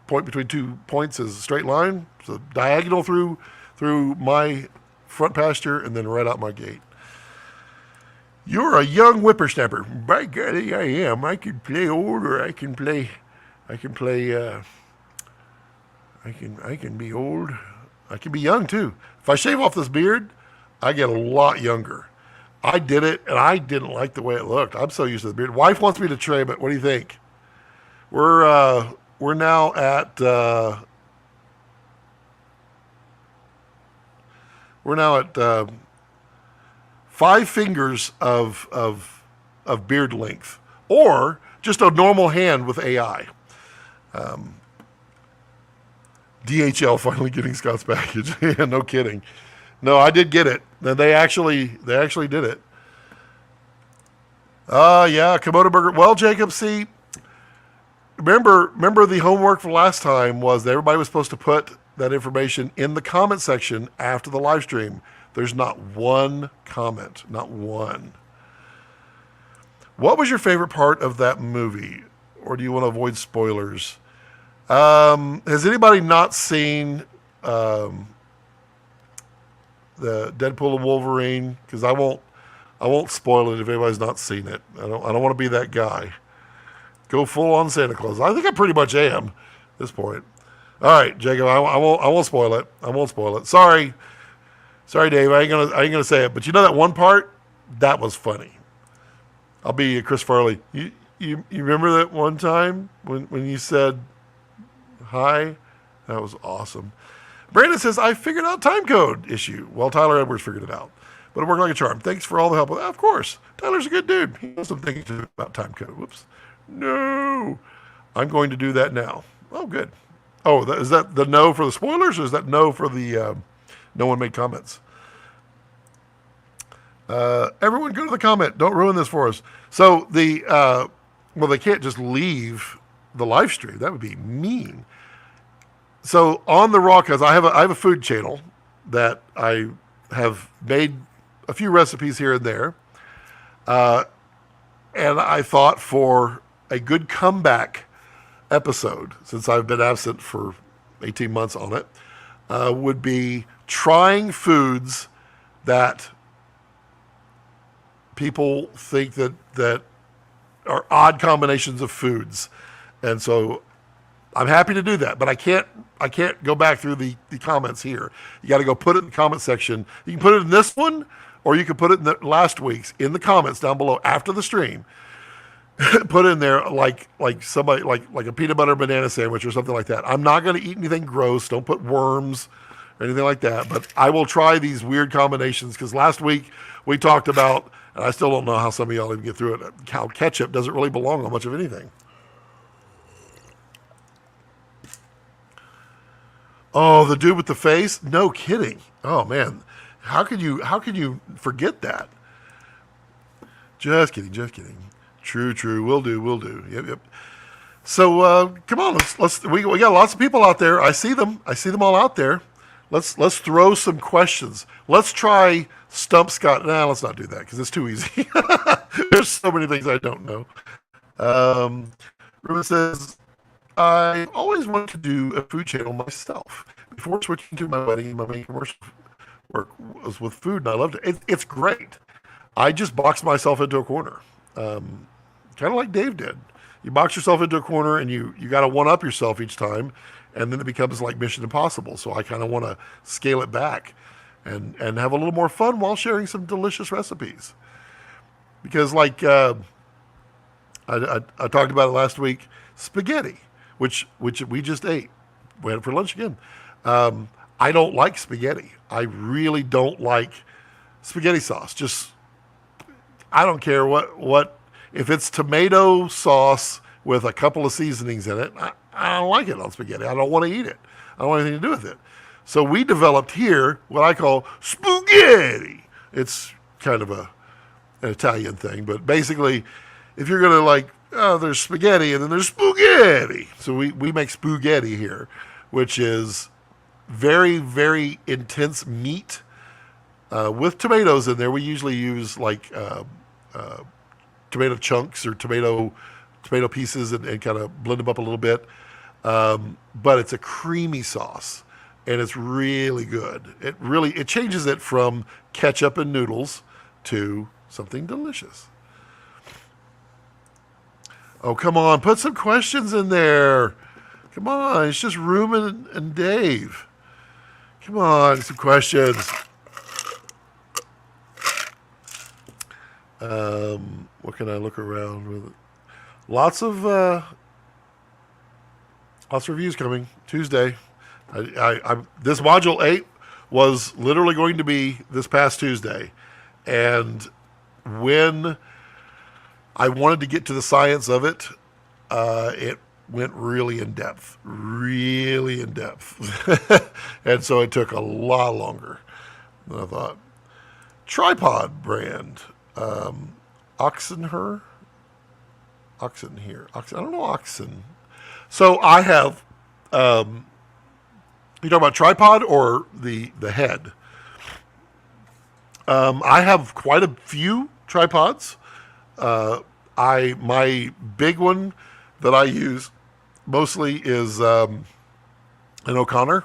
point between 2 points is a straight line. So diagonal through my front pasture and then right out my gate. You're a young whippersnapper. By golly, I am. I can play old or I can play. I can be old. I can be young too. If I shave off this beard, I get a lot younger. I did it and I didn't like the way it looked. I'm so used to the beard. Wife wants me to trim it. What do you think? We're now at 5 fingers of beard length, or just a normal hand with AI. DHL finally getting Scott's package. Yeah, no kidding. No, I did get it. They actually did it. Yeah, Komodo burger. Well, Jacob, see, remember the homework from last time was that everybody was supposed to put that information in the comment section after the live stream. There's not one comment, not one. What was your favorite part of that movie? Or do you want to avoid spoilers? Has anybody not seen the Deadpool and Wolverine? Because I won't spoil it if anybody's not seen it. I don't want to be that guy. Go full on Santa Claus. I think I pretty much am at this point. All right, Jacob, I won't spoil it. I won't spoil it. Sorry, Dave. I ain't gonna say it. But you know that one part that was funny. I'll be Chris Farley. You remember that one time when you said hi? That was awesome. Brandon says, I figured out Timecode issue. Well, Tyler Edwards figured it out. But it worked like a charm. Thanks for all the help. Of course. Tyler's a good dude. He knows some things about Timecode. Whoops. No. I'm going to do that now. Oh, good. Oh, is that the no for the spoilers, or is that no for the no one made comments? Everyone go to the comment. Don't ruin this for us. So they can't just leave the live stream. That would be mean. So on the Rawcast, I have a food channel that I have made a few recipes here and there. And I thought for a good comeback episode, since I've been absent for 18 months on it, would be trying foods that people think that are odd combinations of foods. And so I'm happy to do that, but I can't go back through the comments here. You got to go put it in the comment section. You can put it in this one, or you can put it in the last week's in the comments down below after the stream. Put in there like somebody like a peanut butter banana sandwich or something like that. I'm not going to eat anything gross. Don't put worms or anything like that. But I will try these weird combinations, because last week we talked about, and I still don't know how some of y'all even get through it, how ketchup doesn't really belong on much of anything. Oh, the dude with the face? No kidding. Oh man, how could you forget that? Just kidding. True. Will do. Yep. So come on, we got lots of people out there. I see them all out there. Let's throw some questions. Let's try Stump Scott. Nah, let's not do that because it's too easy. There's so many things I don't know. Ruben says, I always wanted to do a food channel myself. Before switching to my wedding, my main commercial work was with food, and I loved it. It's great. I just boxed myself into a corner, kind of like Dave did. You box yourself into a corner, and you got to one up yourself each time, and then it becomes like Mission Impossible. So I kind of want to scale it back, and have a little more fun while sharing some delicious recipes. Because like I talked about it last week, spaghetti, which we just ate. We had it for lunch again. I don't like spaghetti. I really don't like spaghetti sauce. Just I don't care what if it's tomato sauce with a couple of seasonings in it. I don't like it on spaghetti. I don't want to eat it. I don't want anything to do with it. So we developed here what I call spaghetti. It's kind of an Italian thing, but basically, if you're gonna like, oh, there's spaghetti and then there's spaghetti. So we make spaghetti here, which is very, very intense meat with tomatoes in there. We usually use like tomato chunks or tomato pieces and kind of blend them up a little bit. But it's a creamy sauce and it's really good. It changes it from ketchup and noodles to something delicious. Oh, come on, put some questions in there. Come on, it's just Ruben and Dave. Come on, some questions. What can I look around with? Lots of reviews coming Tuesday. This module 8 was literally going to be this past Tuesday, and when I wanted to get to the science of it, it went really in depth, and so it took a lot longer than I thought. Tripod brand, Oxen here. I don't know Oxen. So I have. You talking about tripod or the head? I have quite a few tripods. My big one that I use mostly is an O'Connor.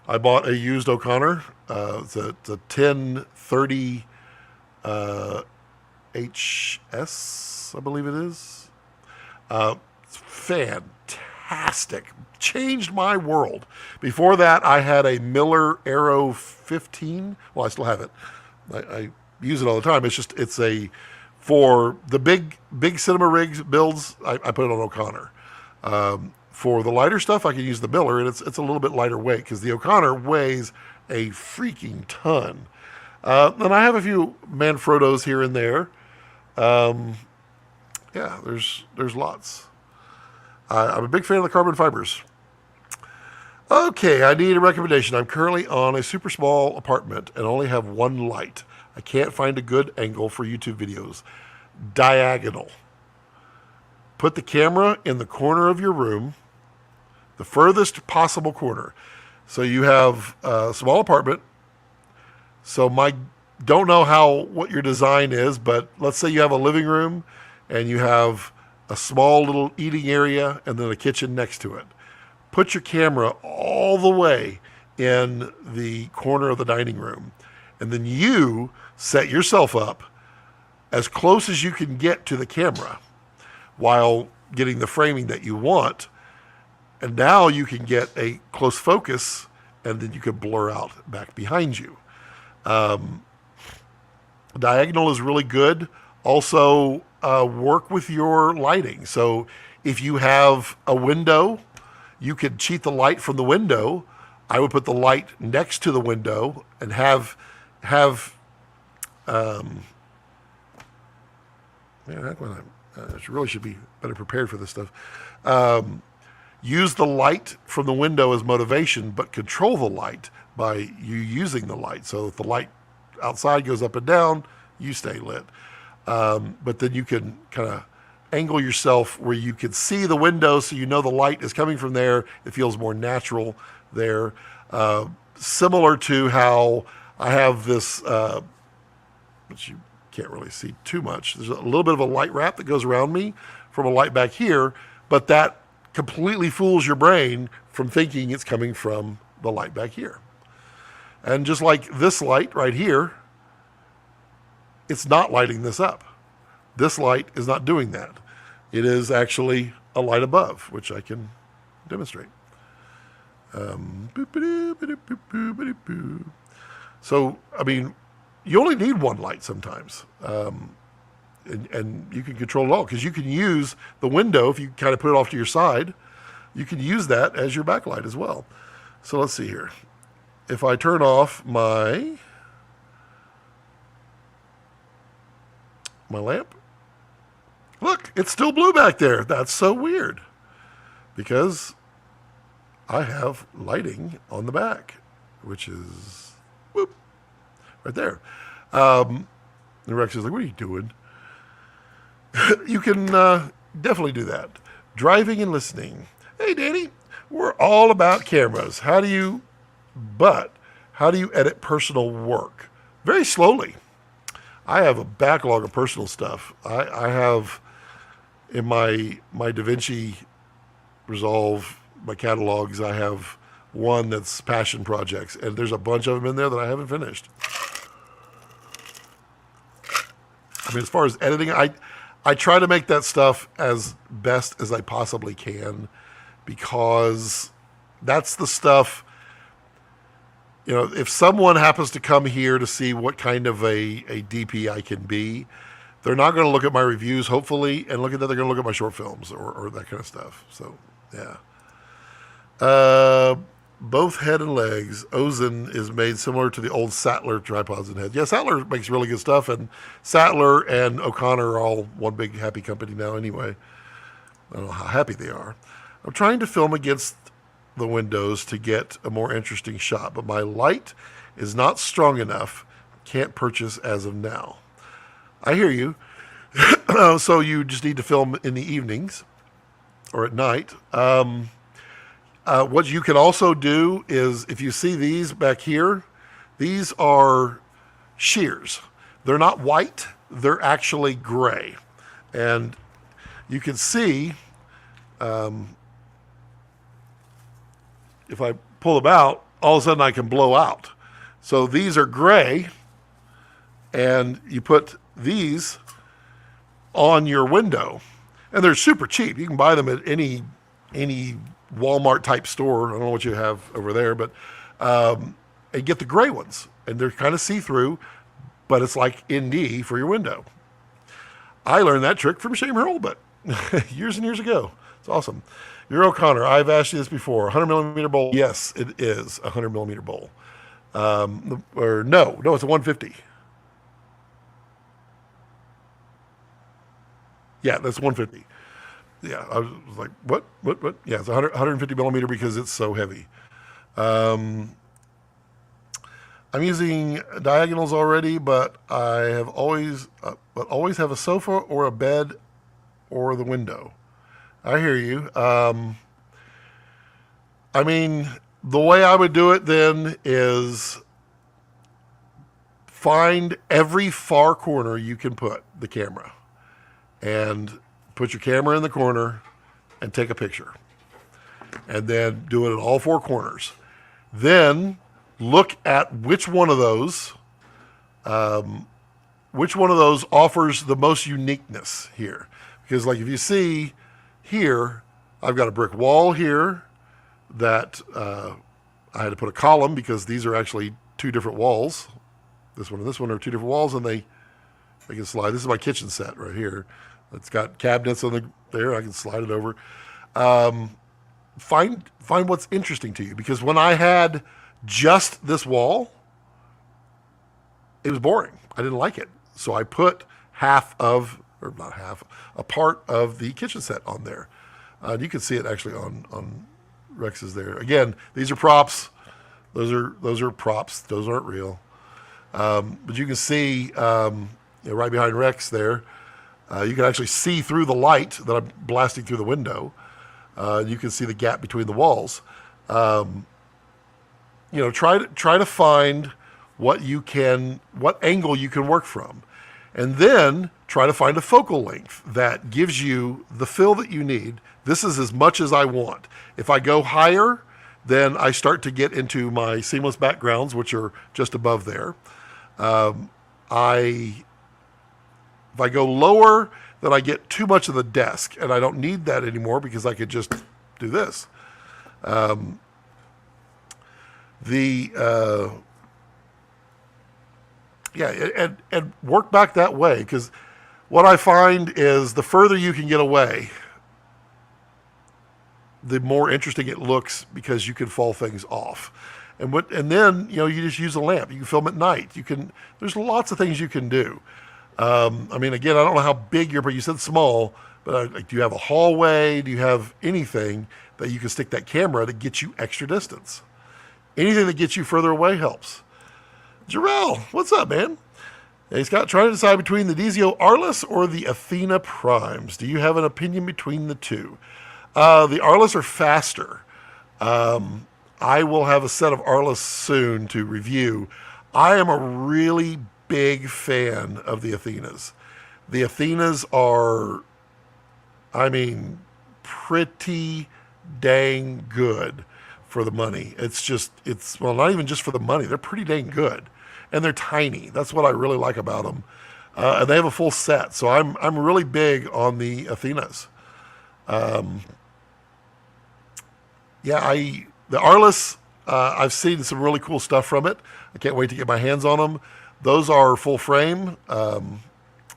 I bought a used O'Connor. It's a 1030 HS, I believe it is. It's fantastic. Changed my world. Before that, I had a Miller Aero 15. Well, I still have it. I use it all the time. It's a for the big cinema rigs builds. I put it on O'Connor. For the lighter stuff, I can use the Miller, and it's a little bit lighter weight because the O'Connor weighs a freaking ton. And I have a few Manfrottos here and there. Yeah, there's lots. I'm a big fan of the carbon fibers. Okay, I need a recommendation. I'm currently on a super small apartment and only have one light. I can't find a good angle for YouTube videos. Diagonal. Put the camera in the corner of your room, the furthest possible corner. So you have a small apartment. So don't know what your design is, but let's say you have a living room and you have a small little eating area and then a kitchen next to it. Put your camera all the way in the corner of the dining room, and then you set yourself up as close as you can get to the camera while getting the framing that you want. And now you can get a close focus, and then you can blur out back behind you. Diagonal is really good. Also, work with your lighting. So if you have a window, you could cheat the light from the window. I would put the light next to the window and have man, I really should be better prepared for this stuff. Use the light from the window as motivation, but control the light by you using the light. So if the light outside goes up and down, you stay lit. But then you can kind of angle yourself where you can see the window so you know the light is coming from there. It feels more natural there. Similar to how I have this, which you can't really see too much. There's a little bit of a light wrap that goes around me from a light back here, but that completely fools your brain from thinking it's coming from the light back here. And just like this light right here, it's not lighting this up. This light is not doing that. It is actually a light above, which I can demonstrate. So, I mean, you only need one light sometimes. And you can control it all, because you can use the window, if you kind of put it off to your side, you can use that as your backlight as well. So let's see here. If I turn off my lamp, look, it's still blue back there. That's so weird, because I have lighting on the back, which is whoop, right there. And Rex is like, what are you doing? You can definitely do that. Driving and listening. Hey, Danny, we're all about cameras. How do you edit personal work? Very slowly. I have a backlog of personal stuff. I have in my DaVinci Resolve, my catalogs, I have one that's passion projects, and there's a bunch of them in there that I haven't finished. I mean, as far as editing, I try to make that stuff as best as I possibly can, because that's the stuff, you know, if someone happens to come here to see what kind of a DP I can be, they're not going to look at my reviews, hopefully, and look at that, they're going to look at my short films or that kind of stuff. So, yeah. Both head and legs. Ozen is made similar to the old Sattler tripods and heads. Yeah, Sattler makes really good stuff, and Sattler and O'Connor are all one big happy company now anyway. I don't know how happy they are. I'm trying to film against the windows to get a more interesting shot, but my light is not strong enough. Can't purchase as of now. I hear you. So you just need to film in the evenings or at night. What you can also do is, if you see these back here, these are shears. They're not white, they're actually gray. And you can see, if I pull them out, all of a sudden I can blow out. So these are gray, and you put these on your window, and they're super cheap. You can buy them at any Walmart type store. I don't know what you have over there, but and get the gray ones, and they're kind of see-through, but it's like ND for your window. I learned that trick from Shane Hurlbut years and years ago. It's awesome. You're O'Connor. I've asked you this before. 100 millimeter bowl. Yes, it is a 100 millimeter bowl. Or no, it's a 150. Yeah, that's 150. Yeah, I was like, what? Yeah, it's 150 millimeter because it's so heavy. I'm using diagonals already, but I have always have a sofa or a bed or the window. I hear you. I mean, the way I would do it then is find every far corner you can put the camera, and put your camera in the corner and take a picture, and then do it at all four corners. Then look at which one of those offers the most uniqueness here. Because like if you see here, I've got a brick wall here that I had to put a column, because these are actually two different walls. This one and this one are two different walls, and they can slide. This is my kitchen set right here. It's got cabinets on there. I can slide it over. Find what's interesting to you, because when I had just this wall, it was boring. I didn't like it. So I put a part of the kitchen set on there. You can see it actually on Rex's there. Again, these are props. Those are props. Those aren't real. But you can see right behind Rex there, you can actually see through the light that I'm blasting through the window. You can see the gap between the walls. Try to find what angle you can work from. And then try to find a focal length that gives you the fill that you need. This is as much as I want. If I go higher, then I start to get into my seamless backgrounds, which are just above there. If I go lower, then I get too much of the desk, and I don't need that anymore because I could just do this. And work back that way, because what I find is the further you can get away, the more interesting it looks, because you can fall things off. And then you just use a lamp. You can film at night. There's lots of things you can do. Again, I don't know how big but you said small, but do you have a hallway? Do you have anything that you can stick that camera to get you extra distance? Anything that gets you further away helps. Jarrell, what's up, man? Hey, Scott, trying to decide between the Dizio Arliss or the Athena Primes. Do you have an opinion between the two? The Arliss are faster. I will have a set of Arliss soon to review. I am a really big fan of the Athenas. The Athenas are, pretty dang good for the money. Not even just for the money. They're pretty dang good. And they're tiny. That's what I really like about them. And they have a full set. So I'm really big on the Athenas. The Arliss, I've seen some really cool stuff from it. I can't wait to get my hands on them. Those are full frame.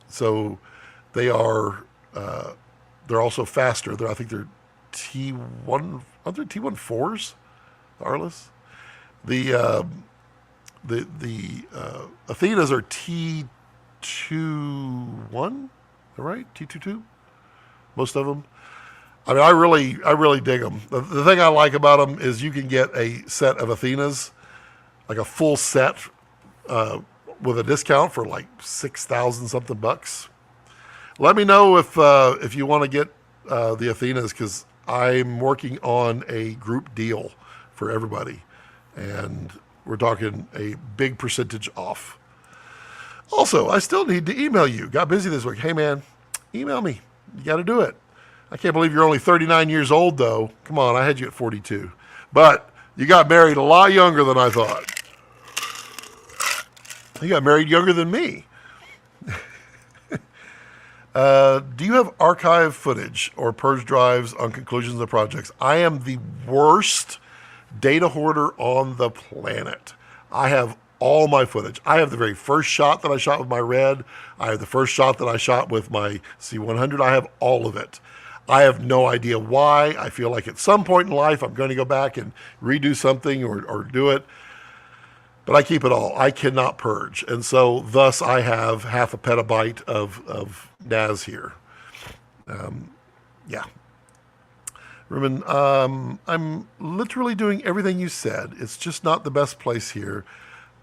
So they are, they're also faster. I think they're T1, are they T14s? The Arliss? The Athenas are T21, all right? T22, most of them. I really dig them. The thing I like about them is you can get a set of Athenas, like a full set, with a discount for like $6,000 something bucks. Let me know if you want to get the Athenas, because I'm working on a group deal for everybody, and we're talking a big percentage off. Also, I still need to email you. Got busy this week. Hey, man, email me. You got to do it. I can't believe you're only 39 years old, though. Come on, I had you at 42. But you got married a lot younger than I thought. You got married younger than me. Do you have archive footage or purge drives on conclusions of projects? I am the worst data hoarder on the planet. I have all my footage. I have the very first shot that I shot with my Red. I have the first shot that I shot with my C100. I have all of it. I have no idea why. I feel like at some point in life I'm going to go back and redo something or do it. But I keep it all. I cannot purge. And so thus I have half a petabyte of NAS here. Ruben, I'm literally doing everything you said. It's just not the best place here.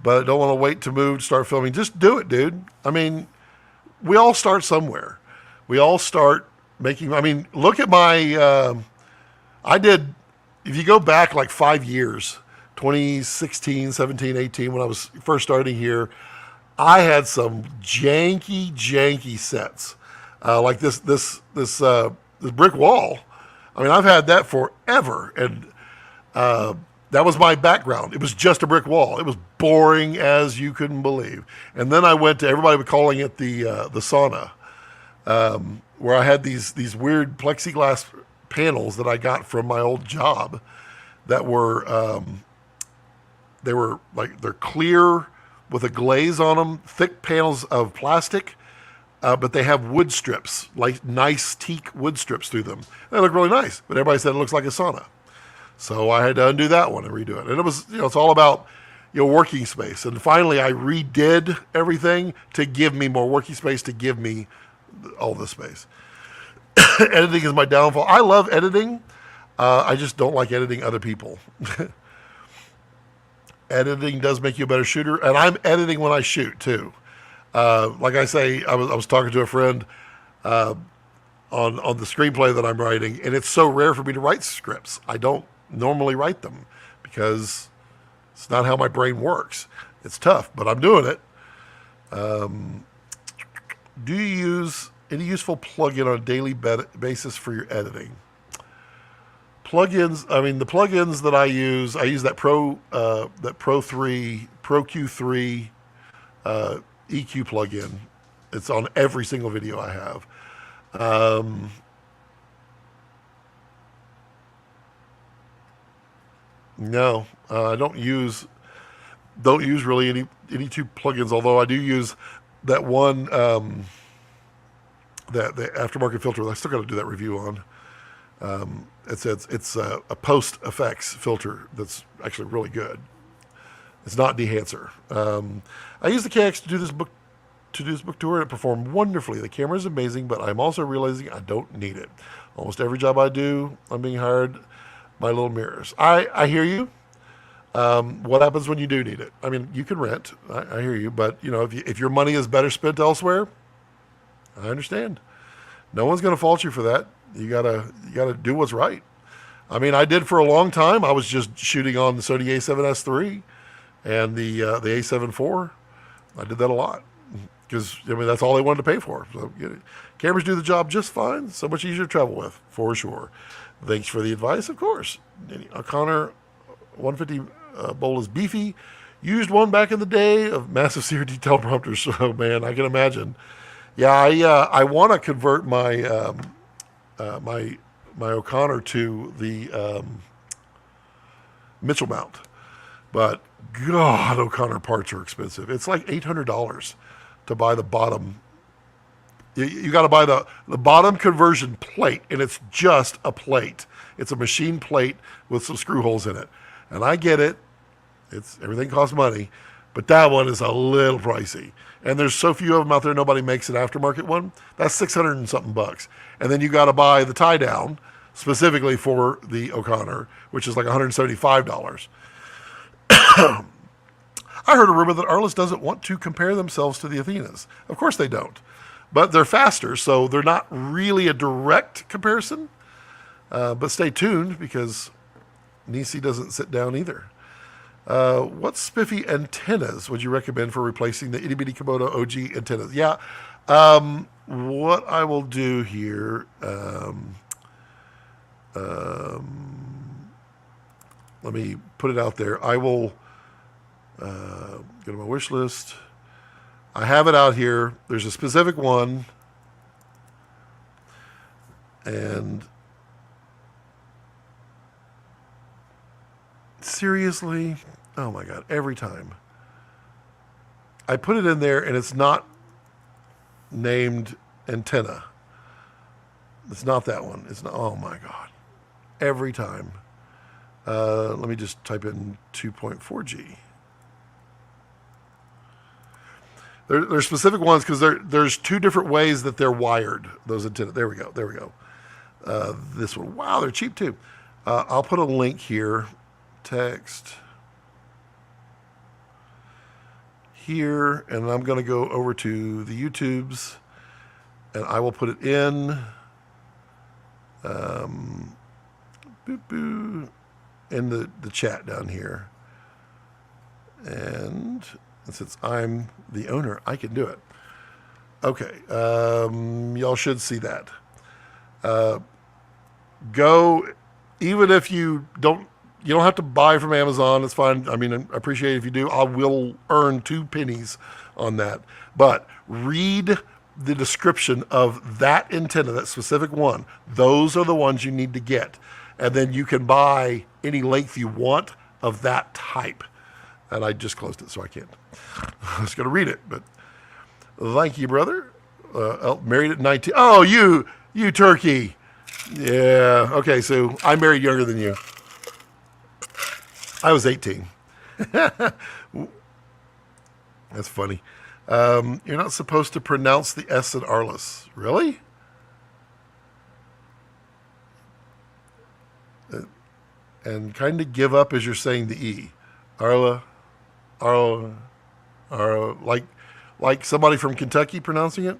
But I don't want to wait to move to start filming. Just do it, dude. We all start somewhere. We all start making, look at my, if you go back like 5 years, 2016, 17, 18, when I was first starting here, I had some janky sets, like this brick wall. I've had that forever, and that was my background. It was just a brick wall. It was boring as you couldn't believe. And then I went to, everybody was calling it the sauna, where I had these weird plexiglass panels that I got from my old job that were, they're clear with a glaze on them, thick panels of plastic, but they have wood strips, like nice teak wood strips through them. They look really nice, but everybody said it looks like a sauna. So I had to undo that one and redo it. And it was, it's all about, working space. And finally I redid everything to give me more working space, to give me all this space. Editing is my downfall. I love editing. I just don't like editing other people. Editing does make you a better shooter, and I'm editing when I shoot too. Like I say, I was talking to a friend on the screenplay that I'm writing, and it's so rare for me to write scripts. I don't normally write them because it's not how my brain works. It's tough, but I'm doing it. Do you use any useful plugin on a daily basis for your editing? Plugins. I mean, the plugins that I use that Pro Q3 EQ plugin. It's on every single video I have. Um, no, I don't use really any two plugins. Although I do use that one that the aftermarket filter. I still got to do that review on. It's a post effects filter that's actually really good. It's not dehancer. I use the KX to do this book tour, and it performed wonderfully. The camera is amazing, but I'm also realizing I don't need it. Almost every job I do, I'm being hired by little mirrors. I hear you. What happens when you do need it? I mean, you can rent. I hear you, but if your money is better spent elsewhere, I understand. No one's going to fault you for that. You gotta do what's right. I mean, I did for a long time. I was just shooting on the Sony A7S III and the A7 IV. I did that a lot because that's all they wanted to pay for. So cameras do the job just fine. So much easier to travel with, for sure. Thanks for the advice, of course. O'Connor 150 bowl is beefy. Used one back in the day of massive CRT teleprompters. So man, I can imagine. Yeah, I want to convert my my O'Connor to the Mitchell mount, but God, O'Connor parts are expensive. It's like $800 to buy the bottom. You got to buy the bottom conversion plate, and it's just a plate. It's a machine plate with some screw holes in it. And I get it. Everything costs money, but that one is a little pricey. And there's so few of them out there, nobody makes an aftermarket one. That's 600 and something bucks. And then you got to buy the tie down specifically for the O'Connor, which is like $175. I heard a rumor that Arliss doesn't want to compare themselves to the Athenas. Of course they don't. But they're faster, so they're not really a direct comparison. But stay tuned, because Nisi doesn't sit down either. What spiffy antennas would you recommend for replacing the itty bitty Komodo OG antennas? Yeah, what I will do here, let me put it out there. I will go to my wish list. I have it out here. There's a specific one, and seriously, oh my God, every time I put it in there and it's not named antenna. It's not that one. It's not, oh my God, every time. Let me just type in 2.4G. There's specific ones because there's two different ways that they're wired, those antennas. There we go. This one, wow, they're cheap too. I'll put a link here. Text here, and I'm going to go over to the YouTubes, and I will put it in in the chat down here. And since I'm the owner, I can do it. Okay, y'all should see that. Go, even if you don't have to buy from Amazon. It's fine. I mean, I appreciate it if you do. I will earn 2 pennies on that. But read the description of that antenna, that specific one. Those are the ones you need to get. And then you can buy any length you want of that type. And I just closed it, so I can't. I was going to read it, but thank you, brother. Married at 19. Oh, you turkey. Yeah. Okay, so I married younger than you. I was 18. That's funny. You're not supposed to pronounce the S in Arliss. Really? And kind of give up as you're saying the E. Arla, like somebody from Kentucky pronouncing it.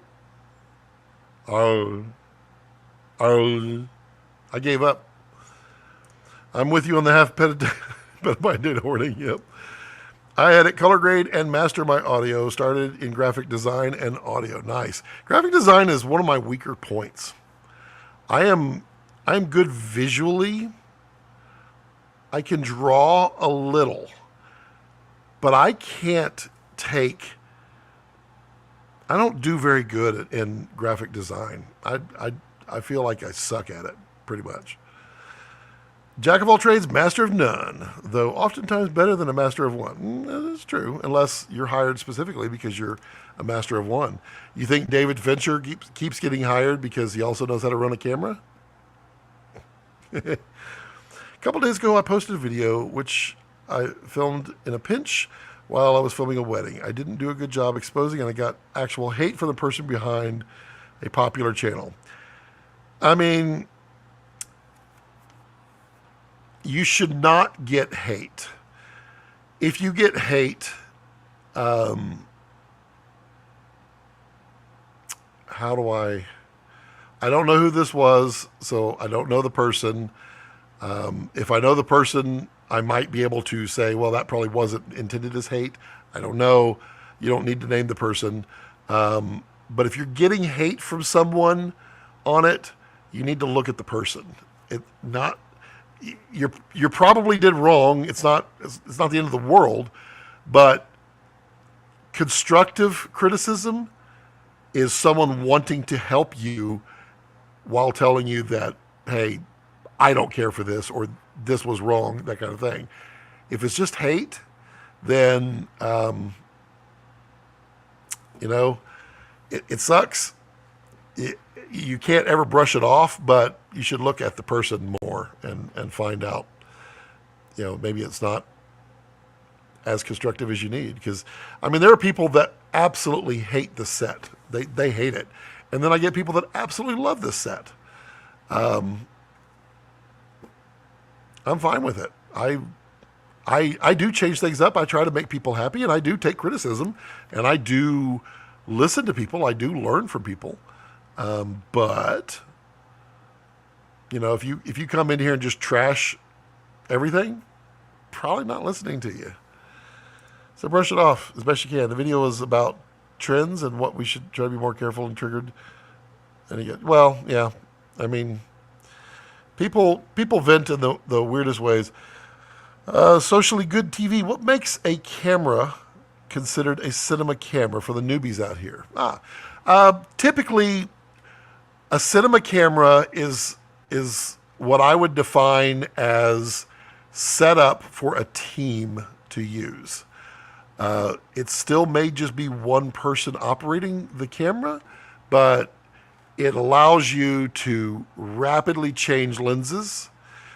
Arla. I gave up. I'm with you on the half petabyte data hoarding. Yep. I edit, color grade, and master my audio. Started in graphic design and audio. Nice. Graphic design is one of my weaker points. I'm good visually. I can draw a little, but I can't take. I don't do very good in graphic design. I feel like I suck at it pretty much. Jack of all trades, master of none, though oftentimes better than a master of one. That's true, unless you're hired specifically because you're a master of one. You think David Fincher keeps getting hired because he also knows how to run a camera? A couple days ago, I posted a video which I filmed in a pinch while I was filming a wedding. I didn't do a good job exposing, and I got actual hate from the person behind a popular channel. I mean, you should not get hate. If you get hate, how do I don't know who this was, so I don't know the person. If I know the person, I might be able to say, well, that probably wasn't intended as hate. I don't know. You don't need to name the person. But if you're getting hate from someone on it, you need to look at the person. You probably did wrong. It's not the end of the world, but constructive criticism is someone wanting to help you while telling you that, hey, I don't care for this, or this was wrong, that kind of thing. If it's just hate, then, it sucks. You can't ever brush it off, but you should look at the person more and find out, maybe it's not as constructive as you need. Because, there are people that absolutely hate the set. They hate it. And then I get people that absolutely love this set. I'm fine with it. I do change things up. I try to make people happy, and I do take criticism, and I do listen to people. I do learn from people. But if you come in here and just trash everything, probably not listening to you. So brush it off as best you can. The video is about trends and what we should try to be more careful and triggered. And people vent in the weirdest ways. Socially good TV. What makes a camera considered a cinema camera for the newbies out here? Typically, a cinema camera is what I would define as set up for a team to use. It still may just be one person operating the camera, but it allows you to rapidly change lenses.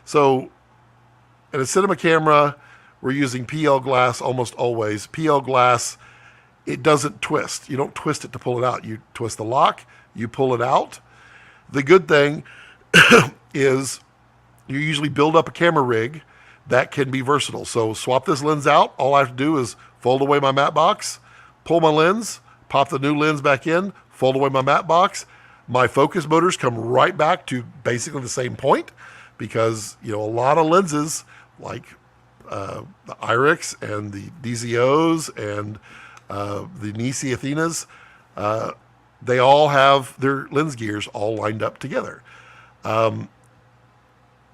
So in a cinema camera, we're using PL glass almost always. PL glass, it doesn't twist. You don't twist it to pull it out. You twist the lock, you pull it out. The good thing is you usually build up a camera rig that can be versatile. So swap this lens out. All I have to do is fold away my matte box, pull my lens, pop the new lens back in, fold away my matte box. My focus motors come right back to basically the same point because, a lot of lenses like the IRIX and the DZOs and the Nisi Athenas, they all have their lens gears all lined up together.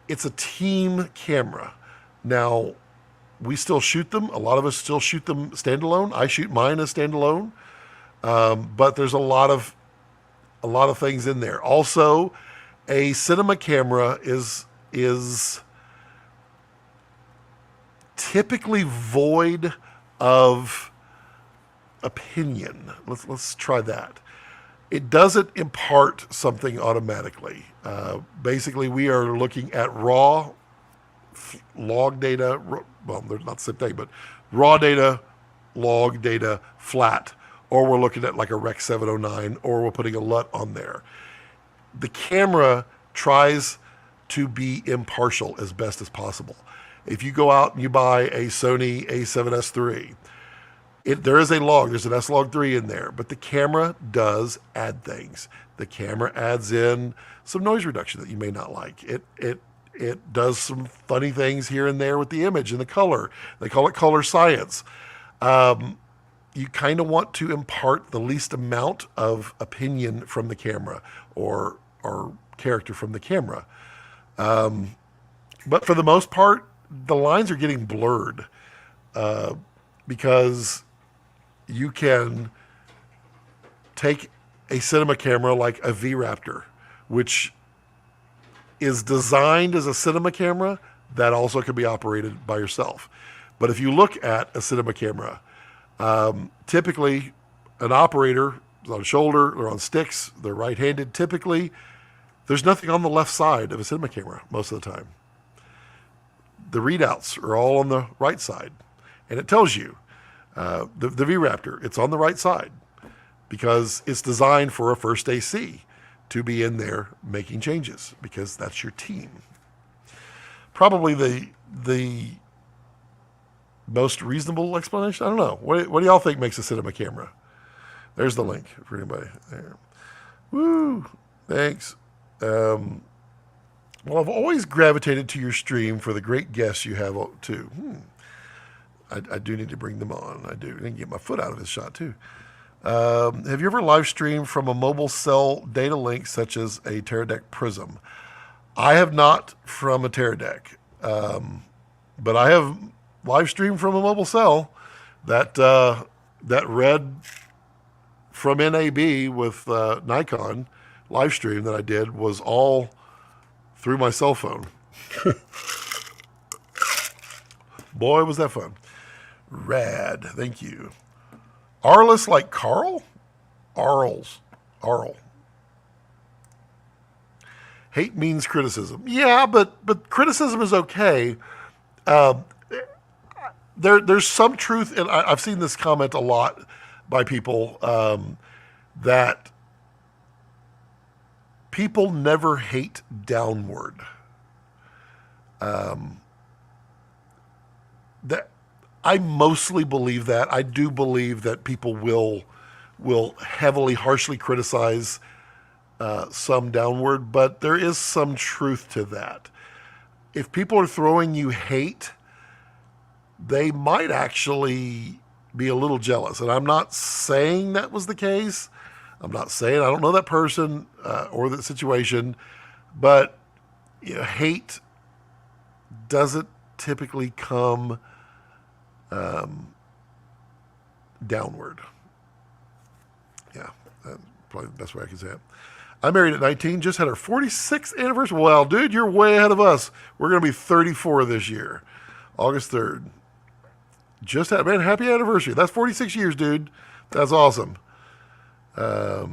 It's a team camera. Now, we still shoot them. A lot of us still shoot them standalone. I shoot mine as standalone, but there's a lot of things in there. Also, a cinema camera is typically void of opinion. Let's try that. It doesn't impart something automatically. Basically, we are looking at raw log data. Well, they're not zip data, but raw data, log data, flat. Or we're looking at like a Rec 709, or we're putting a LUT on there. The camera tries to be impartial as best as possible. If you go out and you buy a Sony A7S III, there is a log, there's an S-Log3 in there, but the camera does add things. The camera adds in some noise reduction that you may not like. It does some funny things here and there with the image and the color. They call it color science. You kind of want to impart the least amount of opinion from the camera or character from the camera. But for the most part, the lines are getting blurred because you can take a cinema camera like a V-Raptor, which is designed as a cinema camera that also can be operated by yourself. But if you look at a cinema camera, typically an operator is on a shoulder, they're on sticks, they're right-handed. Typically, there's nothing on the left side of a cinema camera most of the time. The readouts are all on the right side. And it tells you, the V-Raptor, it's on the right side because it's designed for a first AC to be in there making changes because that's your team. Probably the most reasonable explanation. I don't know. What do y'all think makes a cinema camera? There's the link for anybody there. Woo! Thanks. Well, I've always gravitated to your stream for the great guests you have too. I do need to bring them on. I do. I need to get my foot out of this shot too. Have you ever live streamed from a mobile cell data link such as a Teradek Prism? I have not from a Teradek, but I have live streamed from a mobile cell. That read from NAB with Nikon live stream that I did was all through my cell phone. Boy, was that fun. Rad. Thank you. Arliss like Carl? Arls. Arl. Hate means criticism. Yeah, but criticism is okay. There's some truth, and I've seen this comment a lot by people, that people never hate downward. That I mostly believe that. I do believe that people will heavily, harshly criticize some downward, but there is some truth to that. If people are throwing you hate, they might actually be a little jealous. And I'm not saying that was the case. I'm not saying I don't know that person or that situation, but hate doesn't typically come downward. Yeah, that's probably the best way I can say it. I married at 19, just had our 46th anniversary. Well, dude, you're way ahead of us. We're going to be 34 this year, August 3rd. Just had, man, happy anniversary. That's 46 years, dude. That's awesome. At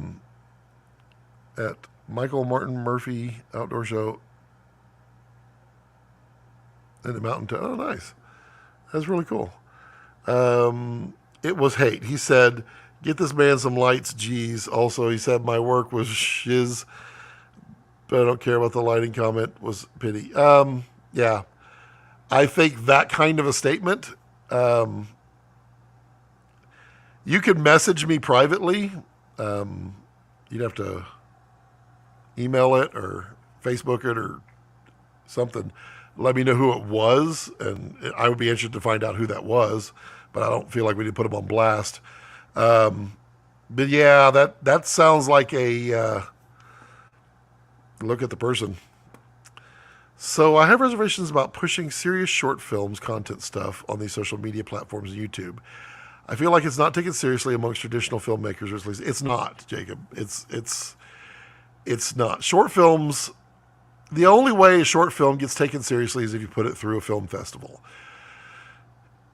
Michael Martin Murphy Outdoor Show in the mountain town. Oh, nice. That's really cool. It was hate. He said, get this man some lights, geez. Also, he said my work was shiz, but I don't care about the lighting comment was pity. Yeah. I think that kind of a statement, you could message me privately. You'd have to email it or Facebook it or something. Let me know who it was, and I would be interested to find out who that was, but I don't feel like we need to put him on blast. But yeah, that sounds like a look at the person. So I have reservations about pushing serious short films, content stuff on these social media platforms and YouTube. I feel like it's not taken seriously amongst traditional filmmakers, or at least it's not, Jacob. It's not. Short films, the only way a short film gets taken seriously is if you put it through a film festival.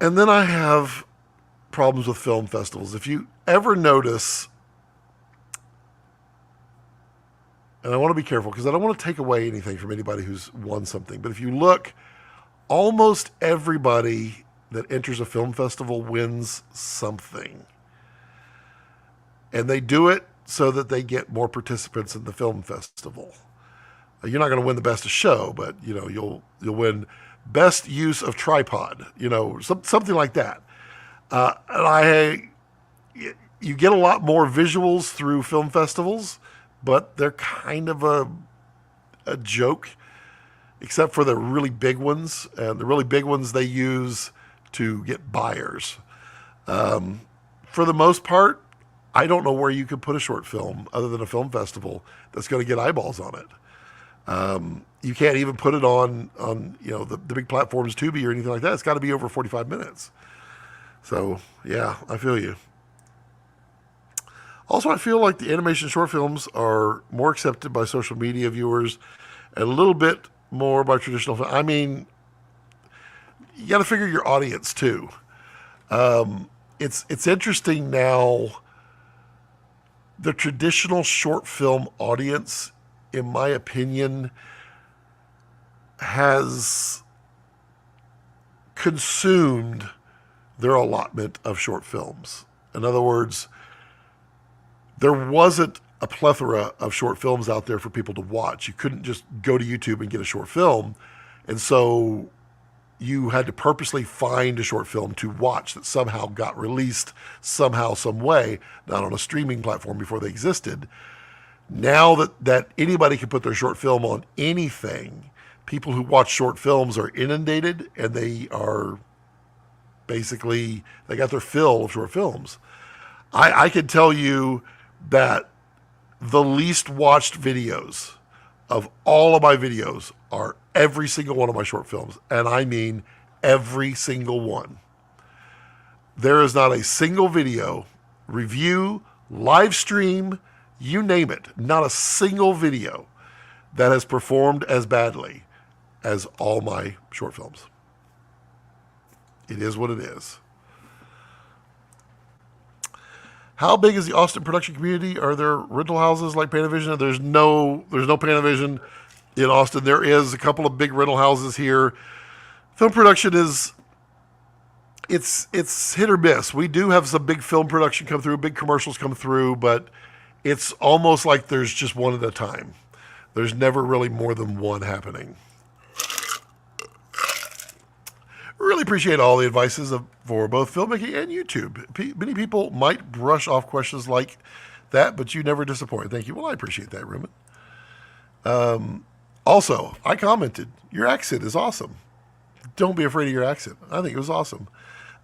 And then I have problems with film festivals. If you ever notice, and I want to be careful because I don't want to take away anything from anybody who's won something, but if you look, almost everybody that enters a film festival wins something. And they do it so that they get more participants in the film festival. You're not going to win the best of show, but you'll win best use of tripod, something like that. And you get a lot more visuals through film festivals, but they're kind of a joke, except for the really big ones. And the really big ones they use to get buyers. For the most part, I don't know where you could put a short film other than a film festival that's going to get eyeballs on it. You can't even put it on the big platforms, Tubi or anything like that. It's got to be over 45 minutes. So yeah, I feel you. Also, I feel like the animation short films are more accepted by social media viewers and a little bit more by traditional film. I mean, you got to figure your audience too. It's interesting now. The traditional short film audience, in my opinion, has consumed their allotment of short films. In other words, there wasn't a plethora of short films out there for people to watch. You couldn't just go to YouTube and get a short film. And so you had to purposely find a short film to watch that somehow got released somehow, some way, not on a streaming platform before they existed. Now that anybody can put their short film on anything, people who watch short films are inundated, and they are basically, they got their fill of short films. I can tell you that the least watched videos of all of my videos are every single one of my short films. And I mean every single one. There is not a single video, review, live stream, you name it, not a single video that has performed as badly as all my short films. It is what it is. How big is the Austin production community? Are there rental houses like Panavision? There's no Panavision in Austin. There is a couple of big rental houses here. Film production it's hit or miss. We do have some big film production come through, big commercials come through, but it's almost like there's just one at a time. There's never really more than one happening. Really appreciate all the advices for both filmmaking and YouTube. Many people might brush off questions like that, but you never disappoint. Thank you. Well, I appreciate that, Ruben. Also, I commented, your accent is awesome. Don't be afraid of your accent. I think it was awesome.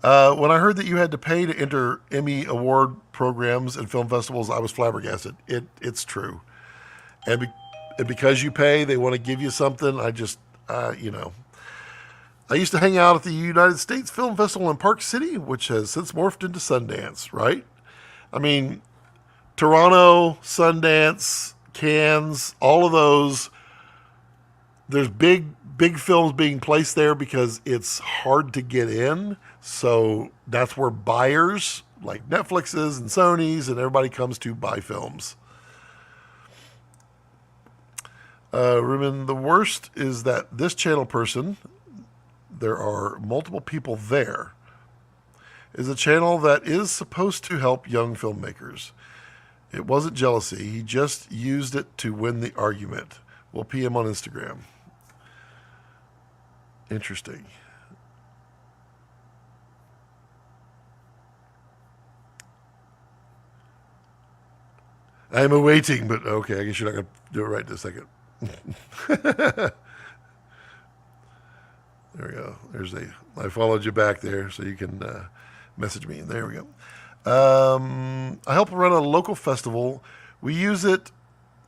When I heard that you had to pay to enter Emmy Award programs and film festivals, I was flabbergasted. It's true. And because you pay, they want to give you something. I just, I used to hang out at the United States Film Festival in Park City, which has since morphed into Sundance, right? I mean, Toronto, Sundance, Cannes, all of those, there's big films being placed there because it's hard to get in. So that's where buyers like Netflix's and Sony's and everybody comes to buy films. Ruben, the worst is that this channel person, there are multiple people there, is a channel that is supposed to help young filmmakers. It wasn't jealousy. He just used it to win the argument. We'll PM on Instagram. Interesting. I'm awaiting, but okay, I guess you're not going to do it right in a second. There we go. I followed you back there so you can message me. There we go. I help run a local festival. We use it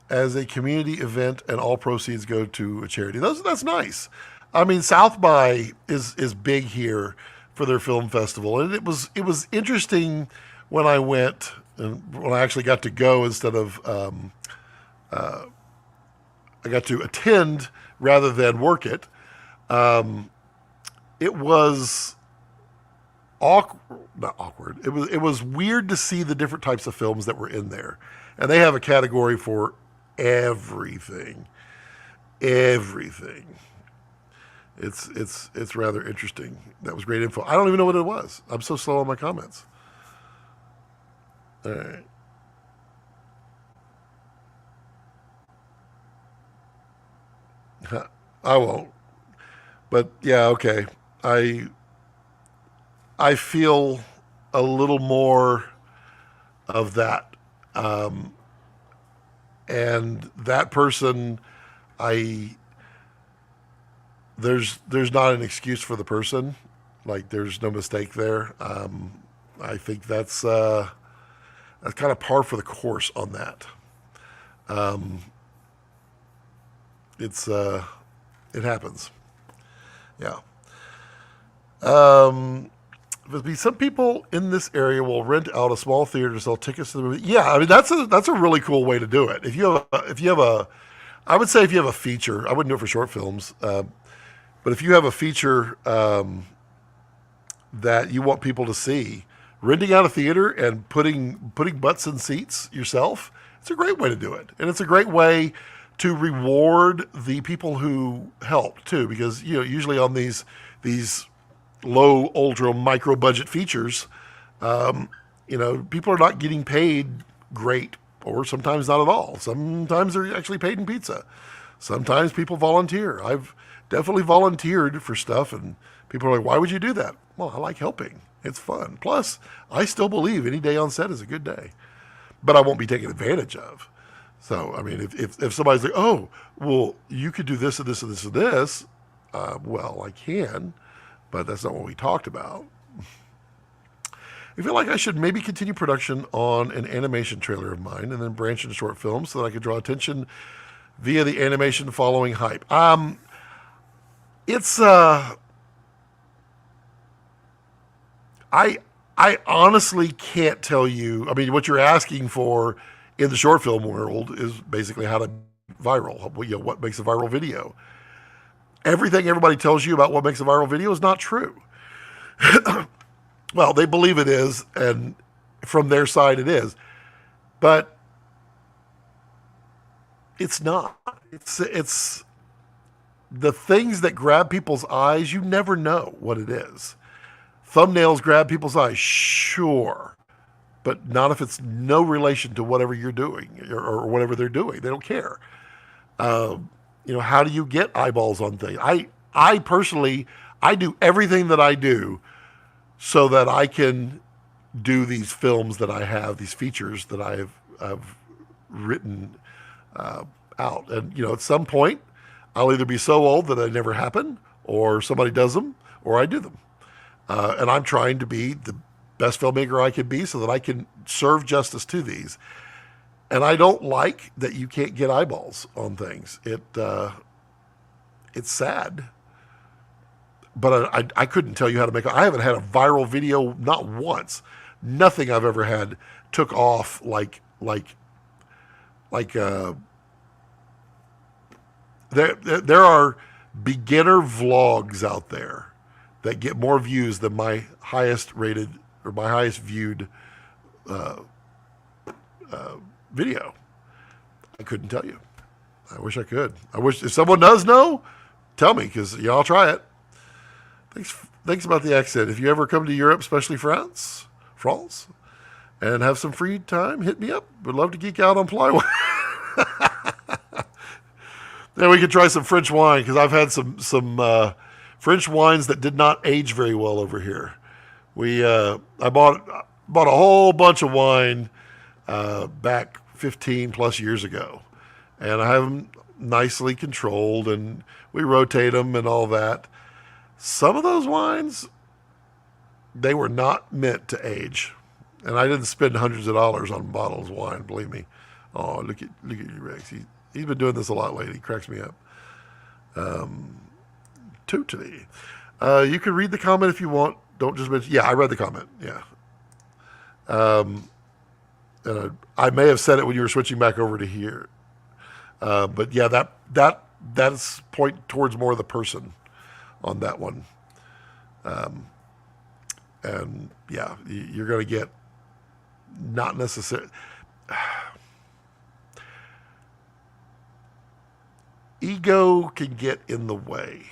as a community event, and all proceeds go to a charity. That's nice. I mean, South by is big here for their film festival, and it was interesting when I went and when I actually got to go instead of I got to attend rather than work it. It was not awkward. It was weird to see the different types of films that were in there, and they have a category for everything. It's rather interesting. That was great info. I don't even know what it was. I'm so slow on my comments. All right. I won't. But yeah, okay. I feel a little more of that. And that person, there's not an excuse for the person. Like there's no mistake there. I think that's kind of par for the course on that. It's it happens. Yeah. But some people in this area will rent out a small theater to sell tickets to the movie. Yeah, I mean that's a really cool way to do it. If you have a, I would say if you have a feature, I wouldn't do it for short films, but if you have a feature that you want people to see, renting out a theater and putting butts in seats yourself, it's a great way to do it, and it's a great way to reward the people who help too, because usually on these low, ultra, micro budget features, people are not getting paid great, or sometimes not at all. Sometimes they're actually paid in pizza. Sometimes people volunteer. I've definitely volunteered for stuff, and people are like, "Why would you do that?" Well, I like helping. It's fun. Plus, I still believe any day on set is a good day, but I won't be taken advantage of. So, I mean, if somebody's like, "Oh, well, you could do this and this and this and this," well, I can, but that's not what we talked about. I feel like I should maybe continue production on an animation trailer of mine and then branch into short films so that I could draw attention via the animation following hype. It's I honestly can't tell you. I mean, what you're asking for in the short film world is basically how to viral. What makes a viral video? Everything everybody tells you about what makes a viral video is not true. Well, they believe it is, and from their side it is, but it's not. It's the things that grab people's eyes. You never know what it is. Thumbnails grab people's eyes, sure, but not if it's no relation to whatever you're doing or whatever they're doing. They don't care. How do you get eyeballs on things? I personally, I do everything that I do so that I can do these films that I have, these features that I've written out. And, at some point, I'll either be so old that they never happen, or somebody does them, or I do them. And I'm trying to be the best filmmaker I can be so that I can serve justice to these. And I don't like that you can't get eyeballs on things. It's sad. But I couldn't tell you how to make it. I haven't had a viral video, not once. Nothing I've ever had took off like there are beginner vlogs out there that get more views than my highest rated or my highest viewed video. I couldn't tell you. I wish I could. I wish if someone does know, tell me, because I'll try it. Thanks about the accent. If you ever come to Europe, especially France, and have some free time, hit me up. Would love to geek out on plywood. Then we could try some French wine, because I've had some French wines that did not age very well over here. I bought a whole bunch of wine back 15 plus years ago, and I have them nicely controlled, and we rotate them and all that. Some of those wines, they were not meant to age. And I didn't spend hundreds of dollars on bottles of wine, believe me. Oh, look at you, Rex. He's been doing this a lot lately. He cracks me up. Tootly. You can read the comment if you want. Don't just mention. Yeah, I read the comment. Yeah. I may have said it when you were switching back over to here. But yeah, that's point towards more of the person on that one. And yeah, you're going to get not necessarily. Ego can get in the way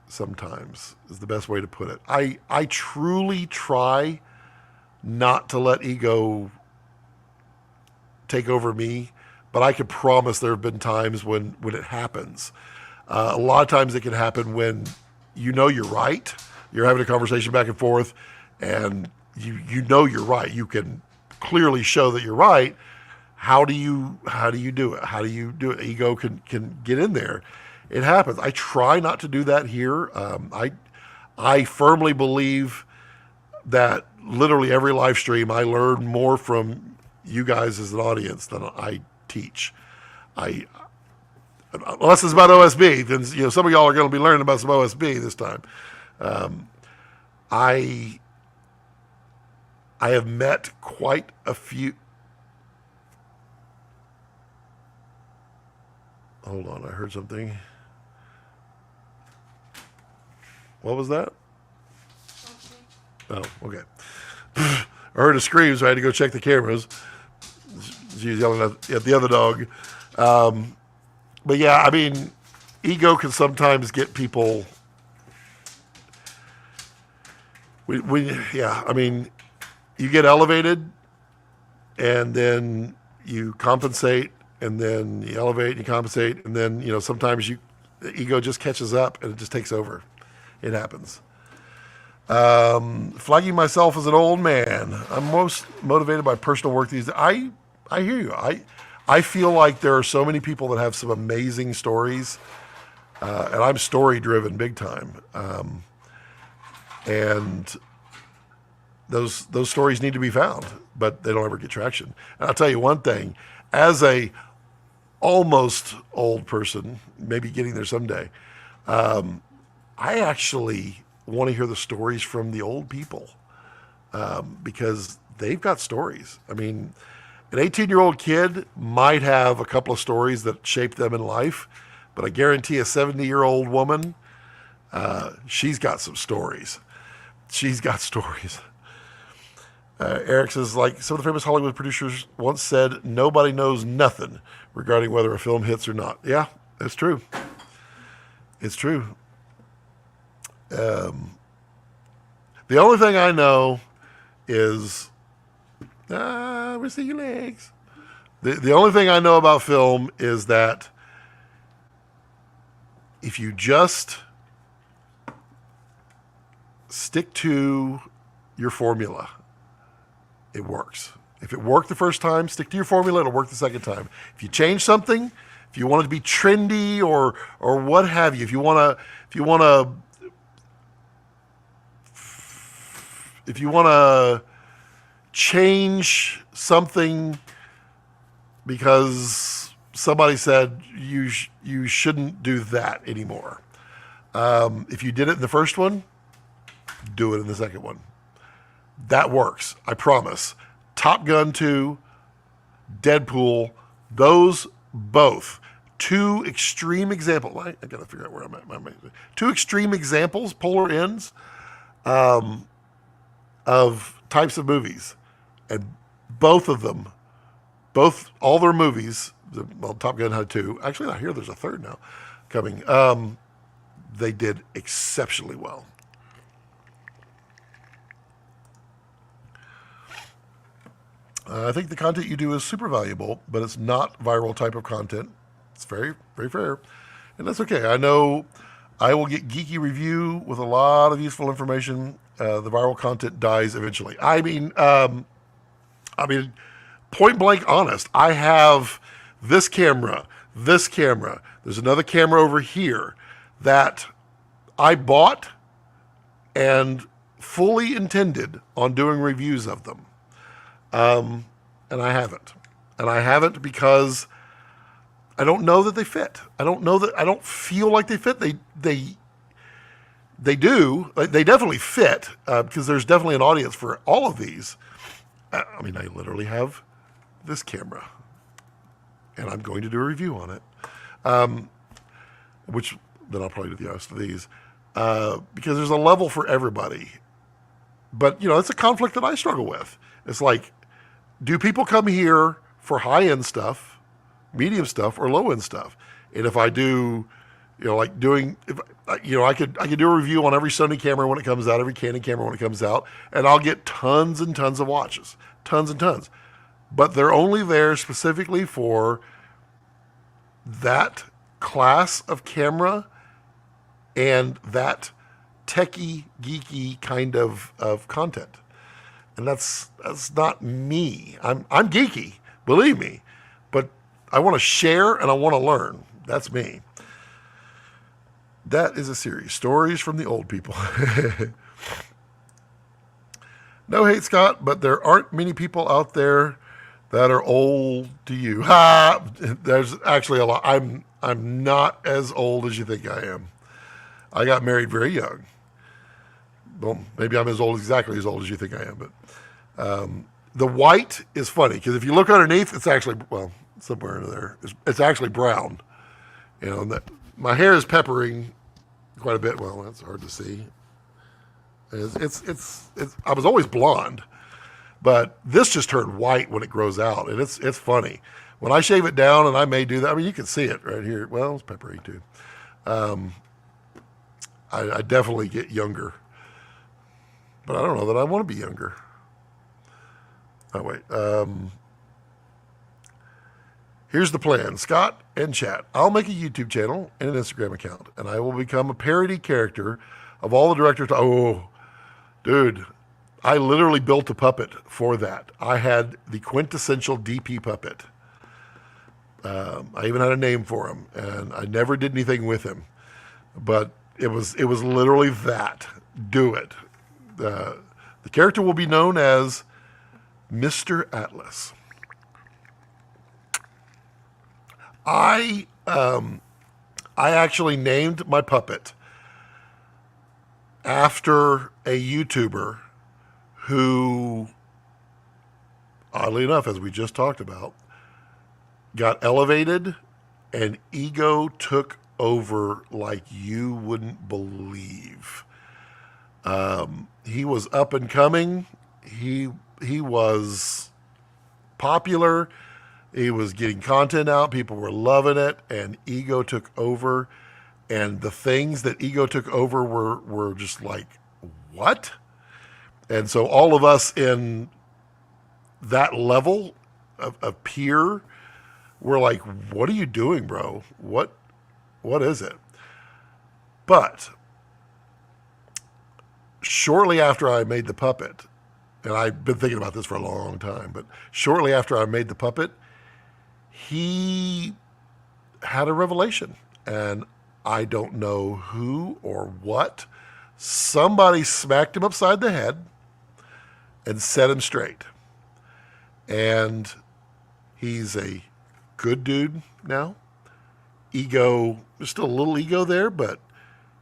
sometimes, is the best way to put it. I truly try not to let ego take over me, but I can promise there have been times when it happens. A lot of times it can happen when you're right. You're having a conversation back and forth, and you're right. You can clearly show that you're right. How do you do it? How do you do it? Ego can get in there. It happens. I try not to do that here. I firmly believe that literally every live stream, I learn more from you guys as an audience than I teach. I Unless it's about OSB, then some of y'all are going to be learning about some OSB this time. I have met quite a few. Hold on, I heard something. What was that? Oh, okay. I heard a scream, so I had to go check the cameras. She was yelling at the other dog. But yeah, I mean, ego can sometimes get people. I mean, you get elevated, and then you compensate, and then you elevate and you compensate, and then sometimes the ego just catches up and it just takes over. It happens. Flagging myself as an old man. I'm most motivated by personal work these days. I hear you. I feel like there are so many people that have some amazing stories, and I'm story driven big time. And those stories need to be found, but they don't ever get traction. And I'll tell you one thing, as a almost old person, maybe getting there someday, I actually want to hear the stories from the old people, because they've got stories. I mean, an 18-year-old kid might have a couple of stories that shaped them in life, but I guarantee a 70-year-old woman, she's got some stories. She's got stories. Eric says, like some of the famous Hollywood producers once said, nobody knows nothing regarding whether a film hits or not. Yeah, that's true. It's true. The only thing I know is, we see your legs. The only thing I know about film is that if you just stick to your formula, it works. If it worked the first time, stick to your formula, it'll work the second time. If you change something, if you want it to be trendy or what have you, if you want to change something because somebody said you shouldn't do that anymore. If you did it in the first one, do it in the second one. That works, I promise. Top Gun 2, Deadpool, those both. Two extreme examples. I got to figure out where I'm at. Two extreme examples, polar ends, of types of movies. And both of them, all their movies, well, Top Gun had two. Actually, I hear there's a third now coming. They did exceptionally well. I think the content you do is super valuable, but it's not viral type of content. It's very, very fair. And that's okay. I know I will get geeky review with a lot of useful information. The viral content dies eventually. I mean, point blank honest. I have this camera. There's another camera over here that I bought and fully intended on doing reviews of them. And I haven't. And I haven't because I don't know that they fit. I don't feel like they fit. They do. They definitely fit, because there's definitely an audience for all of these. I literally have this camera, and I'm going to do a review on it, which then I'll probably do the rest of these, because there's a level for everybody. But, it's a conflict that I struggle with. It's like, do people come here for high-end stuff, medium stuff, or low-end stuff? And if I do, I could do a review on every Sony camera when it comes out, every Canon camera when it comes out, and I'll get tons and tons of watches, tons and tons. But they're only there specifically for that class of camera and that techie, geeky kind of content. And that's not me. I'm geeky, believe me, but I want to share and I want to learn. That's me. That is a series, Stories from the Old People. No hate, Scott, but there aren't many people out there that are old to you. Ha! There's actually a lot. I'm not as old as you think I am. I got married very young. Well, maybe I'm exactly as old as you think I am. But the white is funny because if you look underneath, it's actually, well, somewhere in there, it's actually brown. You know, that my hair is peppering quite a bit. Well, that's hard to see. It's I was always blonde, but this just turned white when it grows out, and it's funny. When I shave it down, and I may do that. I mean, you can see it right here. Well, it's peppery too. I definitely get younger, but I don't know that I want to be younger. Oh wait. Here's the plan, Scott and chat. I'll make a YouTube channel and an Instagram account, and I will become a parody character of all the directors. Oh, dude, I literally built a puppet for that. I had the quintessential DP puppet. I even had a name for him, and I never did anything with him. But it was literally that. Do it. The character will be known as Mr. Atlas. I actually named my puppet after a YouTuber who, oddly enough, as we just talked about, got elevated and ego took over like you wouldn't believe. He was up and coming. He was popular. He was getting content out. People were loving it, and ego took over. And the things that ego took over were just like, what? And so all of us in that level of peer were like, what are you doing, bro? What is it? But shortly after I made the puppet, and I've been thinking about this for a long time, but shortly after I made the puppet, he had a revelation, and I don't know who or what. Somebody smacked him upside the head and set him straight. And he's a good dude now. Ego, there's still a little ego there, but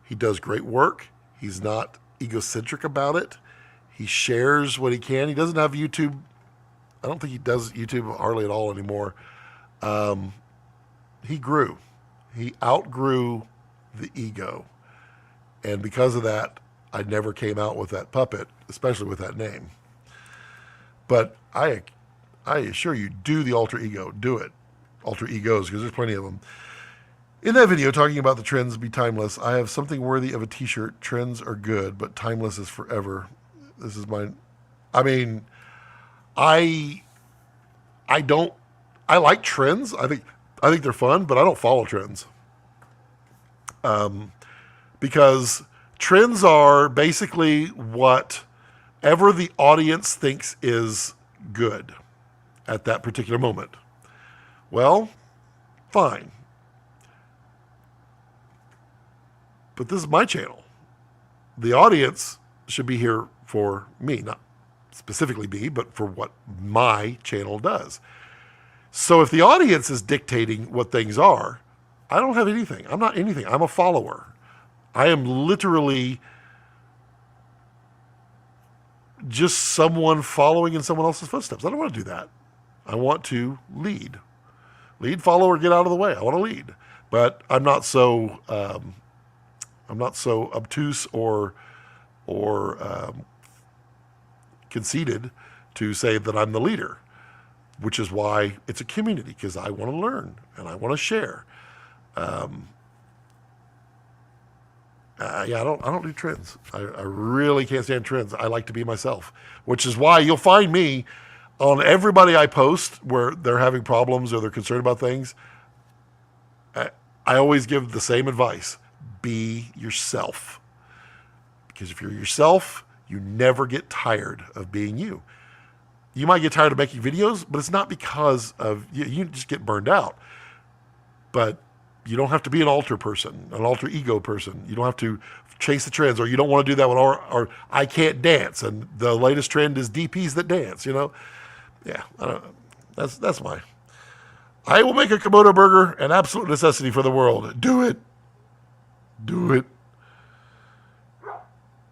he does great work. He's not egocentric about it. He shares what he can. He doesn't have YouTube. I don't think he does YouTube hardly at all anymore. He grew. He outgrew the ego. And because of that, I never came out with that puppet, especially with that name. But I assure you, do the alter ego. Do it. Alter egos, because there's plenty of them. In that video, talking about the trends be timeless, I have something worthy of a t-shirt. Trends are good, but timeless is forever. This is mine. I mean, I like trends. I think they're fun, but I don't follow trends. Because trends are basically whatever the audience thinks is good at that particular moment. Well, fine. But this is my channel. The audience should be here for me, not specifically me, but for what my channel does. So if the audience is dictating what things are, I don't have anything. I'm not anything. I'm a follower. I am literally just someone following in someone else's footsteps. I don't want to do that. I want to lead. Lead, follow, or get out of the way. I want to lead. But I'm not so obtuse or conceited to say that I'm the leader, which is why it's a community, because I want to learn and I want to share. I don't do trends. I really can't stand trends. I like to be myself, which is why you'll find me on everybody I post where they're having problems or they're concerned about things. I always give the same advice. Be yourself. Because if you're yourself, you never get tired of being you. You might get tired of making videos, but it's not because of you just get burned out. But You don't have to be an alter person, an alter ego person. You don't have to chase the trends, or you don't want to do that one, or I can't dance, and the latest trend is DPs that dance, Yeah, I don't know. That's my. I will make a Komodo burger an absolute necessity for the world. Do it. Do it.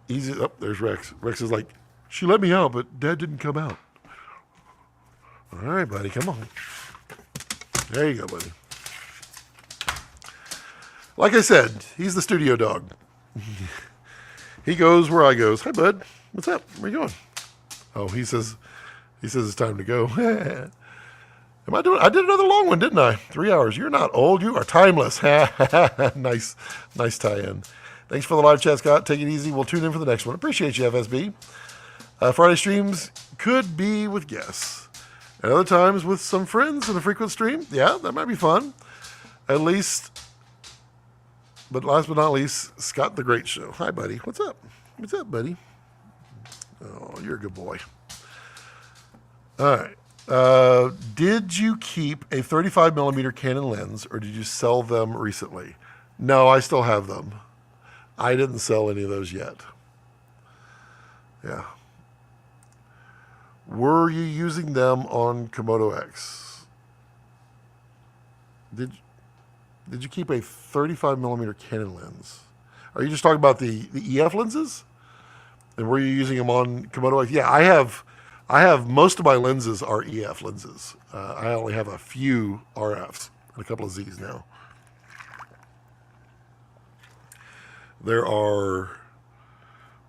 Easy. Oh, there's Rex. Rex is like, she let me out, but Dad didn't come out. All right, buddy, come on. There you go, buddy. Like I said, he's the studio dog. He goes where I goes. Hi, bud. What's up? Where you going? Oh, he says it's time to go. Am I doing? I did another long one, didn't I? 3 hours. You're not old. You are timeless. Nice tie-in. Thanks for the live chat, Scott. Take it easy. We'll tune in for the next one. Appreciate you, FSB. Friday streams could be with guests. And other times with some friends in a frequent stream. Yeah, that might be fun. At least, but last but not least, Scott the Great Show. Hi, buddy. What's up? What's up, buddy? Oh, you're a good boy. All right. Did you keep a 35 millimeter Canon lens, or did you sell them recently? No, I still have them. I didn't sell any of those yet. Yeah. Were you using them on Komodo X? Did you keep a 35 millimeter Canon lens? Are you just talking about the EF lenses? And were you using them on Komodo X? Yeah, I have most of my lenses are EF lenses. I only have a few RFs and a couple of Zs now. There are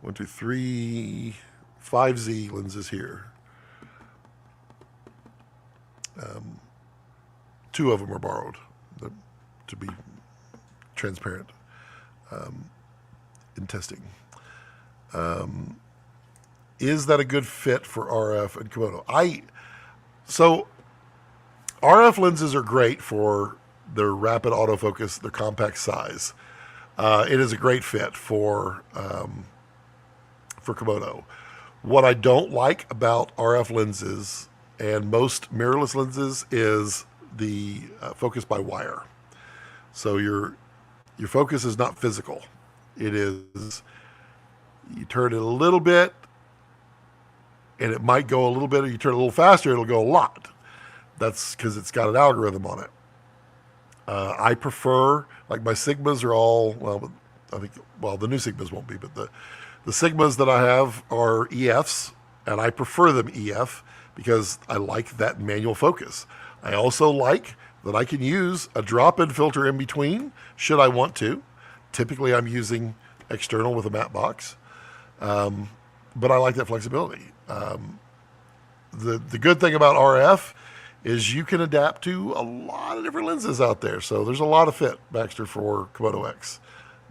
1, 2, 3, 5 Z lenses here. 2 of them are borrowed, to be transparent, in testing. Is that a good fit for RF and Komodo? So RF lenses are great for their rapid autofocus, their compact size. It is a great fit for Komodo. What I don't like about RF lenses and most mirrorless lenses is the focus by wire. So your focus is not physical. It is, you turn it a little bit and it might go a little bit, or you turn it a little faster, it'll go a lot. That's because it's got an algorithm on it. I prefer, like my Sigmas are all, the new Sigmas won't be, but the Sigmas that I have are EFs, and I prefer them EF because I like that manual focus. I also like that I can use a drop-in filter in between, should I want to. Typically, I'm using external with a matte box, but I like that flexibility. The good thing about RF is you can adapt to a lot of different lenses out there. So there's a lot of fit, Baxter, for Komodo X.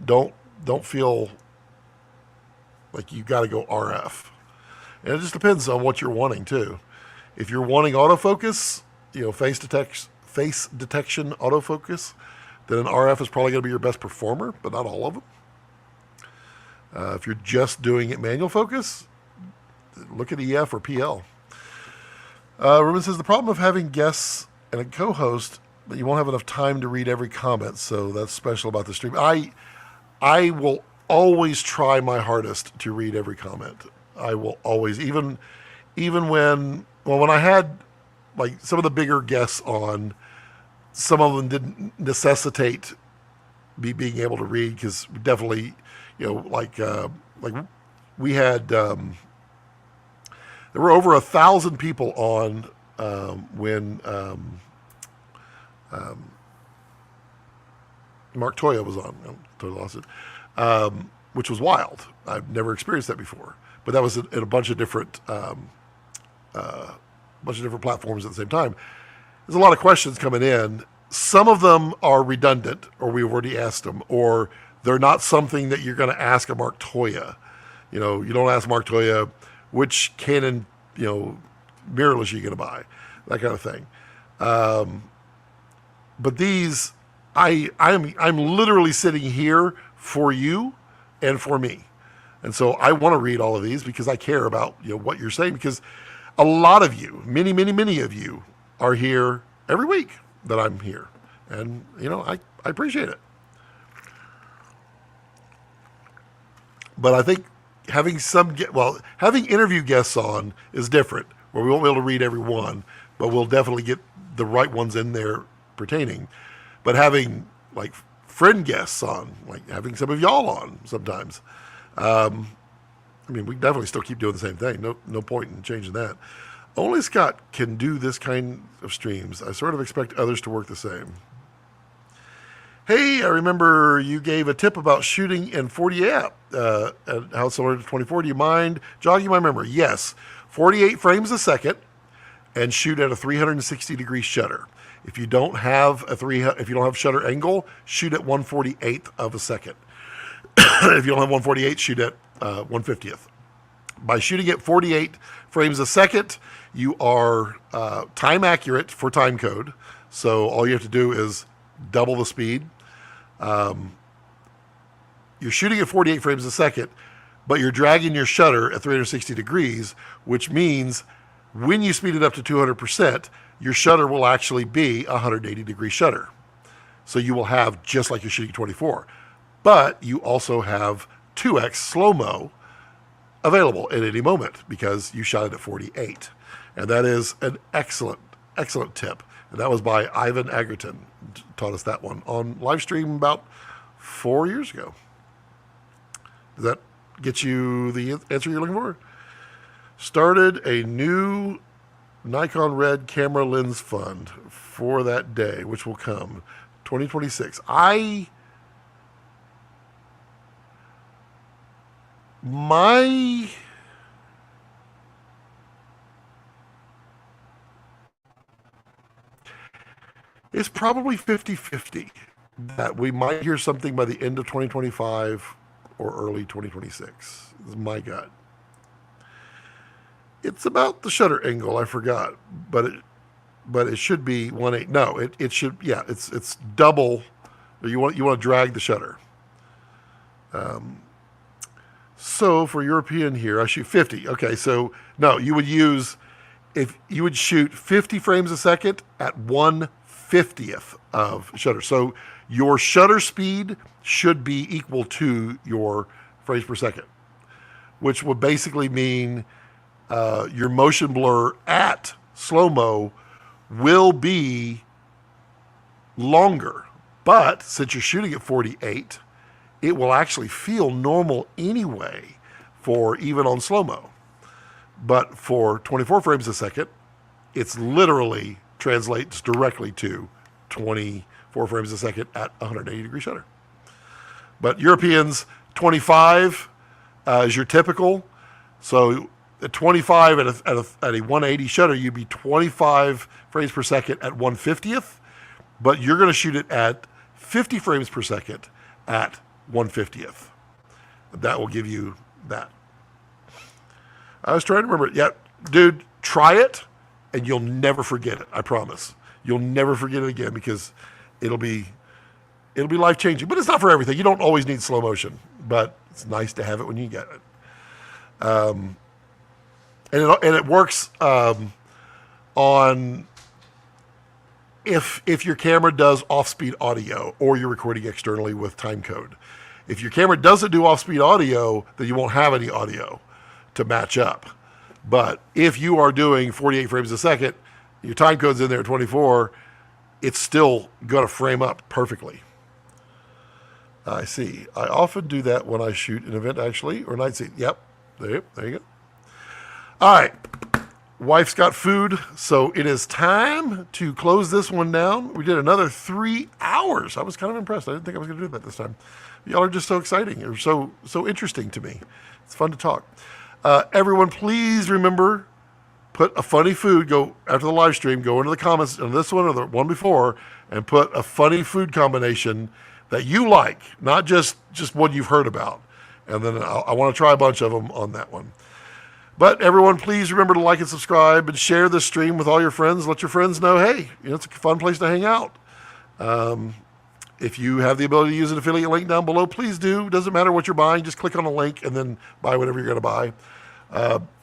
Don't feel like you got to go RF. And it just depends on what you're wanting too. If you're wanting autofocus, face detection autofocus, then an RF is probably going to be your best performer, but not all of them. If you're just doing it manual focus, look at EF or PL. Ruben says, the problem of having guests and a co-host, but you won't have enough time to read every comment, so that's special about the stream. I will always try my hardest to read every comment. I will always, even when I had like some of the bigger guests on, some of them didn't necessitate me being able to read, because definitely, like we had, there were over 1,000 people on when Mark Toya was on. I totally lost it, which was wild. I've never experienced that before. But that was in a bunch of different platforms at the same time. There's a lot of questions coming in. Some of them are redundant, or we've already asked them, or they're not something that you're going to ask a Mark Toya. You don't ask Mark Toya, which Canon, mirrorless are you going to buy? That kind of thing. But these, I'm literally sitting here for you and for me. And so I want to read all of these because I care about, what you're saying, because a lot of you, many, many, many of you are here every week that I'm here. And, I appreciate it. But I think having having interview guests on is different, where we won't be able to read every one, but we'll definitely get the right ones in there pertaining. But having like friend guests on, like having some of y'all on sometimes, I mean, we definitely still keep doing the same thing. No point in changing that. Only Scott can do this kind of streams. I sort of expect others to work the same. Hey, I remember you gave a tip about shooting in 48 and how it's similar to 24. Do you mind jogging my memory? Yes, 48 frames a second, and shoot at a 360-degree shutter. If you don't have shutter angle, shoot at 1/48th of a second. If you don't have 1/48, shoot at 1/50th. By shooting at 48 frames a second, you are time accurate for timecode. So all you have to do is double the speed. You're shooting at 48 frames a second, but you're dragging your shutter at 360 degrees, which means when you speed it up to 200%, your shutter will actually be a 180-degree shutter. So you will have just like you're shooting 24. But you also have 2x slow-mo available at any moment because you shot it at 48. And that is an excellent, excellent tip. And that was by Ivan Agerton. Taught us that one on live stream about 4 years ago. Does that get you the answer you're looking for? Started a new Nikon Red camera lens fund for that day, which will come 2026. It's probably 50-50 that we might hear something by the end of 2025 or early 2026. Is my gut. It's about the shutter angle. I forgot, but it should be 1/8. No, it should. Yeah, it's double. You want to drag the shutter. So for European here, I shoot 50. Okay, so no, you would shoot 50 frames a second at 1/50th of shutter. So your shutter speed should be equal to your frames per second, which would basically mean your motion blur at slow-mo will be longer. But since you're shooting at 48, it will actually feel normal anyway for even on slow-mo. But for 24 frames a second, it's literally translates directly to 24 frames a second at 180-degree shutter. But Europeans, 25 is your typical. So at 25 at a 180 shutter, you'd be 25 frames per second at 1/50th, but you're going to shoot it at 50 frames per second at 1/50th. That will give you that. I was trying to remember it. Yeah, dude, try it, and you'll never forget it. I promise. You'll never forget it again because it'll be life-changing. But it's not for everything. You don't always need slow motion, but it's nice to have it when you get it. And it works on if your camera does off-speed audio or you're recording externally with timecode. If your camera doesn't do off-speed audio, then you won't have any audio to match up. But if you are doing 48 frames a second, your timecode's in there at 24, it's still going to frame up perfectly. I see. I often do that when I shoot an event, actually, or night scene. Yep. There you go. All right. Wife's got food, so it is time to close this one down. We did another 3 hours. I was kind of impressed. I didn't think I was going to do that this time. Y'all are just so exciting. You're so interesting to me. It's fun to talk. Everyone, please remember, put a funny food, go after the live stream, go into the comments on this one or the one before, and put a funny food combination that you like, not just one you've heard about. And then I want to try a bunch of them on that one. But everyone, please remember to like and subscribe and share this stream with all your friends. Let your friends know, hey, it's a fun place to hang out. If you have the ability to use an affiliate link down below, please do. It doesn't matter what you're buying. Just click on a link and then buy whatever you're going to buy.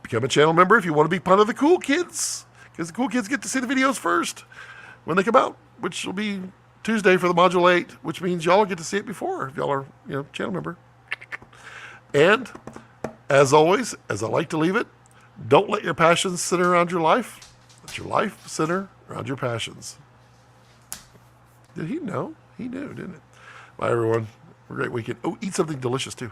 Become a channel member if you want to be part of the cool kids, because the cool kids get to see the videos first when they come out, which will be Tuesday for the Module 8, which means y'all get to see it before if y'all are, channel member. And as always, as I like to leave it, don't let your passions center around your life. Let your life center around your passions. Did he know? He knew, didn't it? Bye, everyone. Have a great weekend. Oh, eat something delicious, too.